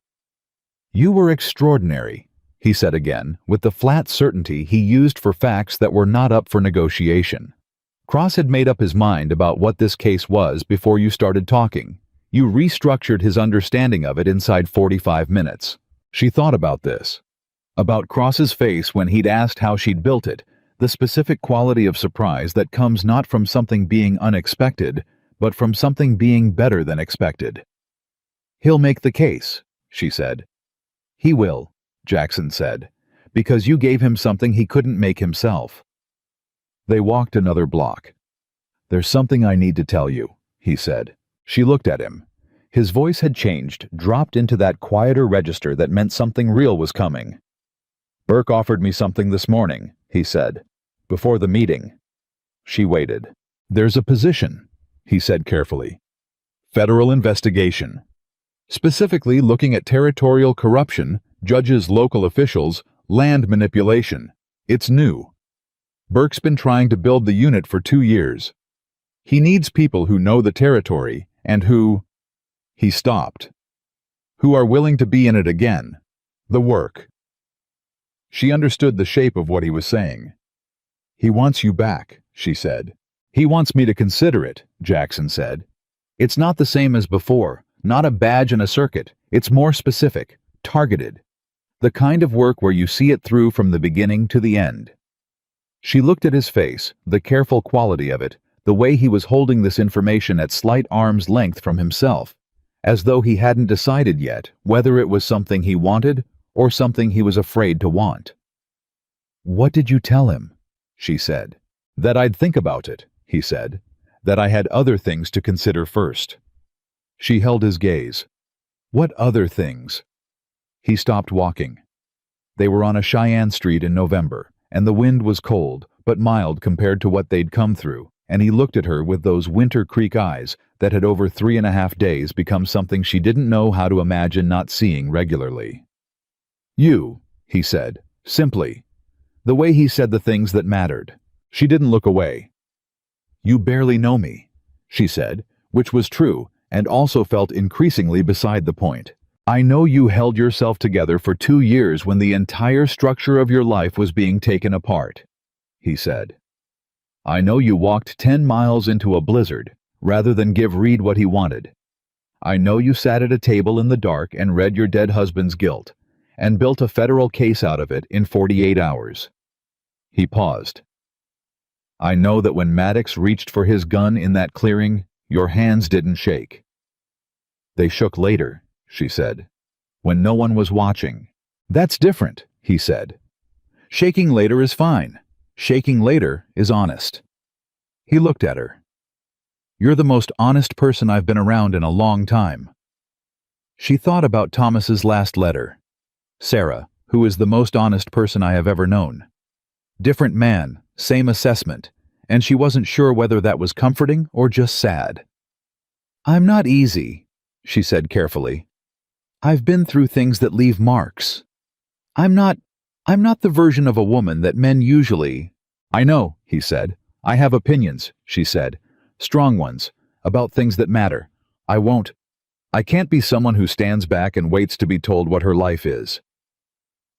"You were extraordinary," he said again, with the flat certainty he used for facts that were not up for negotiation. Cross had made up his mind about what this case was before you started talking. You restructured his understanding of it inside 45 minutes. She thought about this. About Cross's face when he'd asked how she'd built it, the specific quality of surprise that comes not from something being unexpected, but from something being better than expected. "He'll make the case," she said. "He will," Jackson said, "because you gave him something he couldn't make himself." They walked another block. "There's something I need to tell you," he said. She looked at him. His voice had changed, dropped into that quieter register that meant something real was coming. "Burke offered me something this morning," he said, "before the meeting." She waited. "There's a position," he said carefully. "Federal investigation. Specifically looking at territorial corruption, judges, local officials, land manipulation. It's new. Burke's been trying to build the unit for 2 years. He needs people who know the territory and who—" He stopped. "Who are willing to be in it again. The work." She understood the shape of what he was saying. "He wants you back," she said. "He wants me to consider it," Jackson said. "It's not the same as before, not a badge and a circuit. It's more specific, targeted. The kind of work where you see it through from the beginning to the end." She looked at his face, the careful quality of it, the way he was holding this information at slight arm's length from himself, as though he hadn't decided yet whether it was something he wanted or something he was afraid to want. "What did you tell him?" she said. "That I'd think about it," he said. "That I had other things to consider first." She held his gaze. "What other things?" He stopped walking. They were on a Cheyenne street in November, and the wind was cold, but mild compared to what they'd come through, and he looked at her with those Winter Creek eyes that had over 3.5 days become something she didn't know how to imagine not seeing regularly. "You," he said, simply. The way he said the things that mattered. She didn't look away. "You barely know me," she said, which was true, and also felt increasingly beside the point. "I know you held yourself together for 2 years when the entire structure of your life was being taken apart," he said. "I know you walked 10 miles into a blizzard rather than give Reed what he wanted. I know you sat at a table in the dark and read your dead husband's guilt, and built a federal case out of it in 48 hours. He paused. I know that when Maddox reached for his gun in that clearing, your hands didn't shake. They shook later, she said, when no one was watching. That's different, he said. Shaking later is fine. Shaking later is honest. He looked at her. You're the most honest person I've been around in a long time. She thought about Thomas's last letter. Sarah, who is the most honest person I have ever known. Different man, same assessment, and she wasn't sure whether that was comforting or just sad. I'm not easy, she said carefully. I've been through things that leave marks. I'm not the version of a woman that men usually... I know, he said. I have opinions, she said. Strong ones, about things that matter. I can't be someone who stands back and waits to be told what her life is.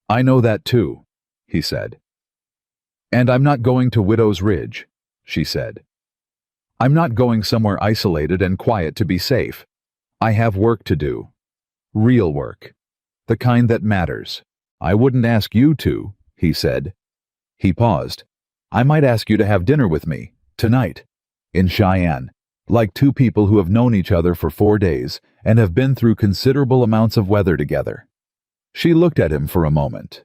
I know that too, he said. And I'm not going to Widow's Ridge, she said. I'm not going somewhere isolated and quiet to be safe. I have work to do. Real work. The kind that matters. I wouldn't ask you to, he said. He paused. I might ask you to have dinner with me, tonight, in Cheyenne, like two people who have known each other for 4 days and have been through considerable amounts of weather together. She looked at him for a moment.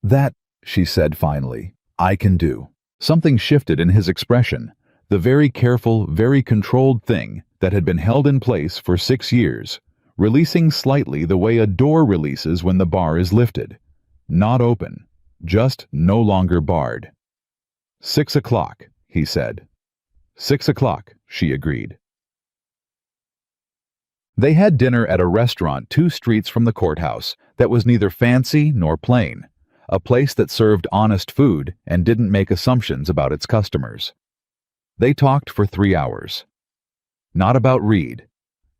That, she said finally, I can do. Something shifted in his expression, the very careful, very controlled thing that had been held in place for 6 years, releasing slightly the way a door releases when the bar is lifted. Not open, just no longer barred. 6 o'clock, he said. 6 o'clock, she agreed. They had dinner at a restaurant 2 streets from the courthouse that was neither fancy nor plain, a place that served honest food and didn't make assumptions about its customers. They talked for 3 hours. Not about Reed,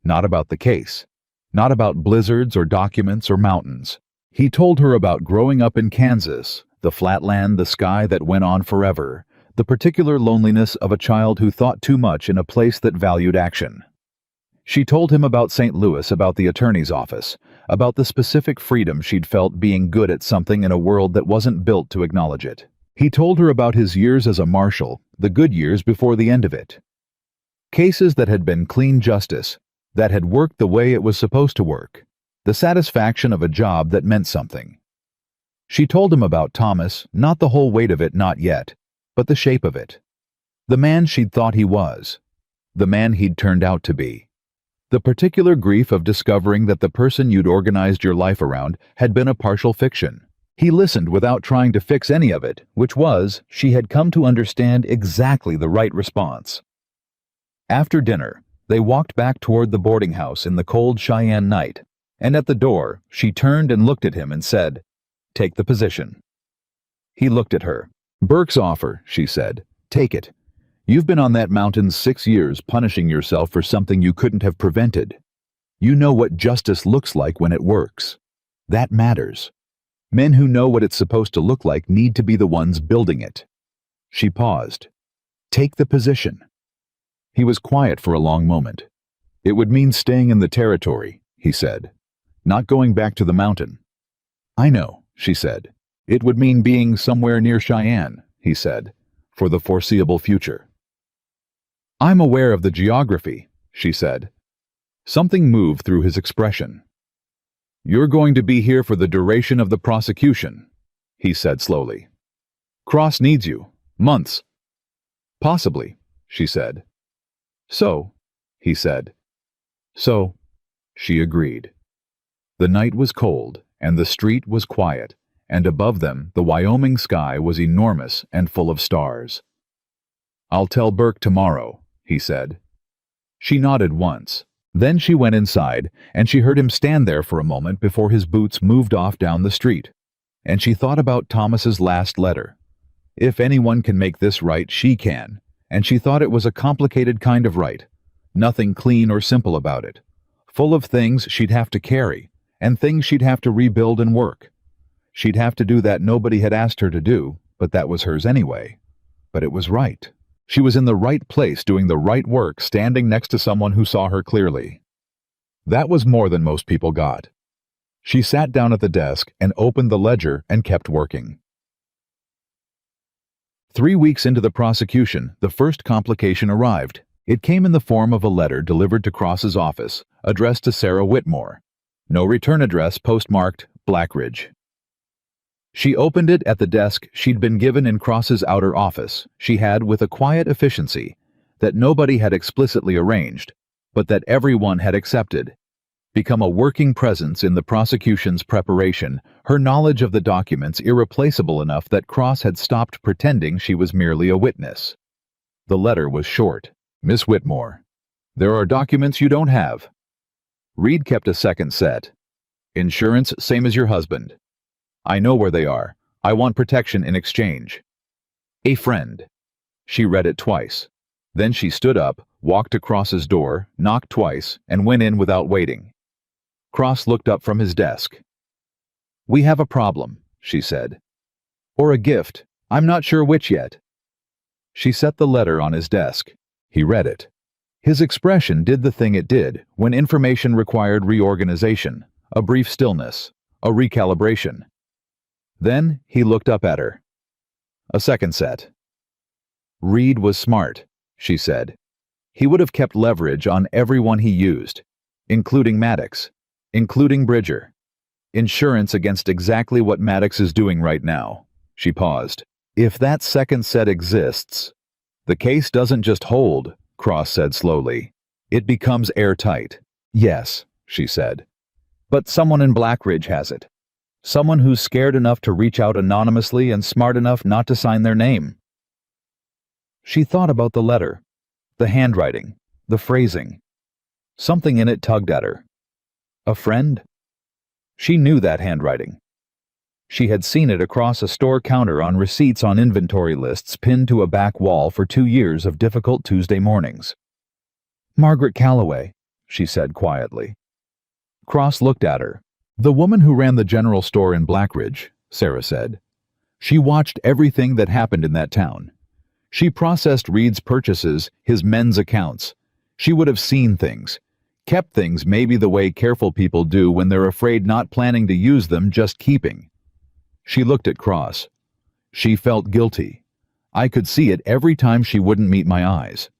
not about the case, not about blizzards or documents or mountains. He told her about growing up in Kansas, the flatland, the sky that went on forever, the particular loneliness of a child who thought too much in a place that valued action. She told him about St. Louis, about the attorney's office, about the specific freedom she'd felt being good at something in a world that wasn't built to acknowledge it. He told her about his years as a marshal, the good years before the end of it. Cases that had been clean justice, that had worked the way it was supposed to work, the satisfaction of a job that meant something. She told him about Thomas, not the whole weight of it, not yet, but the shape of it. The man she'd thought he was. The man he'd turned out to be. The particular grief of discovering that the person you'd organized your life around had been a partial fiction. He listened without trying to fix any of it, which was, she had come to understand exactly the right response. After dinner, they walked back toward the boarding house in the cold Cheyenne night, and at the door, she turned and looked at him and said, "Take the position." He looked at her. "Burke's offer," she said. "Take it. You've been on that mountain 6 years punishing yourself for something you couldn't have prevented. You know what justice looks like when it works. That matters. Men who know what it's supposed to look like need to be the ones building it." She paused. "Take the position." He was quiet for a long moment. "It would mean staying in the territory," he said. "Not going back to the mountain." "I know," she said. "It would mean being somewhere near Cheyenne," he said, "for the foreseeable future." "I'm aware of the geography," she said. Something moved through his expression. "You're going to be here for the duration of the prosecution," he said slowly. "Cross needs you. Months." "Possibly," she said. "So," he said. "So," she agreed. The night was cold, and the street was quiet, and above them the Wyoming sky was enormous and full of stars. "I'll tell Burke tomorrow," he said. She nodded once. Then she went inside, and she heard him stand there for a moment before his boots moved off down the street. And she thought about Thomas's last letter. If anyone can make this right, she can. And she thought it was a complicated kind of right. Nothing clean or simple about it. Full of things she'd have to carry, and things she'd have to rebuild and work. She'd have to do that nobody had asked her to do, but that was hers anyway. But it was right. She was in the right place doing the right work, standing next to someone who saw her clearly. That was more than most people got. She sat down at the desk and opened the ledger and kept working. 3 weeks into the prosecution, the first complication arrived. It came in the form of a letter delivered to Cross's office, addressed to Sarah Whitmore. No return address, postmarked Blackridge. She opened it at the desk she'd been given in Cross's outer office. She had, with a quiet efficiency that nobody had explicitly arranged, but that everyone had accepted, become a working presence in the prosecution's preparation, her knowledge of the documents irreplaceable enough that Cross had stopped pretending she was merely a witness. The letter was short. Miss Whitmore, there are documents you don't have. Reed kept a second set. Insurance, same as your husband. I know where they are. I want protection in exchange. A friend. She read it twice. Then she stood up, walked to Cross's door, knocked twice, and went in without waiting. Cross looked up from his desk. We have a problem, she said. Or a gift. I'm not sure which yet. She set the letter on his desk. He read it. His expression did the thing it did when information required reorganization, a brief stillness, a recalibration. Then he looked up at her. A second set. Reed was smart, she said. He would have kept leverage on everyone he used, including Maddox, including Bridger. Insurance against exactly what Maddox is doing right now. She paused. If that second set exists, the case doesn't just hold, Cross said slowly. It becomes airtight. Yes, she said. But someone in Blackridge has it. Someone who's scared enough to reach out anonymously and smart enough not to sign their name. She thought about the letter, the handwriting, the phrasing. Something in it tugged at her. A friend? She knew that handwriting. She had seen it across a store counter on receipts on inventory lists pinned to a back wall for 2 years of difficult Tuesday mornings. Margaret Calloway, she said quietly. Cross looked at her. The woman who ran the general store in Blackridge, Sarah said. She watched everything that happened in that town. She processed Reed's purchases, his men's accounts. She would have seen things, kept things maybe the way careful people do when they're afraid, not planning to use them, just keeping. She looked at Cross. She felt guilty. I could see it every time she wouldn't meet my eyes.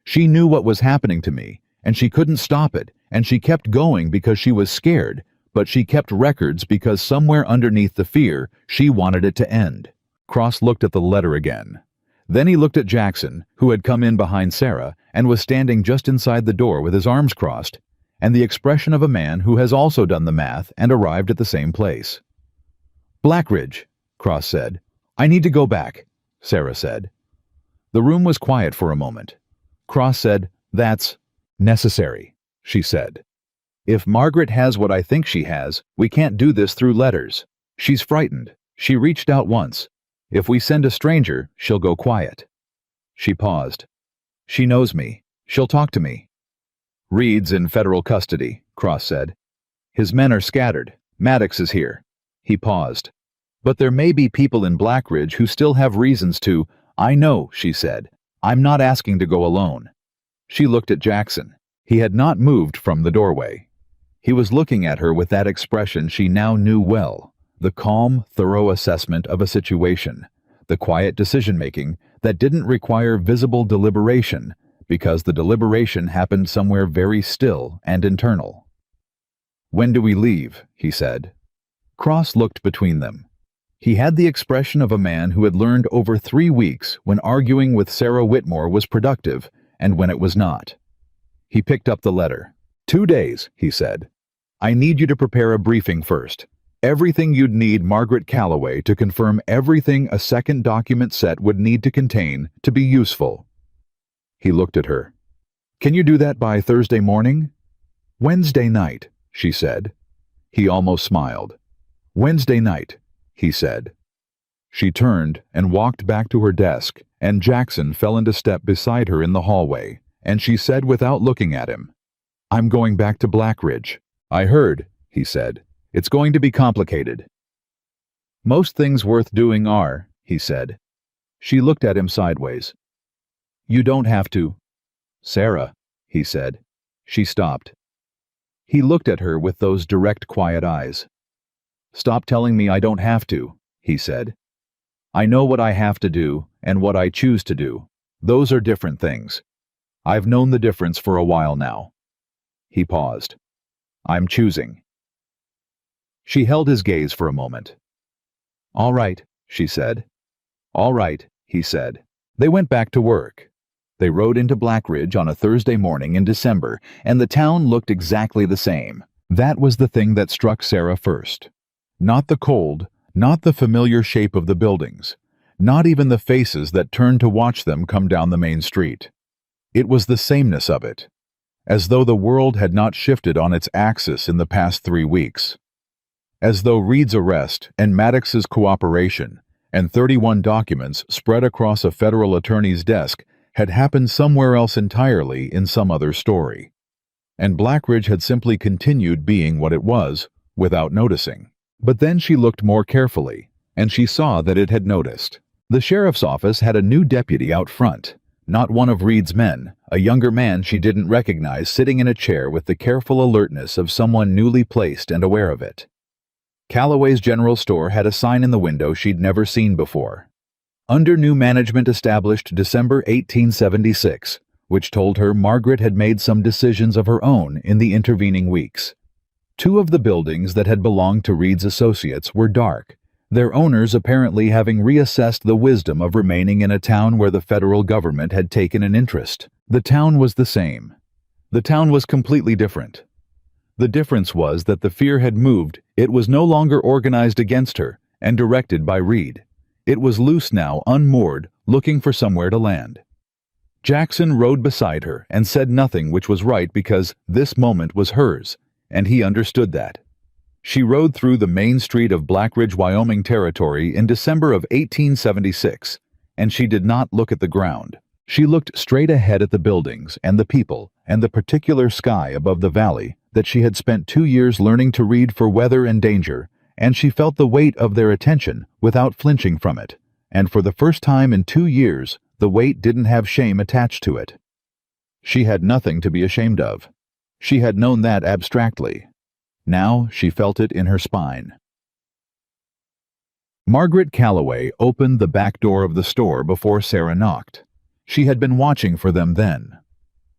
She knew what was happening to me, and she couldn't stop it, and she kept going because she was scared, but she kept records because somewhere underneath the fear, she wanted it to end. Cross looked at the letter again. Then he looked at Jackson, who had come in behind Sarah and was standing just inside the door with his arms crossed, and the expression of a man who has also done the math and arrived at the same place. Blackridge, Cross said. I need to go back, Sarah said. The room was quiet for a moment. Cross said, That's necessary, she said. If Margaret has what I think she has, we can't do this through letters. She's frightened. She reached out once. If we send a stranger, she'll go quiet. She paused. She knows me. She'll talk to me. Reed's in federal custody, Cross said. His men are scattered. Maddox is here. He paused. But there may be people in Blackridge who still have reasons to. I know, she said. I'm not asking to go alone. She looked at Jackson. He had not moved from the doorway. He was looking at her with that expression she now knew well, the calm, thorough assessment of a situation, the quiet decision-making that didn't require visible deliberation, because the deliberation happened somewhere very still and internal. When do we leave? He said. Cross looked between them. He had the expression of a man who had learned over 3 weeks when arguing with Sarah Whitmore was productive and when it was not. He picked up the letter. 2 days, he said. I need you to prepare a briefing first. Everything you'd need Margaret Calloway to confirm everything a second document set would need to contain to be useful. He looked at her. Can you do that by Thursday morning? Wednesday night, she said. He almost smiled. Wednesday night, he said. She turned and walked back to her desk, and Jackson fell into step beside her in the hallway, and she said without looking at him, I'm going back to Blackridge. I heard, he said. It's going to be complicated. Most things worth doing are, he said. She looked at him sideways. You don't have to. Sarah, he said. She stopped. He looked at her with those direct, quiet eyes. "Stop telling me I don't have to," he said. "I know what I have to do and what I choose to do. Those are different things. I've known the difference for a while now." He paused. "I'm choosing." She held his gaze for a moment. "All right," she said. "All right," he said. They went back to work. They rode into Blackridge on a Thursday morning in December, and the town looked exactly the same. That was the thing that struck Sarah first. Not the cold, not the familiar shape of the buildings, not even the faces that turned to watch them come down the main street. It was the sameness of it, as though the world had not shifted on its axis in the past 3 weeks. As though Reed's arrest and Maddox's cooperation and 31 documents spread across a federal attorney's desk had happened somewhere else entirely in some other story. And Blackridge had simply continued being what it was, without noticing. But then she looked more carefully, and she saw that it had noticed. The sheriff's office had a new deputy out front, not one of Reed's men, a younger man she didn't recognize sitting in a chair with the careful alertness of someone newly placed and aware of it. Calloway's General Store had a sign in the window she'd never seen before. "Under new management established December 1876, which told her Margaret had made some decisions of her own in the intervening weeks. 2 of the buildings that had belonged to Reed's associates were dark, their owners apparently having reassessed the wisdom of remaining in a town where the federal government had taken an interest. The town was the same. The town was completely different. The difference was that the fear had moved. It was no longer organized against her and directed by Reed. It was loose now, unmoored, looking for somewhere to land. Jackson rode beside her and said nothing, which was right because this moment was hers, and he understood that. She rode through the main street of Blackridge, Wyoming Territory in December of 1876, and she did not look at the ground. She looked straight ahead at the buildings and the people and the particular sky above the valley that she had spent 2 years learning to read for weather and danger, and she felt the weight of their attention without flinching from it, and for the first time in 2 years, the weight didn't have shame attached to it. She had nothing to be ashamed of. She had known that abstractly. Now she felt it in her spine. Margaret Calloway opened the back door of the store before Sarah knocked. She had been watching for them then.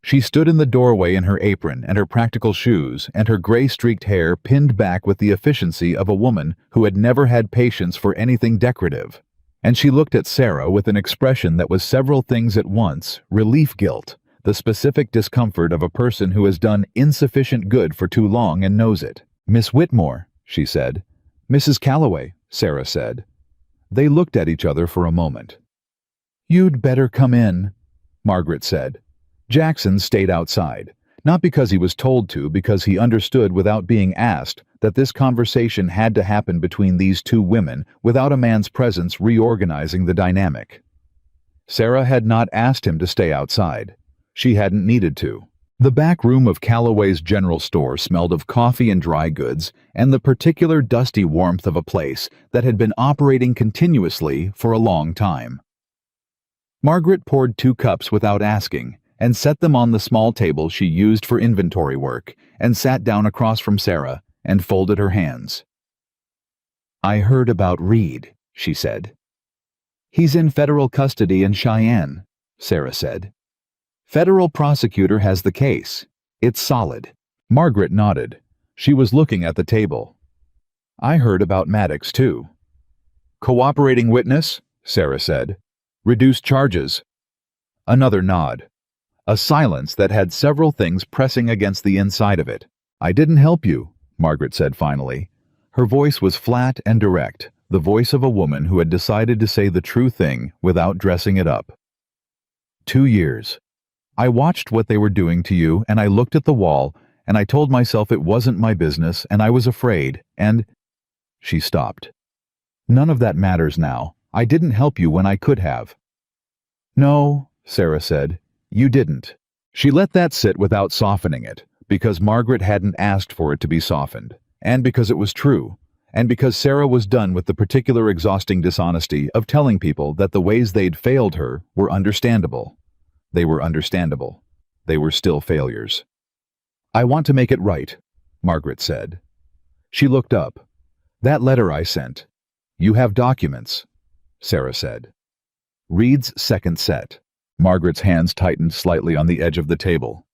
She stood in the doorway in her apron and her practical shoes and her gray-streaked hair pinned back with the efficiency of a woman who had never had patience for anything decorative. And she looked at Sarah with an expression that was several things at once: relief guilt, the specific discomfort of a person who has done insufficient good for too long and knows it. "Miss Whitmore," she said. "Mrs. Calloway," Sarah said. They looked at each other for a moment. "You'd better come in," Margaret said. Jackson stayed outside, not because he was told to, because he understood without being asked that this conversation had to happen between these 2 women without a man's presence reorganizing the dynamic. Sarah had not asked him to stay outside. She hadn't needed to. The back room of Calloway's General Store smelled of coffee and dry goods and the particular dusty warmth of a place that had been operating continuously for a long time. Margaret poured 2 cups without asking and set them on the small table she used for inventory work and sat down across from Sarah and folded her hands. "I heard about Reed," she said. "He's in federal custody in Cheyenne," Sarah said. "Federal prosecutor has the case. It's solid." Margaret nodded. She was looking at the table. "I heard about Maddox, too." "Cooperating witness," Sarah said. "Reduced charges." Another nod. A silence that had several things pressing against the inside of it. "I didn't help you," Margaret said finally. Her voice was flat and direct, the voice of a woman who had decided to say the true thing without dressing it up. 2 years. I watched what they were doing to you, and I looked at the wall, and I told myself it wasn't my business, and I was afraid, and—" She stopped. "None of that matters now. I didn't help you when I could have." "No," Sarah said. "You didn't." She let that sit without softening it, because Margaret hadn't asked for it to be softened, and because it was true, and because Sarah was done with the particular exhausting dishonesty of telling people that the ways they'd failed her were understandable. They were understandable. They were still failures. "I want to make it right," Margaret said. She looked up. "That letter I sent. You have documents," Sarah said. "Reed's second set." Margaret's hands tightened slightly on the edge of the table.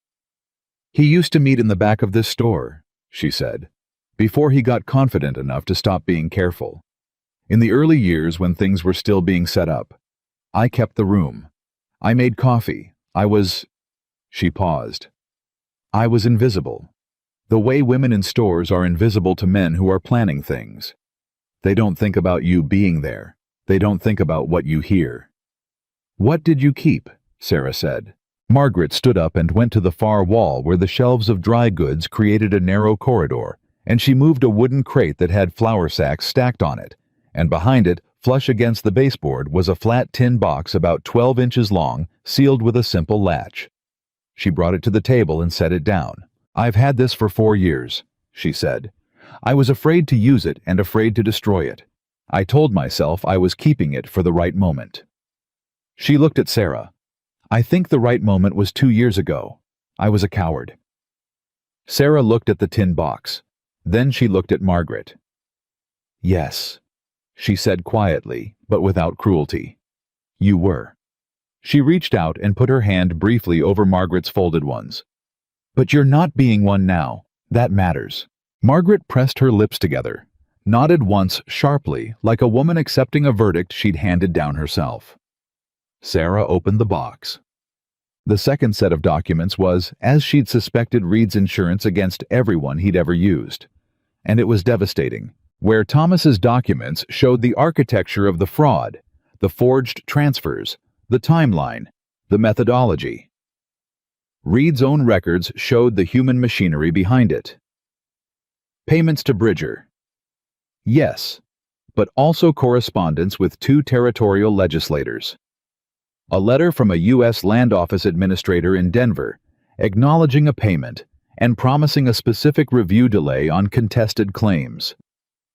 "He used to meet in the back of this store," she said, "before he got confident enough to stop being careful. In the early years when things were still being set up, I kept the room. I made coffee. She paused. "I was invisible. The way women in stores are invisible to men who are planning things. They don't think about you being there. They don't think about what you hear." "What did you keep?" Sarah said. Margaret stood up and went to the far wall where the shelves of dry goods created a narrow corridor, and she moved a wooden crate that had flour sacks stacked on it, and behind it, flush against the baseboard, was a flat tin box about 12 inches long, sealed with a simple latch. She brought it to the table and set it down. "I've had this for 4 years," she said. "I was afraid to use it and afraid to destroy it. I told myself I was keeping it for the right moment." She looked at Sarah. "I think the right moment was 2 years ago. I was a coward." Sarah looked at the tin box. Then she looked at Margaret. "Yes," she said quietly, but without cruelty. "You were." She reached out and put her hand briefly over Margaret's folded ones. "But you're not being one now. That matters." Margaret pressed her lips together, nodded once sharply, like a woman accepting a verdict she'd handed down herself. Sarah opened the box. The second set of documents was, as she'd suspected, Reed's insurance against everyone he'd ever used. And it was devastating. Where Thomas's documents showed the architecture of the fraud, the forged transfers, the timeline, the methodology. Reed's own records showed the human machinery behind it. Payments to Bridger. Yes, but also correspondence with 2 territorial legislators. A letter from a U.S. Land Office administrator in Denver, acknowledging a payment and promising a specific review delay on contested claims.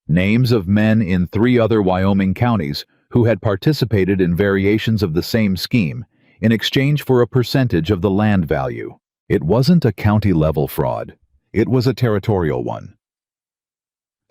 Names of men in 3 other Wyoming counties who had participated in variations of the same scheme in exchange for a percentage of the land value. It wasn't a county-level fraud. It was a territorial one.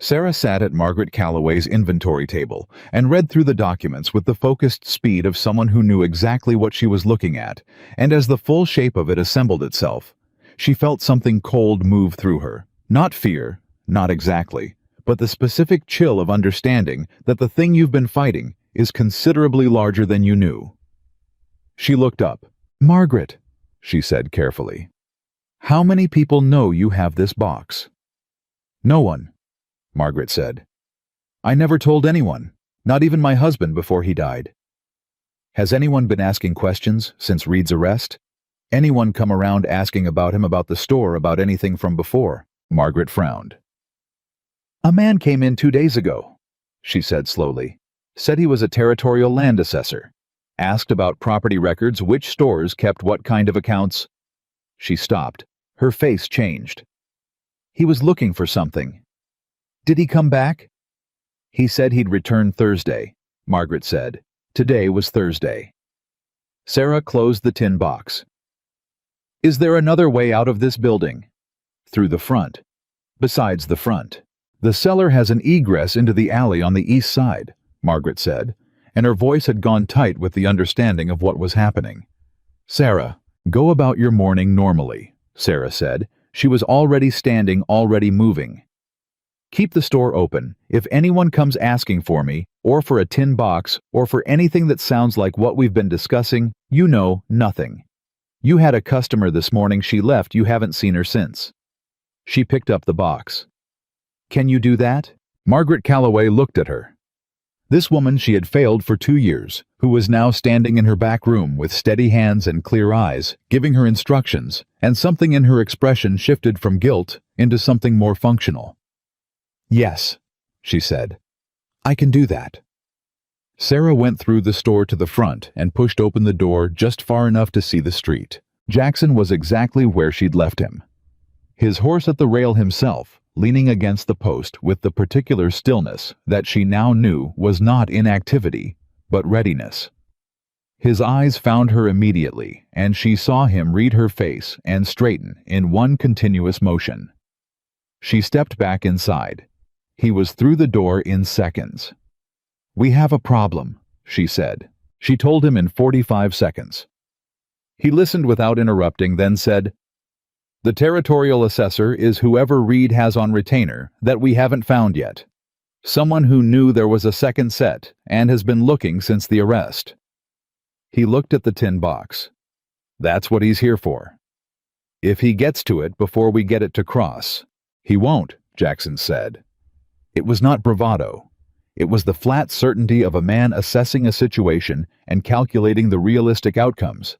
Sarah sat at Margaret Calloway's inventory table and read through the documents with the focused speed of someone who knew exactly what she was looking at, and as the full shape of it assembled itself, she felt something cold move through her. Not fear, not exactly, but the specific chill of understanding that the thing you've been fighting is considerably larger than you knew. She looked up. "Margaret," she said carefully, "how many people know you have this box?" "No one," Margaret said. "I never told anyone, not even my husband before he died." "Has anyone been asking questions since Reed's arrest? Anyone come around asking about him, about the store, about anything from before?" Margaret frowned. "A man came in 2 days ago," she said slowly. "Said he was a territorial land assessor. Asked about property records, which stores kept what kind of accounts." She stopped. Her face changed. "He was looking for something." "Did he come back?" "He said he'd return Thursday," Margaret said. Today was Thursday. Sarah closed the tin box. "Is there another way out of this building?" "Through the front." "Besides the front." "The cellar has an egress into the alley on the east side," Margaret said, and her voice had gone tight with the understanding of what was happening. "Sarah, go about your morning normally," Sarah said. She was already standing, already moving. "Keep the store open. If anyone comes asking for me, or for a tin box, or for anything that sounds like what we've been discussing, you know nothing. You had a customer this morning. She left. You haven't seen her since." She picked up the box. "Can you do that?" Margaret Calloway looked at her. This woman she had failed for 2 years, who was now standing in her back room with steady hands and clear eyes, giving her instructions, and something in her expression shifted from guilt into something more functional. "Yes," she said. "I can do that." Sarah went through the store to the front and pushed open the door just far enough to see the street. Jackson was exactly where she'd left him. His horse at the rail himself, leaning against the post with the particular stillness that she now knew was not inactivity, but readiness. His eyes found her immediately, and she saw him read her face and straighten in one continuous motion. She stepped back inside. He was through the door in seconds. "We have a problem," she said. She told him in 45 seconds. He listened without interrupting, then said, "The territorial assessor is whoever Reed has on retainer that we haven't found yet. Someone who knew there was a second set and has been looking since the arrest." He looked at the tin box. "That's what he's here for. If he gets to it before we get it to Cross." "He won't," Jackson said. It was not bravado. It was the flat certainty of a man assessing a situation and calculating the realistic outcomes.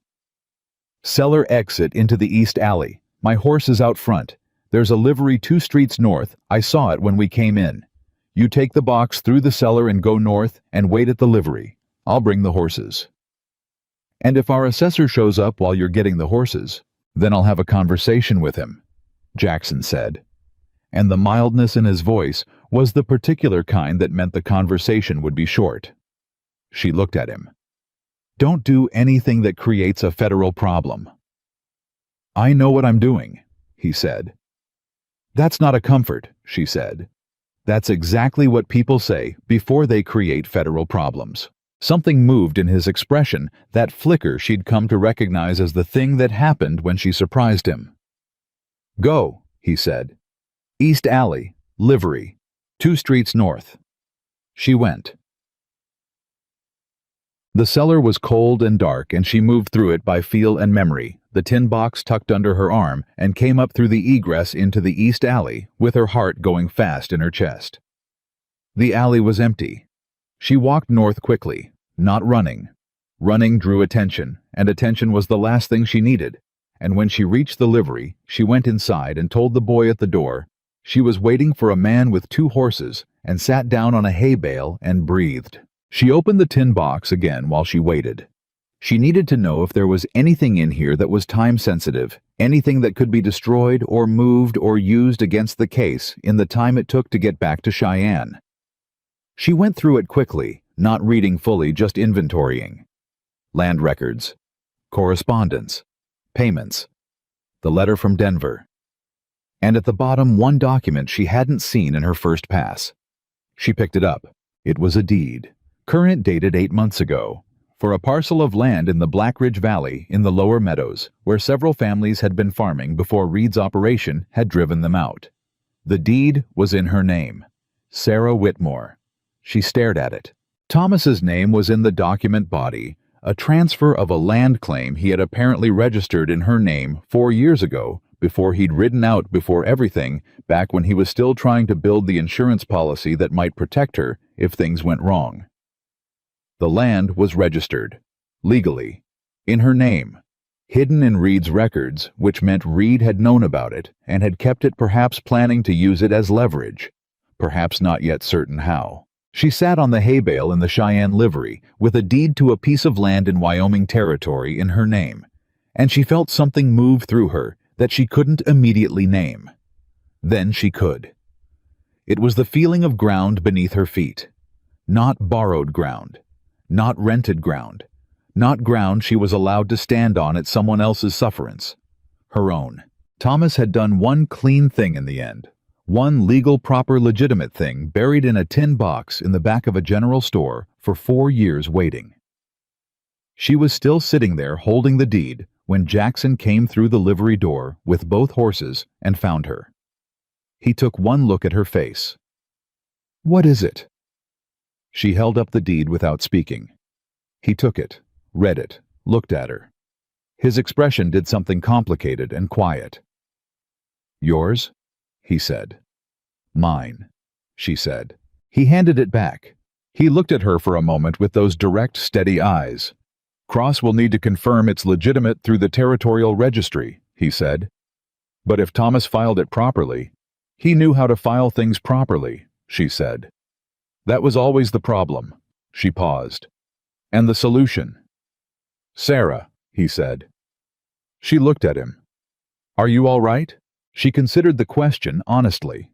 "Cellar exit into the east alley. My horse is out front. There's a livery 2 streets north. I saw it when we came in. You take the box through the cellar and go north and wait at the livery. I'll bring the horses. And if our assessor shows up while you're getting the horses, then I'll have a conversation with him," Jackson said. And the mildness in his voice was the particular kind that meant the conversation would be short. She looked at him. "Don't do anything that creates a federal problem." "I know what I'm doing," he said. "That's not a comfort," she said. "That's exactly what people say before they create federal problems." Something moved in his expression, that flicker she'd come to recognize as the thing that happened when she surprised him. "Go," he said. "East Alley, livery, 2 streets north." She went. The cellar was cold and dark, and she moved through it by feel and memory, the tin box tucked under her arm, and came up through the egress into the east alley, with her heart going fast in her chest. The alley was empty. She walked north quickly, not running. Running drew attention, and attention was the last thing she needed. And when she reached the livery, she went inside and told the boy at the door she was waiting for a man with 2 horses, and sat down on a hay bale and breathed. She opened the tin box again while she waited. She needed to know if there was anything in here that was time-sensitive, anything that could be destroyed or moved or used against the case in the time it took to get back to Cheyenne. She went through it quickly, not reading fully, just inventorying. Land records, correspondence, payments, the letter from Denver. And at the bottom, one document she hadn't seen in her first pass. She picked it up. It was a deed, current, dated 8 months ago, for a parcel of land in the Black Ridge Valley in the lower meadows, where several families had been farming before Reed's operation had driven them out. The deed was in her name, Sarah Whitmore. She stared at it. Thomas's name was in the document body, a transfer of a land claim he had apparently registered in her name 4 years ago, before he'd ridden out before everything, back when he was still trying to build the insurance policy that might protect her if things went wrong. The land was registered, legally, in her name, hidden in Reed's records, which meant Reed had known about it and had kept it, perhaps planning to use it as leverage, perhaps not yet certain how. She sat on the hay bale in the Cheyenne livery with a deed to a piece of land in Wyoming territory in her name, and she felt something move through her that she couldn't immediately name. Then she could. It was the feeling of ground beneath her feet. Not borrowed ground. Not rented ground. Not ground she was allowed to stand on at someone else's sufferance. Her own. Thomas had done one clean thing in the end. One legal, proper, legitimate thing buried in a tin box in the back of a general store for 4 years waiting. She was still sitting there holding the deed when Jackson came through the livery door with both horses and found her. He took one look at her face. "What is it?" She held up the deed without speaking. He took it, read it, looked at her. His expression did something complicated and quiet. "Yours?" he said. "Mine," she said. He handed it back. He looked at her for a moment with those direct, steady eyes. "Cross will need to confirm it's legitimate through the territorial registry," he said. "But if Thomas filed it properly, he knew how to file things properly," she said. "That was always the problem." She paused. "And the solution?" "Sarah," he said. She looked at him. "Are you all right?" She considered the question honestly.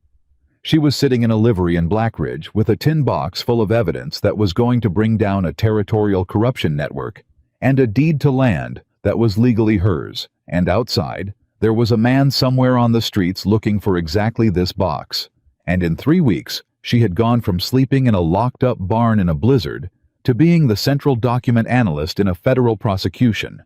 She was sitting in a livery in Black Ridge with a tin box full of evidence that was going to bring down a territorial corruption network, and a deed to land that was legally hers, and outside, There was a man somewhere on the streets looking for exactly this box, and in 3 weeks, she had gone from sleeping in a locked-up barn in a blizzard to being the central document analyst in a federal prosecution,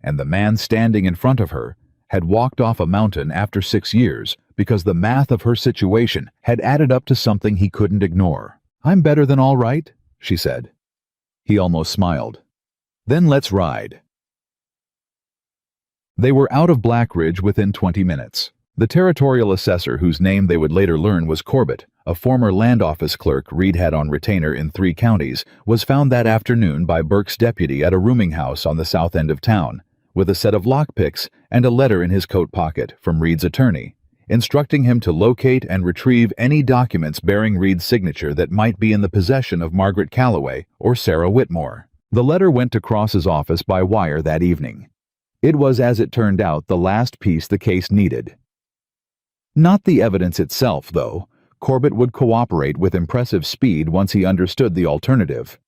and the man standing in front of her had walked off a mountain after 6 years because the math of her situation had added up to something he couldn't ignore. "I'm better than all right," she said. He almost smiled. "Then let's ride." They were out of Black Ridge within 20 minutes. The territorial assessor, whose name they would later learn was Corbett, a former land office clerk Reed had on retainer in 3 counties, was found that afternoon by Burke's deputy at a rooming house on the south end of town, with a set of lockpicks and a letter in his coat pocket from Reed's attorney, instructing him to locate and retrieve any documents bearing Reed's signature that might be in the possession of Margaret Calloway or Sarah Whitmore. The letter went to Cross's office by wire that evening. It was, as it turned out, the last piece the case needed. Not the evidence itself, though. Corbett would cooperate with impressive speed once he understood the alternative.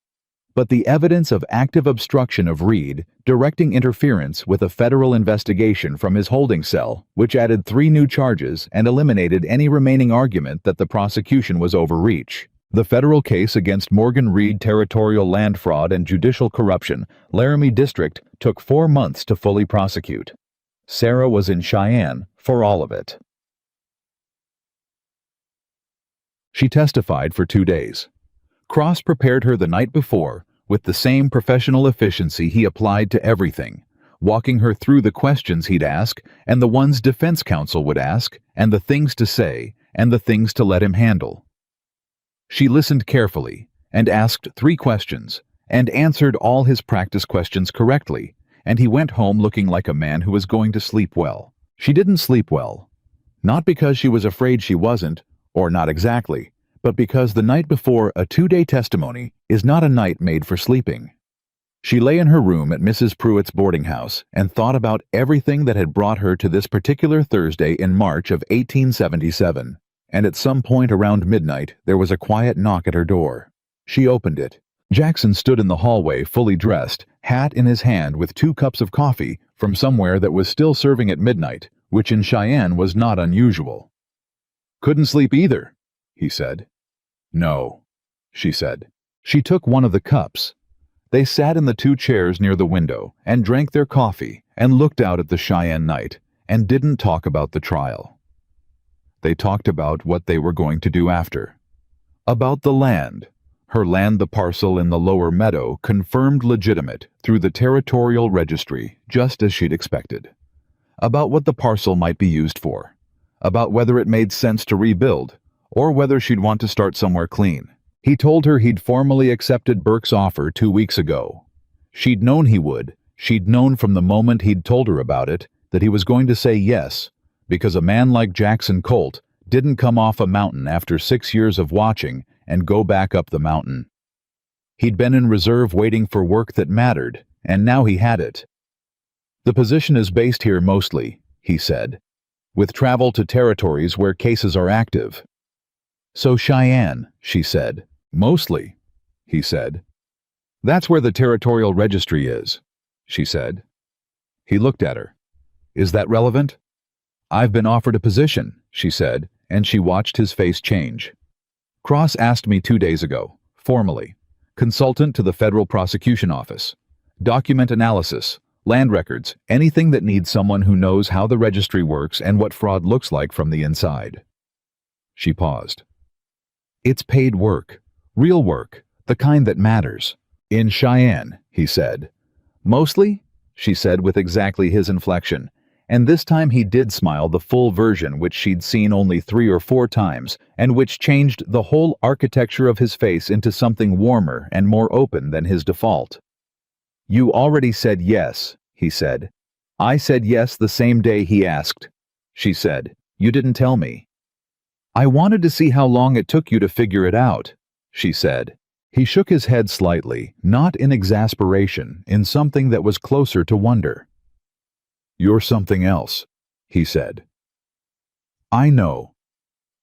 But the evidence of active obstruction of Reed, directing interference with a federal investigation from his holding cell, which added 3 new charges and eliminated any remaining argument that the prosecution was overreach. The federal case against Morgan Reed territorial land fraud and judicial corruption, Laramie District, took 4 months to fully prosecute. Sarah was in Cheyenne for all of it. She testified for 2 days. Cross prepared her the night before with the same professional efficiency he applied to everything, walking her through the questions he'd ask and the ones defense counsel would ask and the things to say and the things to let him handle. She listened carefully and asked 3 questions and answered all his practice questions correctly, and he went home looking like a man who was going to sleep well. She didn't sleep well. Not because she was afraid she wasn't, or not exactly, but because the night before a 2-day testimony is not a night made for sleeping. She lay in her room at Mrs. Pruitt's boarding house and thought about everything that had brought her to this particular Thursday in March of 1877, and at some point around midnight there was a quiet knock at her door. She opened it. Jackson stood in the hallway fully dressed, hat in his hand with 2 cups of coffee from somewhere that was still serving at midnight, which in Cheyenne was not unusual. "Couldn't sleep either," he said. "No," she said. She took one of the cups. They sat in the 2 chairs near the window and drank their coffee and looked out at the Cheyenne night and didn't talk about the trial. They talked about what they were going to do after. About the land. Her land, the parcel in the lower meadow, confirmed legitimate through the territorial registry, just as she'd expected. About what the parcel might be used for. About whether it made sense to rebuild, or whether she'd want to start somewhere clean. He told her he'd formally accepted Burke's offer 2 weeks ago. She'd known he would. She'd known from the moment he'd told her about it that he was going to say yes, because a man like Jackson Colt didn't come off a mountain after 6 years of watching and go back up the mountain. He'd been in reserve waiting for work that mattered, and now he had it. "The position is based here mostly," he said, "with travel to territories where cases are active." "So Cheyenne," she said. "Mostly," he said. "That's where the territorial registry is," she said. He looked at her. "Is that relevant?" "I've been offered a position," she said, and she watched his face change. "Cross asked me 2 days ago, formally. Consultant to the Federal Prosecution Office. Document analysis, land records, anything that needs someone who knows how the registry works and what fraud looks like from the inside." She paused. "It's paid work, real work, the kind that matters. In Cheyenne," he said. "Mostly?" she said with exactly his inflection, and this time he did smile, the full version which she'd seen only 3 or 4 times, and which changed the whole architecture of his face into something warmer and more open than his default. "You already said yes," he said. "I said yes the same day he asked," she said. "You didn't tell me." "I wanted to see how long it took you to figure it out," she said. He shook his head slightly, not in exasperation, in something that was closer to wonder. "You're something else," he said. "I know,"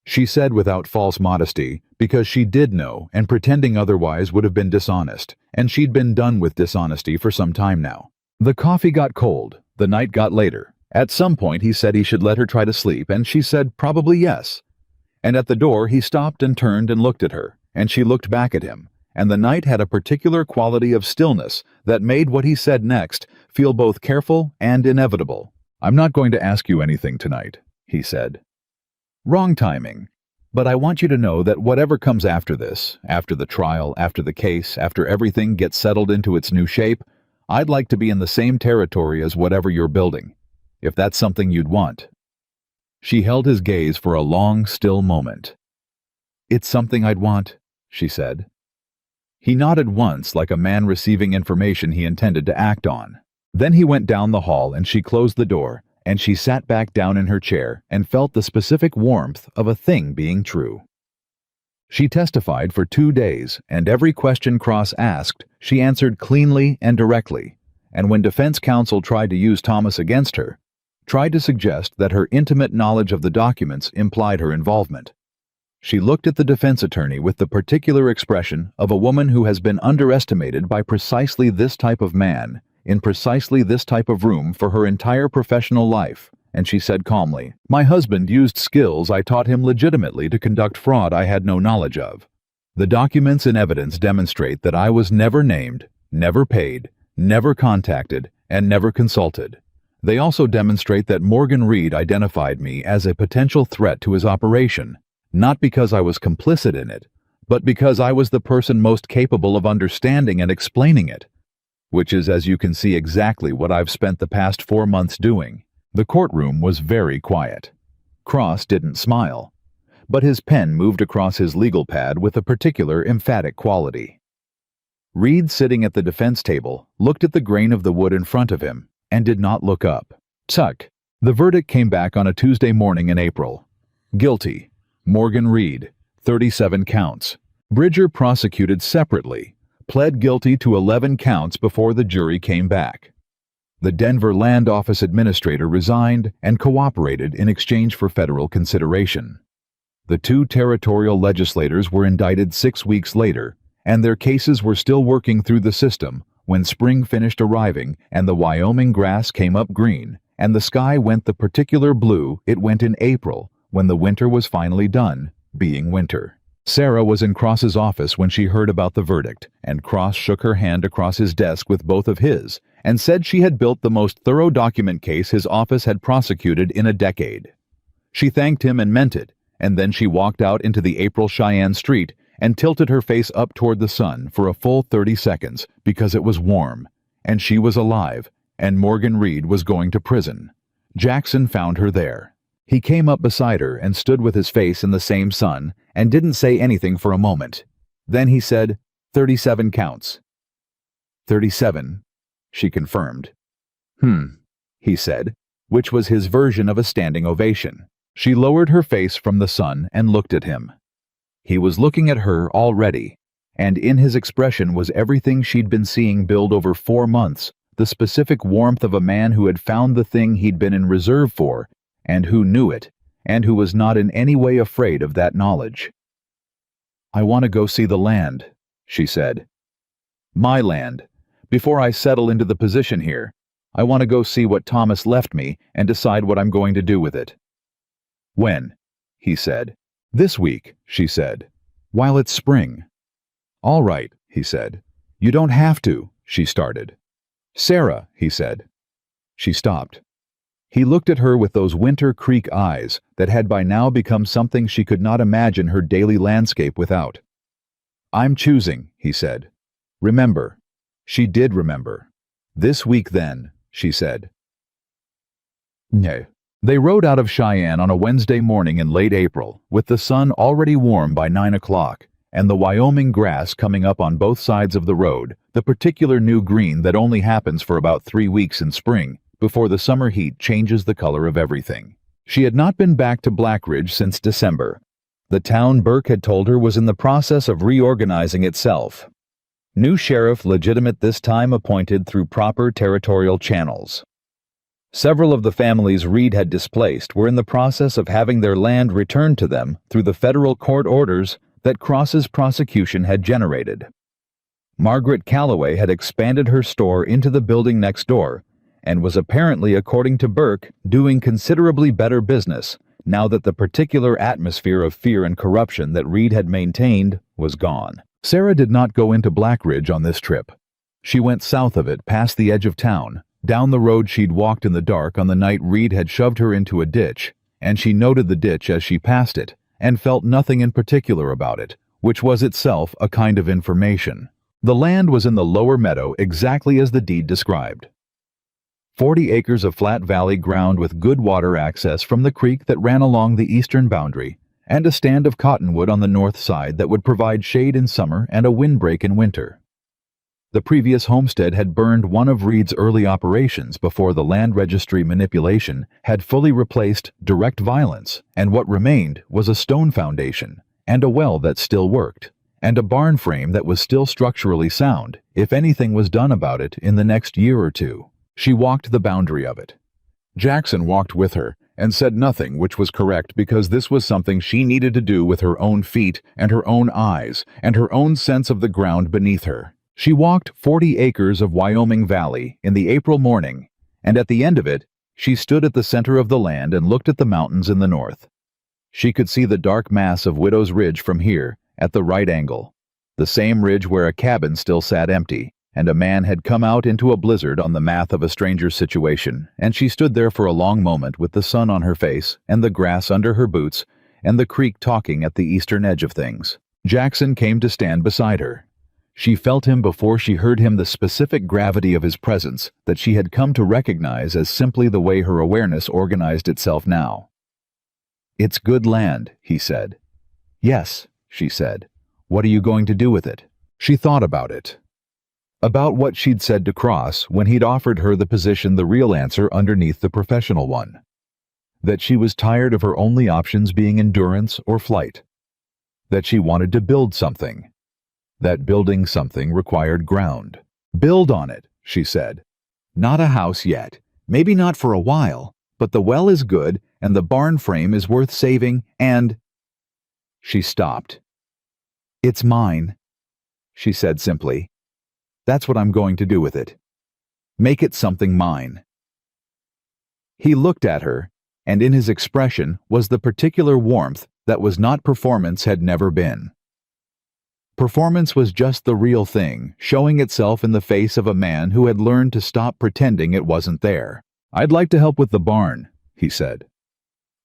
she said without false modesty, because she did know, and pretending otherwise would have been dishonest, and she'd been done with dishonesty for some time now. The coffee got cold, the night got later, At some point he said he should let her try to sleep, and she said probably yes. And at the door he stopped and turned and looked at her, and she looked back at him, and the night had a particular quality of stillness that made what he said next feel both careful and inevitable. "I'm not going to ask you anything tonight," he said. "Wrong timing. But I want you to know that whatever comes after this, after the trial, after the case, after everything gets settled into its new shape, I'd like to be in the same territory as whatever you're building, if that's something you'd want." She held his gaze for a long, still moment. "It's something I'd want," she said. He nodded once, like a man receiving information he intended to act on. Then he went down the hall and she closed the door, and she sat back down in her chair and felt the specific warmth of a thing being true. She testified for 2 days, and every question Cross asked, she answered cleanly and directly, and when defense counsel tried to use Thomas against her, tried to suggest that her intimate knowledge of the documents implied her involvement, she looked at the defense attorney with the particular expression of a woman who has been underestimated by precisely this type of man, in precisely this type of room for her entire professional life, and she said calmly, "My husband used skills I taught him legitimately to conduct fraud I had no knowledge of. The documents and evidence demonstrate that I was never named, never paid, never contacted, and never consulted. They also demonstrate that Morgan Reed identified me as a potential threat to his operation, not because I was complicit in it, but because I was the person most capable of understanding and explaining it, which is, as you can see, exactly what I've spent the past 4 months doing." The courtroom was very quiet. Cross didn't smile, but his pen moved across his legal pad with a particular emphatic quality. Reed, sitting at the defense table, looked at the grain of the wood in front of him and did not look up. Tuck. The verdict came back on a Tuesday morning in April. Guilty. Morgan Reed, 37 counts. Bridger prosecuted separately, pled guilty to 11 counts before the jury came back. The Denver Land Office administrator resigned and cooperated in exchange for federal consideration. The 2 territorial legislators were indicted 6 weeks later, and their cases were still working through the system when spring finished arriving and the Wyoming grass came up green and the sky went the particular blue it went in April when the winter was finally done, being winter. Sarah was in Cross's office when she heard about the verdict, and Cross shook her hand across his desk with both of his and said she had built the most thorough document case his office had prosecuted in a decade. She thanked him and meant it, and then she walked out into the April Cheyenne street and tilted her face up toward the sun for a full 30 seconds because it was warm, and she was alive, and Morgan Reed was going to prison. Jackson found her there. He came up beside her and stood with his face in the same sun and didn't say anything for a moment. Then he said, 37 counts. 37, she confirmed. He said, which was his version of a standing ovation. She lowered her face from the sun and looked at him. He was looking at her already, and in his expression was everything she'd been seeing build over 4 months, the specific warmth of a man who had found the thing he'd been in reserve for, and who knew it, and who was not in any way afraid of that knowledge. "I want to go see the land," she said. "My land. Before I settle into the position here, I want to go see what Thomas left me and decide what I'm going to do with it." "When?" he said. "This week," she said. "While it's spring." "All right," he said. "You don't have to," she started. "Sarah," he said. She stopped. He looked at her with those Winter Creek eyes that had by now become something she could not imagine her daily landscape without. "I'm choosing," he said. "Remember." She did remember. "This week then," she said. No. They rode out of Cheyenne on a Wednesday morning in late April, with the sun already warm by 9 o'clock, and the Wyoming grass coming up on both sides of the road, the particular new green that only happens for about 3 weeks in spring, before the summer heat changes the color of everything. She had not been back to Blackridge since December. The town, Burke had told her, was in the process of reorganizing itself. New sheriff legitimate this time appointed through proper territorial channels. Several of the families Reed had displaced were in the process of having their land returned to them through the federal court orders that Cross's prosecution had generated. Margaret Calloway had expanded her store into the building next door, and was apparently, according to Burke, doing considerably better business now that the particular atmosphere of fear and corruption that Reed had maintained was gone. Sarah did not go into Blackridge on this trip. She went south of it, past the edge of town, down the road she'd walked in the dark on the night Reed had shoved her into a ditch, and she noted the ditch as she passed it, and felt nothing in particular about it, which was itself a kind of information. The land was in the lower meadow exactly as the deed described. 40 acres of flat valley ground with good water access from the creek that ran along the eastern boundary, and a stand of cottonwood on the north side that would provide shade in summer and a windbreak in winter. The previous homestead had burned one of Reed's early operations before the land registry manipulation had fully replaced direct violence, and what remained was a stone foundation, and a well that still worked, and a barn frame that was still structurally sound, if anything was done about it in the next year or two. She walked the boundary of it. Jackson walked with her, and said nothing, which was correct because this was something she needed to do with her own feet and her own eyes and her own sense of the ground beneath her. She walked 40 acres of Wyoming Valley in the April morning, and at the end of it, she stood at the center of the land and looked at the mountains in the north. She could see the dark mass of Widow's Ridge from here, at the right angle, the same ridge where a cabin still sat empty, and a man had come out into a blizzard on the math of a stranger's situation, and she stood there for a long moment with the sun on her face and the grass under her boots and the creek talking at the eastern edge of things. Jackson came to stand beside her. She felt him before she heard him, the specific gravity of his presence that she had come to recognize as simply the way her awareness organized itself now. "It's good land," he said. "Yes," she said. "What are you going to do with it?" She thought about it. About what she'd said to Cross when he'd offered her the position, the real answer underneath the professional one. That she was tired of her only options being endurance or flight. That she wanted to build something. That building something required ground. "Build on it," she said. "Not a house yet. Maybe not for a while, but the well is good and the barn frame is worth saving and—" She stopped. "It's mine," she said simply. "That's what I'm going to do with it. Make it something mine." He looked at her, and in his expression was the particular warmth that was not performance had never been. Performance was just the real thing, showing itself in the face of a man who had learned to stop pretending it wasn't there. "I'd like to help with the barn," he said.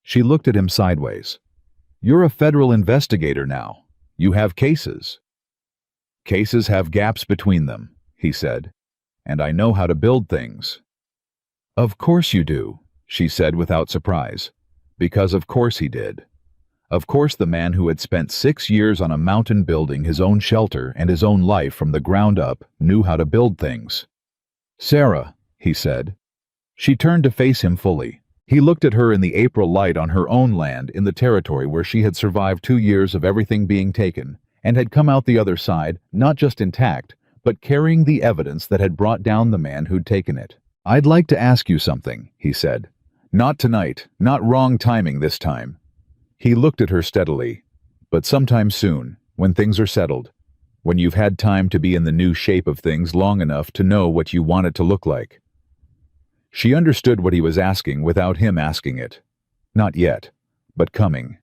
She looked at him sideways. "You're a federal investigator now. You have cases." "Cases have gaps between them," he said, "and I know how to build things." "Of course you do," she said without surprise, because of course he did. Of course the man who had spent 6 years on a mountain building his own shelter and his own life from the ground up knew how to build things. "Sarah," he said. She turned to face him fully. He looked at her in the April light on her own land in the territory where she had survived 2 years of everything being taken, and had come out the other side, not just intact, but carrying the evidence that had brought down the man who'd taken it. "I'd like to ask you something," he said. "Not tonight, not wrong timing this time." He looked at her steadily. "But sometime soon, when things are settled, when you've had time to be in the new shape of things long enough to know what you want it to look like." She understood what he was asking without him asking it. Not yet, but coming.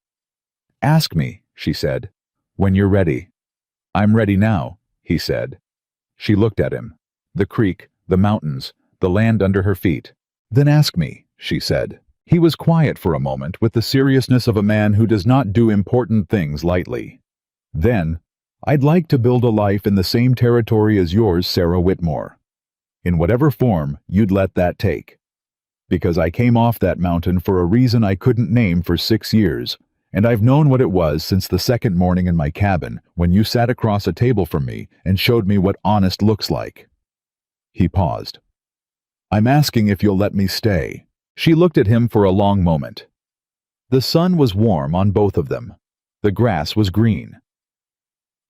"Ask me," she said, "when you're ready." "I'm ready now," he said. She looked at him. The creek, the mountains, the land under her feet. "Then ask me," she said. He was quiet for a moment with the seriousness of a man who does not do important things lightly. "Then, I'd like to build a life in the same territory as yours, Sarah Whitmore. In whatever form you'd let that take. Because I came off that mountain for a reason I couldn't name for 6 years, and I've known what it was since the second morning in my cabin when you sat across a table from me and showed me what honest looks like." He paused. "I'm asking if you'll let me stay." She looked at him for a long moment. The sun was warm on both of them. The grass was green.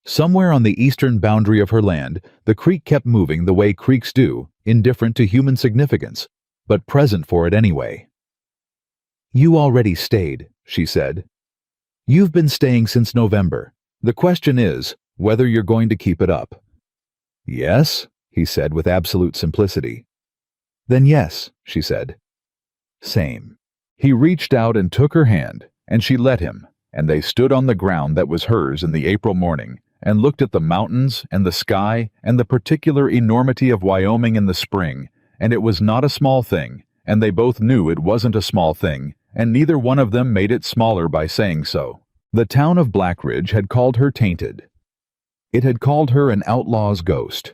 Somewhere on the eastern boundary of her land, the creek kept moving the way creeks do, indifferent to human significance, but present for it anyway. "You already stayed," she said. "You've been staying since November. The question is, whether you're going to keep it up." "Yes," he said with absolute simplicity. Then yes, she said. Same. He reached out and took her hand, and she let him, and they stood on the ground that was hers in the April morning, and looked at the mountains and the sky and the particular enormity of Wyoming in the spring, and it was not a small thing, and they both knew it wasn't a small thing, and neither one of them made it smaller by saying so. The town of Blackridge had called her tainted. It had called her an outlaw's ghost.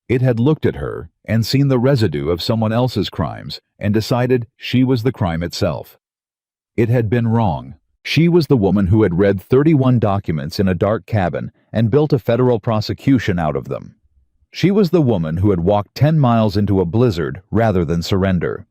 It had looked at her and seen the residue of someone else's crimes and decided she was the crime itself. It had been wrong. She was the woman who had read 31 documents in a dark cabin and built a federal prosecution out of them. She was the woman who had walked 10 miles into a blizzard rather than surrender.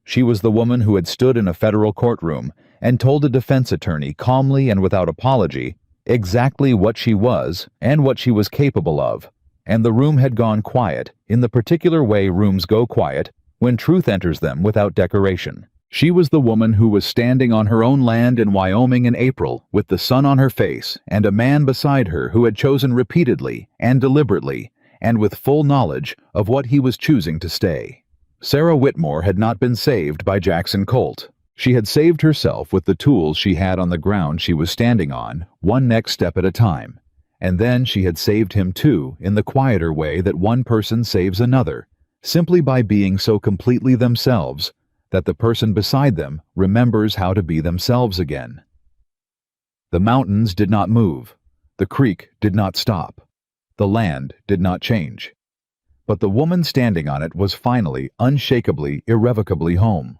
She was the woman who had stood in a federal courtroom and told a defense attorney calmly and without apology exactly what she was and what she was capable of, and the room had gone quiet in the particular way rooms go quiet when truth enters them without decoration. She was the woman who was standing on her own land in Wyoming in April with the sun on her face and a man beside her who had chosen repeatedly and deliberately and with full knowledge of what he was choosing to stay. Sarah Whitmore had not been saved by Jackson Colt. She had saved herself with the tools she had on the ground she was standing on, one next step at a time. And then she had saved him too in the quieter way that one person saves another, simply by being so completely themselves that the person beside them remembers how to be themselves again. The mountains did not move. The creek did not stop. The land did not change. But the woman standing on it was finally, unshakably, irrevocably home.